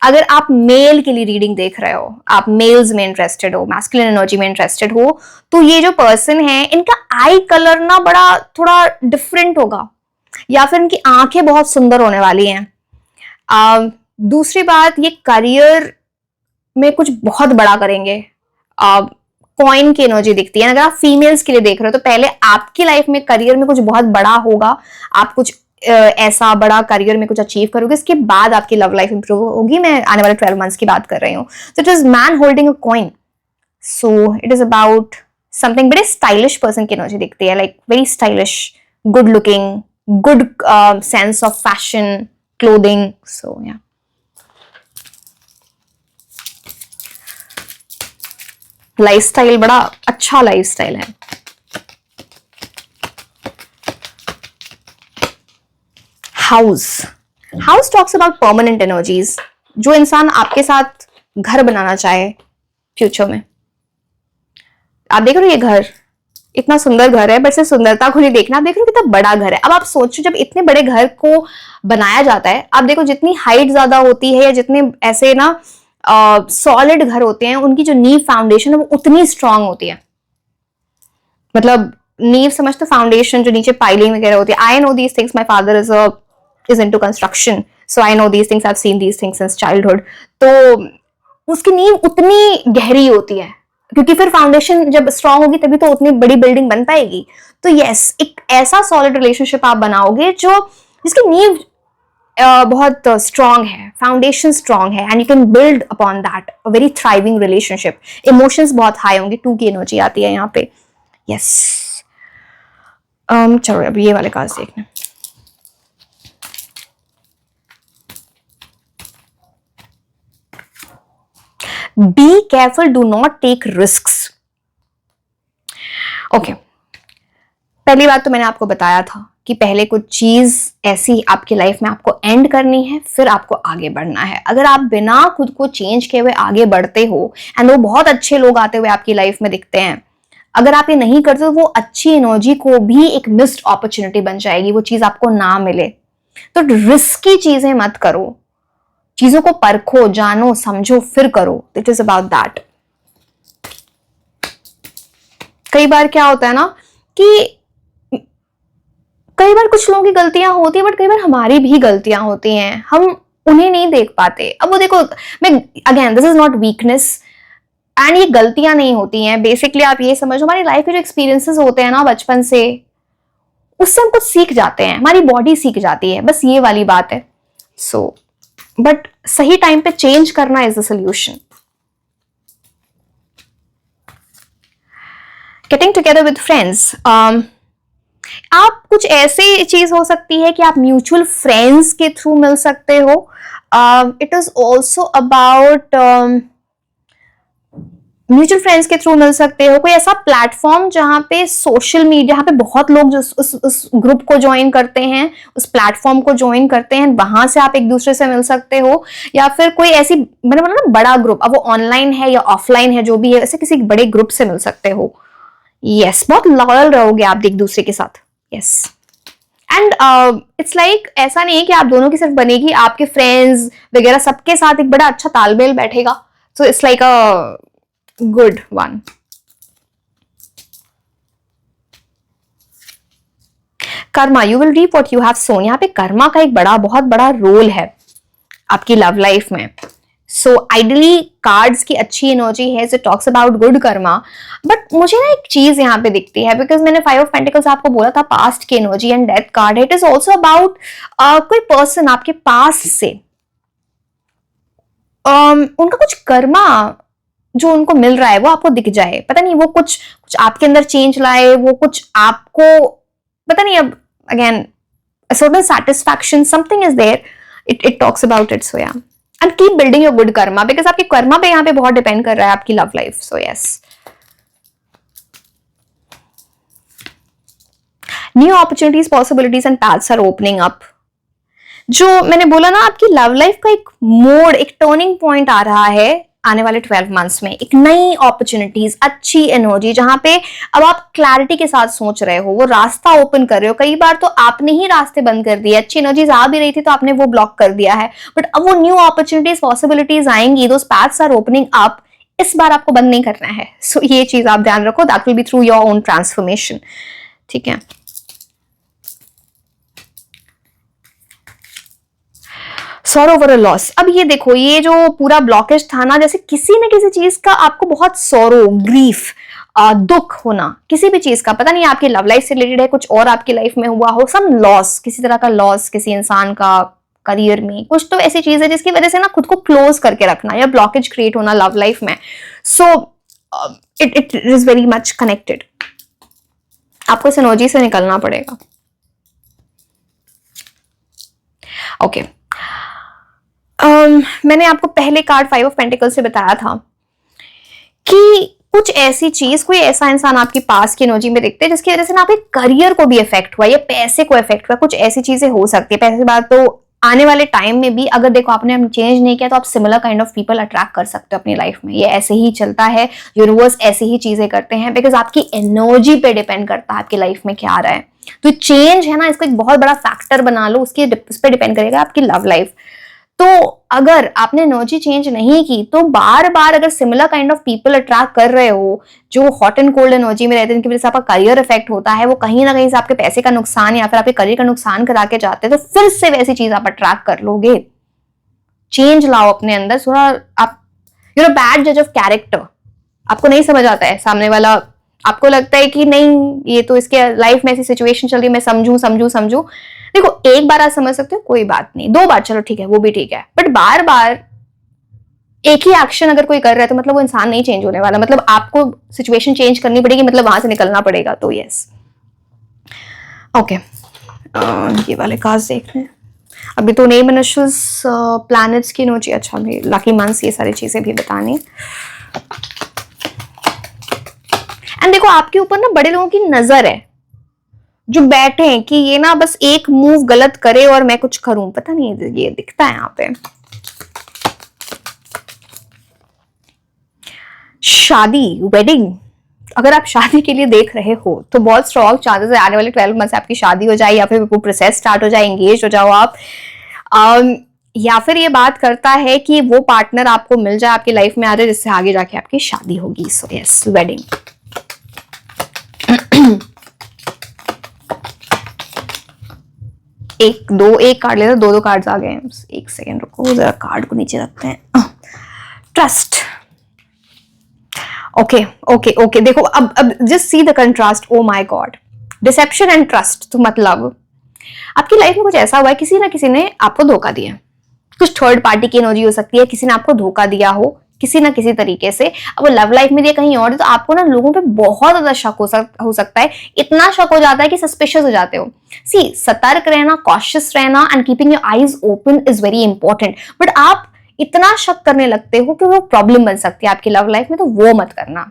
अगर आप मेल के लिए रीडिंग देख रहे हो, आप मेल्स में इंटरेस्टेड हो, मैस्कुलिन एनर्जी में इंटरेस्टेड हो, तो ये जो पर्सन है इनका आई कलर ना बड़ा थोड़ा डिफरेंट होगा, या फिर इनकी आंखें बहुत सुंदर होने वाली हैं। दूसरी बात, ये करियर में कुछ बहुत बड़ा करेंगे। कॉइन की एनर्जी दिखती है। अगर आप फीमेल्स के लिए देख रहे हो, तो पहले आपकी लाइफ में करियर में कुछ बहुत बड़ा होगा, आप कुछ ऐसा बड़ा करियर में कुछ अचीव करोगे, इसके बाद आपकी लव लाइफ इंप्रूव होगी। मैं आने वाले 12 मंथ्स की बात कर रही हूँ। So it is man holding a coin, so it is about something बड़े स्टाइलिश पर्सन की एनर्जी दिखती है, like very stylish, good looking, good sense of fashion, clothing. So या लाइफस्टाइल बड़ा अच्छा लाइफस्टाइल है. House talks about permanent energies. जो इंसान आपके साथ घर बनाना चाहे फ्यूचर में, आप देख रहे हो ये घर इतना सुंदर घर है, बट सिर्फ सुंदरता को नहीं देखना, आप देख रहे हो कितना बड़ा घर है. अब आप सोचो जब इतने बड़े घर को बनाया जाता है, आप देखो जितनी हाइट ज्यादा होती है या जितने ऐसे ना सॉलिड घर होते हैं, उनकी जो नींव फाउंडेशन है वो उतनी स्ट्रांग होती है. मतलब नींव समझते, फाउंडेशन जो नीचे पाइलिंग वगैरह होती है. I know these things, my father is into construction, so I know these things, I have seen these things since childhood. तो उसकी नींव उतनी गहरी होती है, क्योंकि फिर फाउंडेशन जब स्ट्रांग होगी तभी तो उतनी बड़ी बिल्डिंग बन पाएगी. तो यस, एक ऐसा सॉलिड रिलेशनशिप आप बनाओगे जो जिसकी नींव बहुत स्ट्रांग है, फाउंडेशन स्ट्रांग है, and you can build upon that a very thriving relationship. Emotions बहुत हाई होंगे, 2 की एनर्जी आती है यहाँ पे. यस, चलो अब ये वाले कार्ड्स देखना. Be careful, do not take risks. Okay, पहली बात तो मैंने आपको बताया था कि पहले कुछ चीज ऐसी आपकी लाइफ में आपको एंड करनी है, फिर आपको आगे बढ़ना है. अगर आप बिना खुद को चेंज किए हुए आगे बढ़ते हो, एंड वो बहुत अच्छे लोग आते हुए आपकी लाइफ में दिखते हैं, अगर आप ये नहीं करते तो वो अच्छी एनर्जी को भी एक मिस्ड अपॉर्चुनिटी बन जाएगी, वो चीज आपको ना मिले. तो रिस्की चीजें मत करो, चीजों को परखो, जानो, समझो, फिर करो. It is about that. कई बार क्या होता है ना कि कई बार कुछ लोगों की गलतियां होती है, बट कई बार हमारी भी गलतियां होती हैं, हम उन्हें नहीं देख पाते. अब वो देखो, मैं again, this is not weakness, and ये गलतियां नहीं होती हैं. बेसिकली आप ये समझो, हमारी लाइफ के जो एक्सपीरियंसेस होते हैं ना बचपन से, उससे हम कुछ सीख जाते हैं, हमारी बॉडी सीख जाती है, बस ये वाली बात है. सो बट सही टाइम पे चेंज करना is the solution. Getting together with friends, आप कुछ ऐसी चीज हो सकती है कि आप म्यूचुअल फ्रेंड्स के थ्रू मिल सकते हो. It is also about mutual friends के थ्रू मिल सकते हो. कोई ऐसा प्लेटफॉर्म जहां पे सोशल मीडिया, जहां पे बहुत लोग जो उस ग्रुप को ज्वाइन करते हैं, उस प्लेटफॉर्म को ज्वाइन करते हैं, वहां से आप एक दूसरे से मिल सकते हो. या फिर कोई ऐसी मतलब ना बड़ा ग्रुप, अब वो ऑनलाइन है या ऑफलाइन है, जो भी है, ऐसे किसी बड़े ग्रुप से मिल सकते हो. यस, बहुत लॉयल रहोगे आप एक दूसरे के साथ. यस, एंड इट्स लाइक ऐसा नहीं है कि आप दोनों की सिर्फ बनेगी, आपके फ्रेंड्स वगैरह सबके साथ एक बड़ा अच्छा तालमेल बैठेगा. So it's like a good one. Karma, you will reap what you have sown. यहाँ पे कर्मा का एक बहुत बड़ा रोल है आपकी लव लाइफ में. सो आइडली कार्ड्स की अच्छी एनर्जी है, it talks about good Karma. But मुझे ना एक चीज यहाँ पे दिखती है, बिकॉज मैंने 5 ऑफ पेंटिकल्स आपको बोला था पास्ट की energy and death card. It is also about कोई पर्सन आपके पास्ट से उनका कुछ कर्मा जो उनको मिल रहा है वो आपको दिख जाए. पता नहीं वो कुछ आपके अंदर चेंज लाए, वो कुछ आपको पता नहीं. अब again sort of satisfaction, something is there. It talks about it. So yeah, and keep building your good karma, because आपके कर्मा पे यहाँ पे बहुत डिपेंड कर रहा है आपकी love life. So yes, new opportunities, possibilities and paths are opening up. जो मैंने बोला ना, आपकी लव लाइफ का एक मोड, एक टर्निंग पॉइंट आ रहा है आने वाले 12 मंथ्स में. एक नई अपॉर्चुनिटीज, अच्छी एनर्जी, जहां पे अब आप क्लैरिटी के साथ सोच रहे हो, वो रास्ता ओपन कर रहे हो. कई बार तो आपने ही रास्ते बंद कर दिए, अच्छी एनर्जीज आ भी रही थी तो आपने वो ब्लॉक कर दिया है, बट अब वो न्यू अपॉर्चुनिटीज, पॉसिबिलिटीज आएंगी, दोस पाथ्स आर ओपनिंग अप. इस बार आपको बंद नहीं करना है. सो ये चीज आप ध्यान रखो, that will be through your own transformation. ठीक है. Sorrow over a loss. अब ये देखो, ये जो पूरा ब्लॉकेज था ना, जैसे किसी न किसी चीज का आपको बहुत सॉरो, ग्रीफ, दुख होना, किसी भी चीज का, पता नहीं आपकी लव लाइफ से रिलेटेड है, कुछ और आपकी लाइफ में हुआ हो, सम लॉस, किसी तरह का लॉस, किसी इंसान का, करियर में कुछ तो ऐसी चीज है जिसकी वजह से ना खुद को क्लोज करके रखना या ब्लॉकेज क्रिएट होना लव लाइफ में. सो it is very much connected. आपको इस एनर्जी से निकलना पड़ेगा। ओके मैंने आपको पहले कार्ड 5 ऑफ पेंटिकल्स से बताया था कि कुछ ऐसी चीज, कोई ऐसा इंसान आपके पास की एनर्जी में दिखते हैं जिसकी वजह से ना आपके करियर को भी इफेक्ट हुआ या पैसे को इफेक्ट हुआ। कुछ ऐसी चीजें हो सकती है। पैसे की बात तो आने वाले टाइम में भी अगर देखो आपने चेंज नहीं किया तो आप similar kind of people attract कर सकते हो अपनी लाइफ में। ये ऐसे ही चलता है, यूनिवर्स ऐसे ही चीजें करते हैं, बिकॉज आपकी एनर्जी पे डिपेंड करता है आपकी लाइफ में क्या आ रहा है। तो चेंज है ना, इसको एक बहुत बड़ा फैक्टर बना लो, उस पर डिपेंड करेगा आपकी लव लाइफ। तो अगर आपने एनर्जी चेंज नहीं की तो बार बार अगर similar kind of people attract कर रहे हो जो हॉट एंड कोल्ड एनर्जी में रहते हैं, जिनकी वजह से आपका करियर इफेक्ट होता है, वो कहीं ना कहीं से आपके पैसे का नुकसान या फिर आपके करियर का नुकसान करा के जाते हैं, तो फिर से वैसी चीज आप अट्रैक्ट कर लोगे। चेंज लाओ अपने अंदर। थोड़ा आप यू नो बैड जज ऑफ कैरेक्टर। आपको नहीं समझ आता है सामने वाला, आपको लगता है कि नहीं ये तो इसके लाइफ में ऐसी सिचुएशन चल रही है, मैं समझू समझू समझू। देखो एक बार आप समझ सकते हो, कोई बात नहीं, 2 बार चलो ठीक है, वो भी ठीक है, बट बार बार एक ही एक्शन अगर कोई कर रहा है तो मतलब वो इंसान नहीं चेंज होने वाला। मतलब आपको सिचुएशन चेंज करनी पड़ेगी, मतलब वहां से निकलना पड़ेगा। तो यस ओके ये वाले कार्ड्स देख रहे हैं अभी तो नेम इनिशियल्स, प्लैनेट्स की एनर्जी, अच्छा लकी मंथ्स, ये सारी चीजें भी बतानी। एंड देखो आपके ऊपर ना बड़े लोगों की नजर है जो बैठे हैं कि ये ना बस एक मूव गलत करे और मैं कुछ करूं, पता नहीं ये दिखता है यहाँ पे। शादी, वेडिंग, अगर आप शादी के लिए देख रहे हो तो बहुत स्ट्रॉन्ग चांसेस है आने वाले 12 मंथ से आपकी शादी हो जाए, या फिर वो प्रोसेस स्टार्ट हो जाए, एंगेज हो जाओ आप, या फिर ये बात करता है कि वो पार्टनर आपको मिल जाए, आपकी लाइफ में आ जाए, जिससे आगे जाके आपकी शादी होगी। So yes wedding. एक कार्ड लेते, 2 कार्ड्स आ गए। एक सेकेंड रुको, जरा कार्ड को नीचे रखते हैं। ट्रस्ट। ओके ओके ओके देखो अब just see the contrast. Oh my God, dissipation and trust. तो मतलब आपकी लाइफ में कुछ ऐसा हुआ है, किसी ना किसी ने आपको धोखा दिया। कुछ थर्ड पार्टी की एनर्जी हो सकती है, किसी ने आपको धोखा दिया हो किसी ना किसी तरीके से। अब वो लव लाइफ में दिया कहीं और, तो आपको ना लोगों पे बहुत ज्यादा शक हो सकता है। इतना शक हो जाता है कि सस्पिशियस हो जाते हो। सी सतर्क रहना, कॉशियस रहना and keeping your eyes open is very important. But आप इतना शक करने लगते हो कि वो प्रॉब्लम बन सकती है आपकी लव लाइफ में, तो वो मत करना।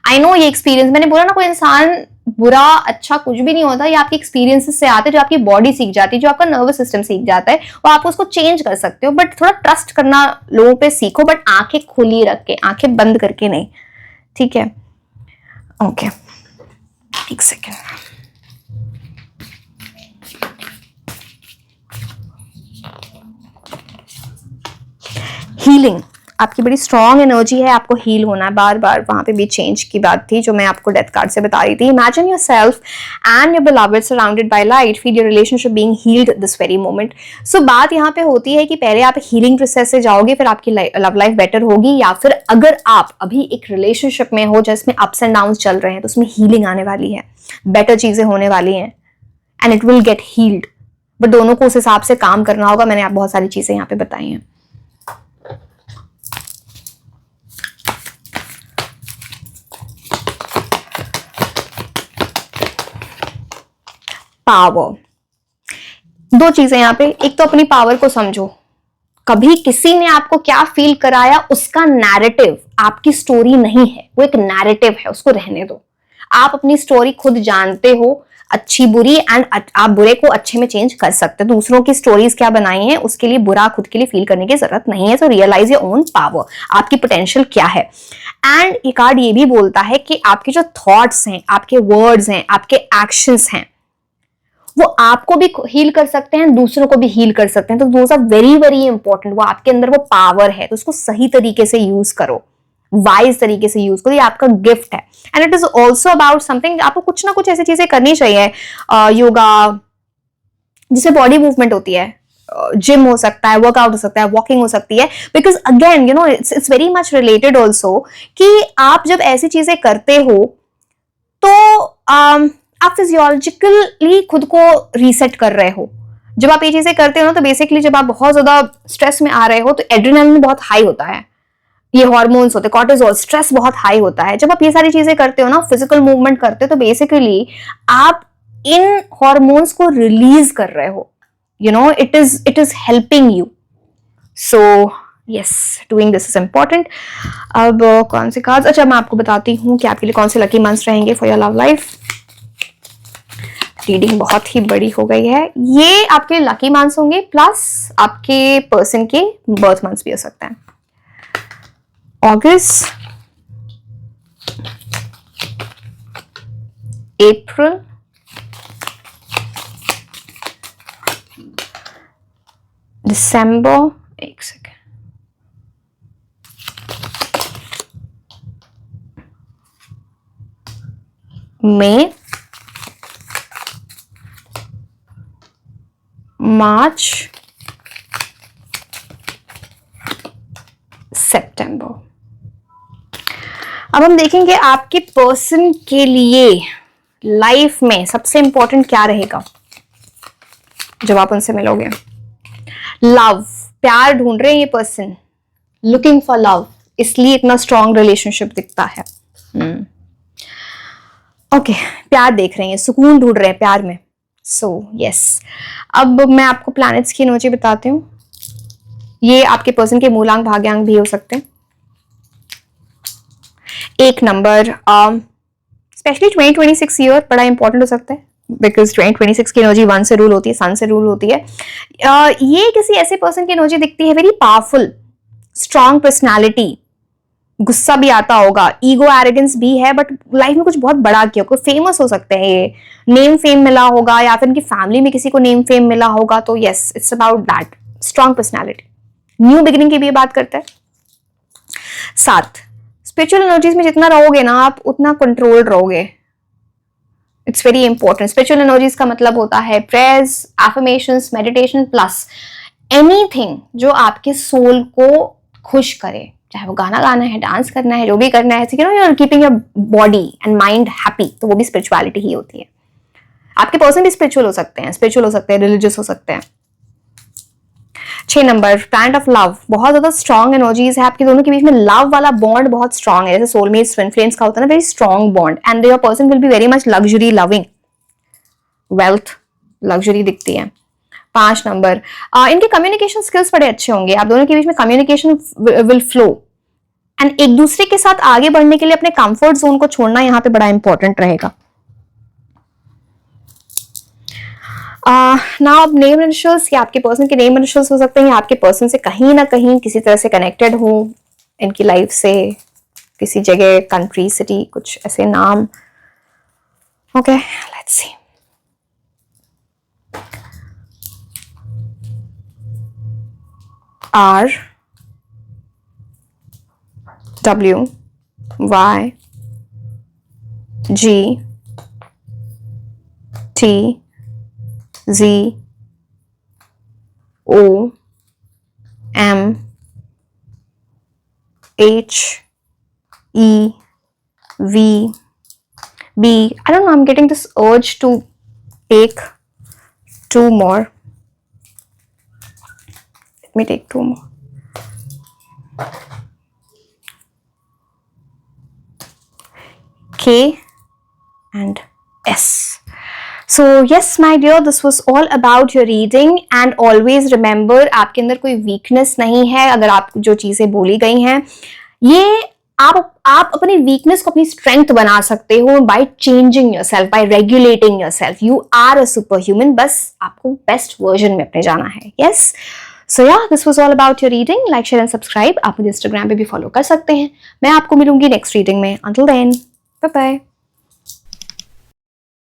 आई नो ये एक्सपीरियंस, मैंने बोला ना कोई इंसान बुरा अच्छा कुछ भी नहीं होता, ये आपके एक्सपीरियंसेस से आते हैं, जो आपकी बॉडी सीख जाती है, जो आपका नर्वस सिस्टम सीख जाता है, और आप उसको चेंज कर सकते हो। बट थोड़ा ट्रस्ट करना लोगों पे सीखो, बट आंखें खुली रख के, आंखें बंद करके नहीं, ठीक है? ओके एक सेकेंड। हीलिंग, आपकी बड़ी स्ट्रॉन्ग एनर्जी है, आपको हील होना है बार बार। वहां पे भी चेंज की बात थी जो मैं आपको डेथ कार्ड से बता रही थी। Imagine yourself and your beloved surrounded by light, feel your relationship being healed this very moment. So बात यहाँ पे होती है कि पहले आप हीलिंग प्रोसेस से जाओगे, फिर आपकी लव लाइफ बेटर होगी। या फिर अगर आप अभी एक रिलेशनशिप में हो जिसमें अप्स एंड डाउन चल रहे हैं, तो उसमें हीलिंग आने वाली है, बेटर चीजें होने वाली हैं and it will get heeled. But दोनों को उस हिसाब से काम करना होगा। मैंने आप बहुत सारी चीजें यहाँ पे बताई हैं। पावर, 2 चीजें यहाँ पे। एक तो अपनी पावर को समझो। कभी किसी ने आपको क्या फील कराया, उसका नैरेटिव आपकी स्टोरी नहीं है, वो एक नैरेटिव है, उसको रहने दो। आप अपनी स्टोरी खुद जानते हो, अच्छी बुरी, एंड आप बुरे को अच्छे में चेंज कर सकते हो। दूसरों की स्टोरीज क्या बनाई है उसके लिए बुरा खुद के लिए फील करने की जरूरत नहीं है। सो रियलाइज योर ओन पावर, आपकी पोटेंशियल क्या है। एंड ये कार्ड ये भी बोलता है कि आपके जो थॉट्स हैं, आपके वर्ड्स हैं, आपके एक्शंस हैं, वो आपको भी हील कर सकते हैं, दूसरों को भी हील कर सकते हैं। तो those are very very important. वो आपके अंदर वो पावर है, तो उसको सही तरीके से यूज करो, वाइज तरीके से यूज करो। ये आपका गिफ्ट है and it is also about something. आपको कुछ ना कुछ ऐसी चीजें करनी चाहिए। योगा जिसमें बॉडी मूवमेंट होती है, जिम हो सकता है, वर्कआउट हो सकता है, वॉकिंग हो सकती है। Because again you know it's very much related also कि आप जब ऐसी चीजें करते हो तो आप फिजियोलॉजिकली खुद को रीसेट कर रहे हो। जब आप ये चीजें करते हो ना, तो बेसिकली जब आप बहुत ज्यादा स्ट्रेस में आ रहे हो तो एड्रेनलिन बहुत हाई होता है, ये हॉर्मोन्स होते हैं, कॉर्टिसोल, स्ट्रेस बहुत हाई होता है। जब आप ये सारी चीजें करते हो ना, फिजिकल मूवमेंट करते हो, तो बेसिकली आप इन हॉर्मोन्स को रिलीज कर रहे हो, you know, it is helping you. So yes, doing this is important. अब कौन से कार्ड्स, अच्छा मैं आपको बताती हूँ कि आपके लिए कौन से लकी मंथ्स रहेंगे for your love life. Reading बहुत ही बड़ी हो गई है। ये आपके लकी मंथ्स होंगे, प्लस आपके पर्सन के बर्थ मंथ्स भी हो सकते हैं। अगस्त, अप्रैल, दिसंबर, एक सेकेंड, मई, मार्च, सितंबर। अब हम देखेंगे आपके पर्सन के लिए लाइफ में सबसे इंपॉर्टेंट क्या रहेगा जब आप उनसे मिलोगे। लव, प्यार ढूंढ रहे हैं ये पर्सन, लुकिंग फॉर लव, इसलिए इतना स्ट्रॉन्ग रिलेशनशिप दिखता है। ओके, प्यार देख रहे हैं, सुकून ढूंढ रहे हैं प्यार में। सो यस, अब मैं आपको प्लैनेट्स की एनर्जी बताती हूँ। ये आपके पर्सन के मूलांक भाग्यांक भी हो सकते हैं। एक नंबर, स्पेशली 2026 ईयर बड़ा इंपॉर्टेंट हो सकता है, बिकॉज 2026 की एनर्जी 1 से रूल होती है, सन से रूल होती है। ये किसी ऐसे पर्सन की एनर्जी दिखती है, वेरी पावरफुल, स्ट्रॉन्ग पर्सनैलिटी, गुस्सा भी आता होगा, ईगो एरोगेंस भी है, बट लाइफ में कुछ बहुत बड़ा किया, कोई फेमस हो सकते हैं, ये नेम फेम मिला होगा, या फिर उनकी फैमिली में किसी को नेम फेम मिला होगा। तो yes, it's about that strong personality. New beginning की भी बात करते हैं। 7, स्पिरिचुअल एनर्जीज में जितना रहोगे ना आप, उतना कंट्रोल रहोगे। It's very important. Spiritual energies का मतलब होता है prayers, affirmations, meditation, plus anything जो आपके सोल को खुश करे, चाहे वो गाना गाना है, डांस करना है, जो भी करना है, you know, you are keeping your body and mind happy, तो वो भी स्पिरिचुअलिटी ही होती है। आपके पर्सन भी स्पिरिचुअल हो सकते हैं, रिलीजियस हो सकते हैं। 6 नंबर, प्लैनेट ऑफ लव, बहुत ज्यादा स्ट्रॉन्ग एनर्जीज है आपके दोनों के बीच में। लव वाला बॉन्ड बहुत स्ट्रॉन्ग है, जैसे सोलमेट्स, ट्विन फ्लेम्स का होता है ना, very strong bond. And your person will be very much luxury loving, wealth, luxury दिखती है। 5 नंबर, इनके कम्युनिकेशन स्किल्स बड़े अच्छे होंगे, आप दोनों के बीच में कम्युनिकेशन विल फ्लो, एंड एक दूसरे के साथ आगे बढ़ने के लिए अपने कंफर्ट जोन को छोड़ना यहाँ पे बड़ा इंपॉर्टेंट रहेगा। नाउ अब नेम इनिशियल्स, या आपके पर्सन के नेम इनिशियल्स हो सकते हैं, या आपके पर्सन से कहीं ना कहीं किसी तरह से कनेक्टेड हो, इनकी लाइफ से किसी जगह, कंट्री, सिटी, कुछ ऐसे नाम। Okay, let's see. R W Y G T Z O M H E V B. I don't know, I'm getting this urge to take 2 more. Let me take 2 more. K and S. So yes my dear, this was all about your reading, and always remember, आपके अंदर कोई weakness नहीं है। अगर आप जो चीजें बोली गई हैं, ये आप अपनी वीकनेस को अपनी स्ट्रेंथ बना सकते हो by changing yourself, by regulating yourself. You are a super human, बस आपको बेस्ट वर्जन में अपने जाना है। यस, सो या this was all about your reading. Like, share and subscribe. आप मुझे इंस्टाग्राम पे भी फॉलो कर सकते हैं। मैं आपको मिलूंगी नेक्स्ट रीडिंग में। Until then, bye bye.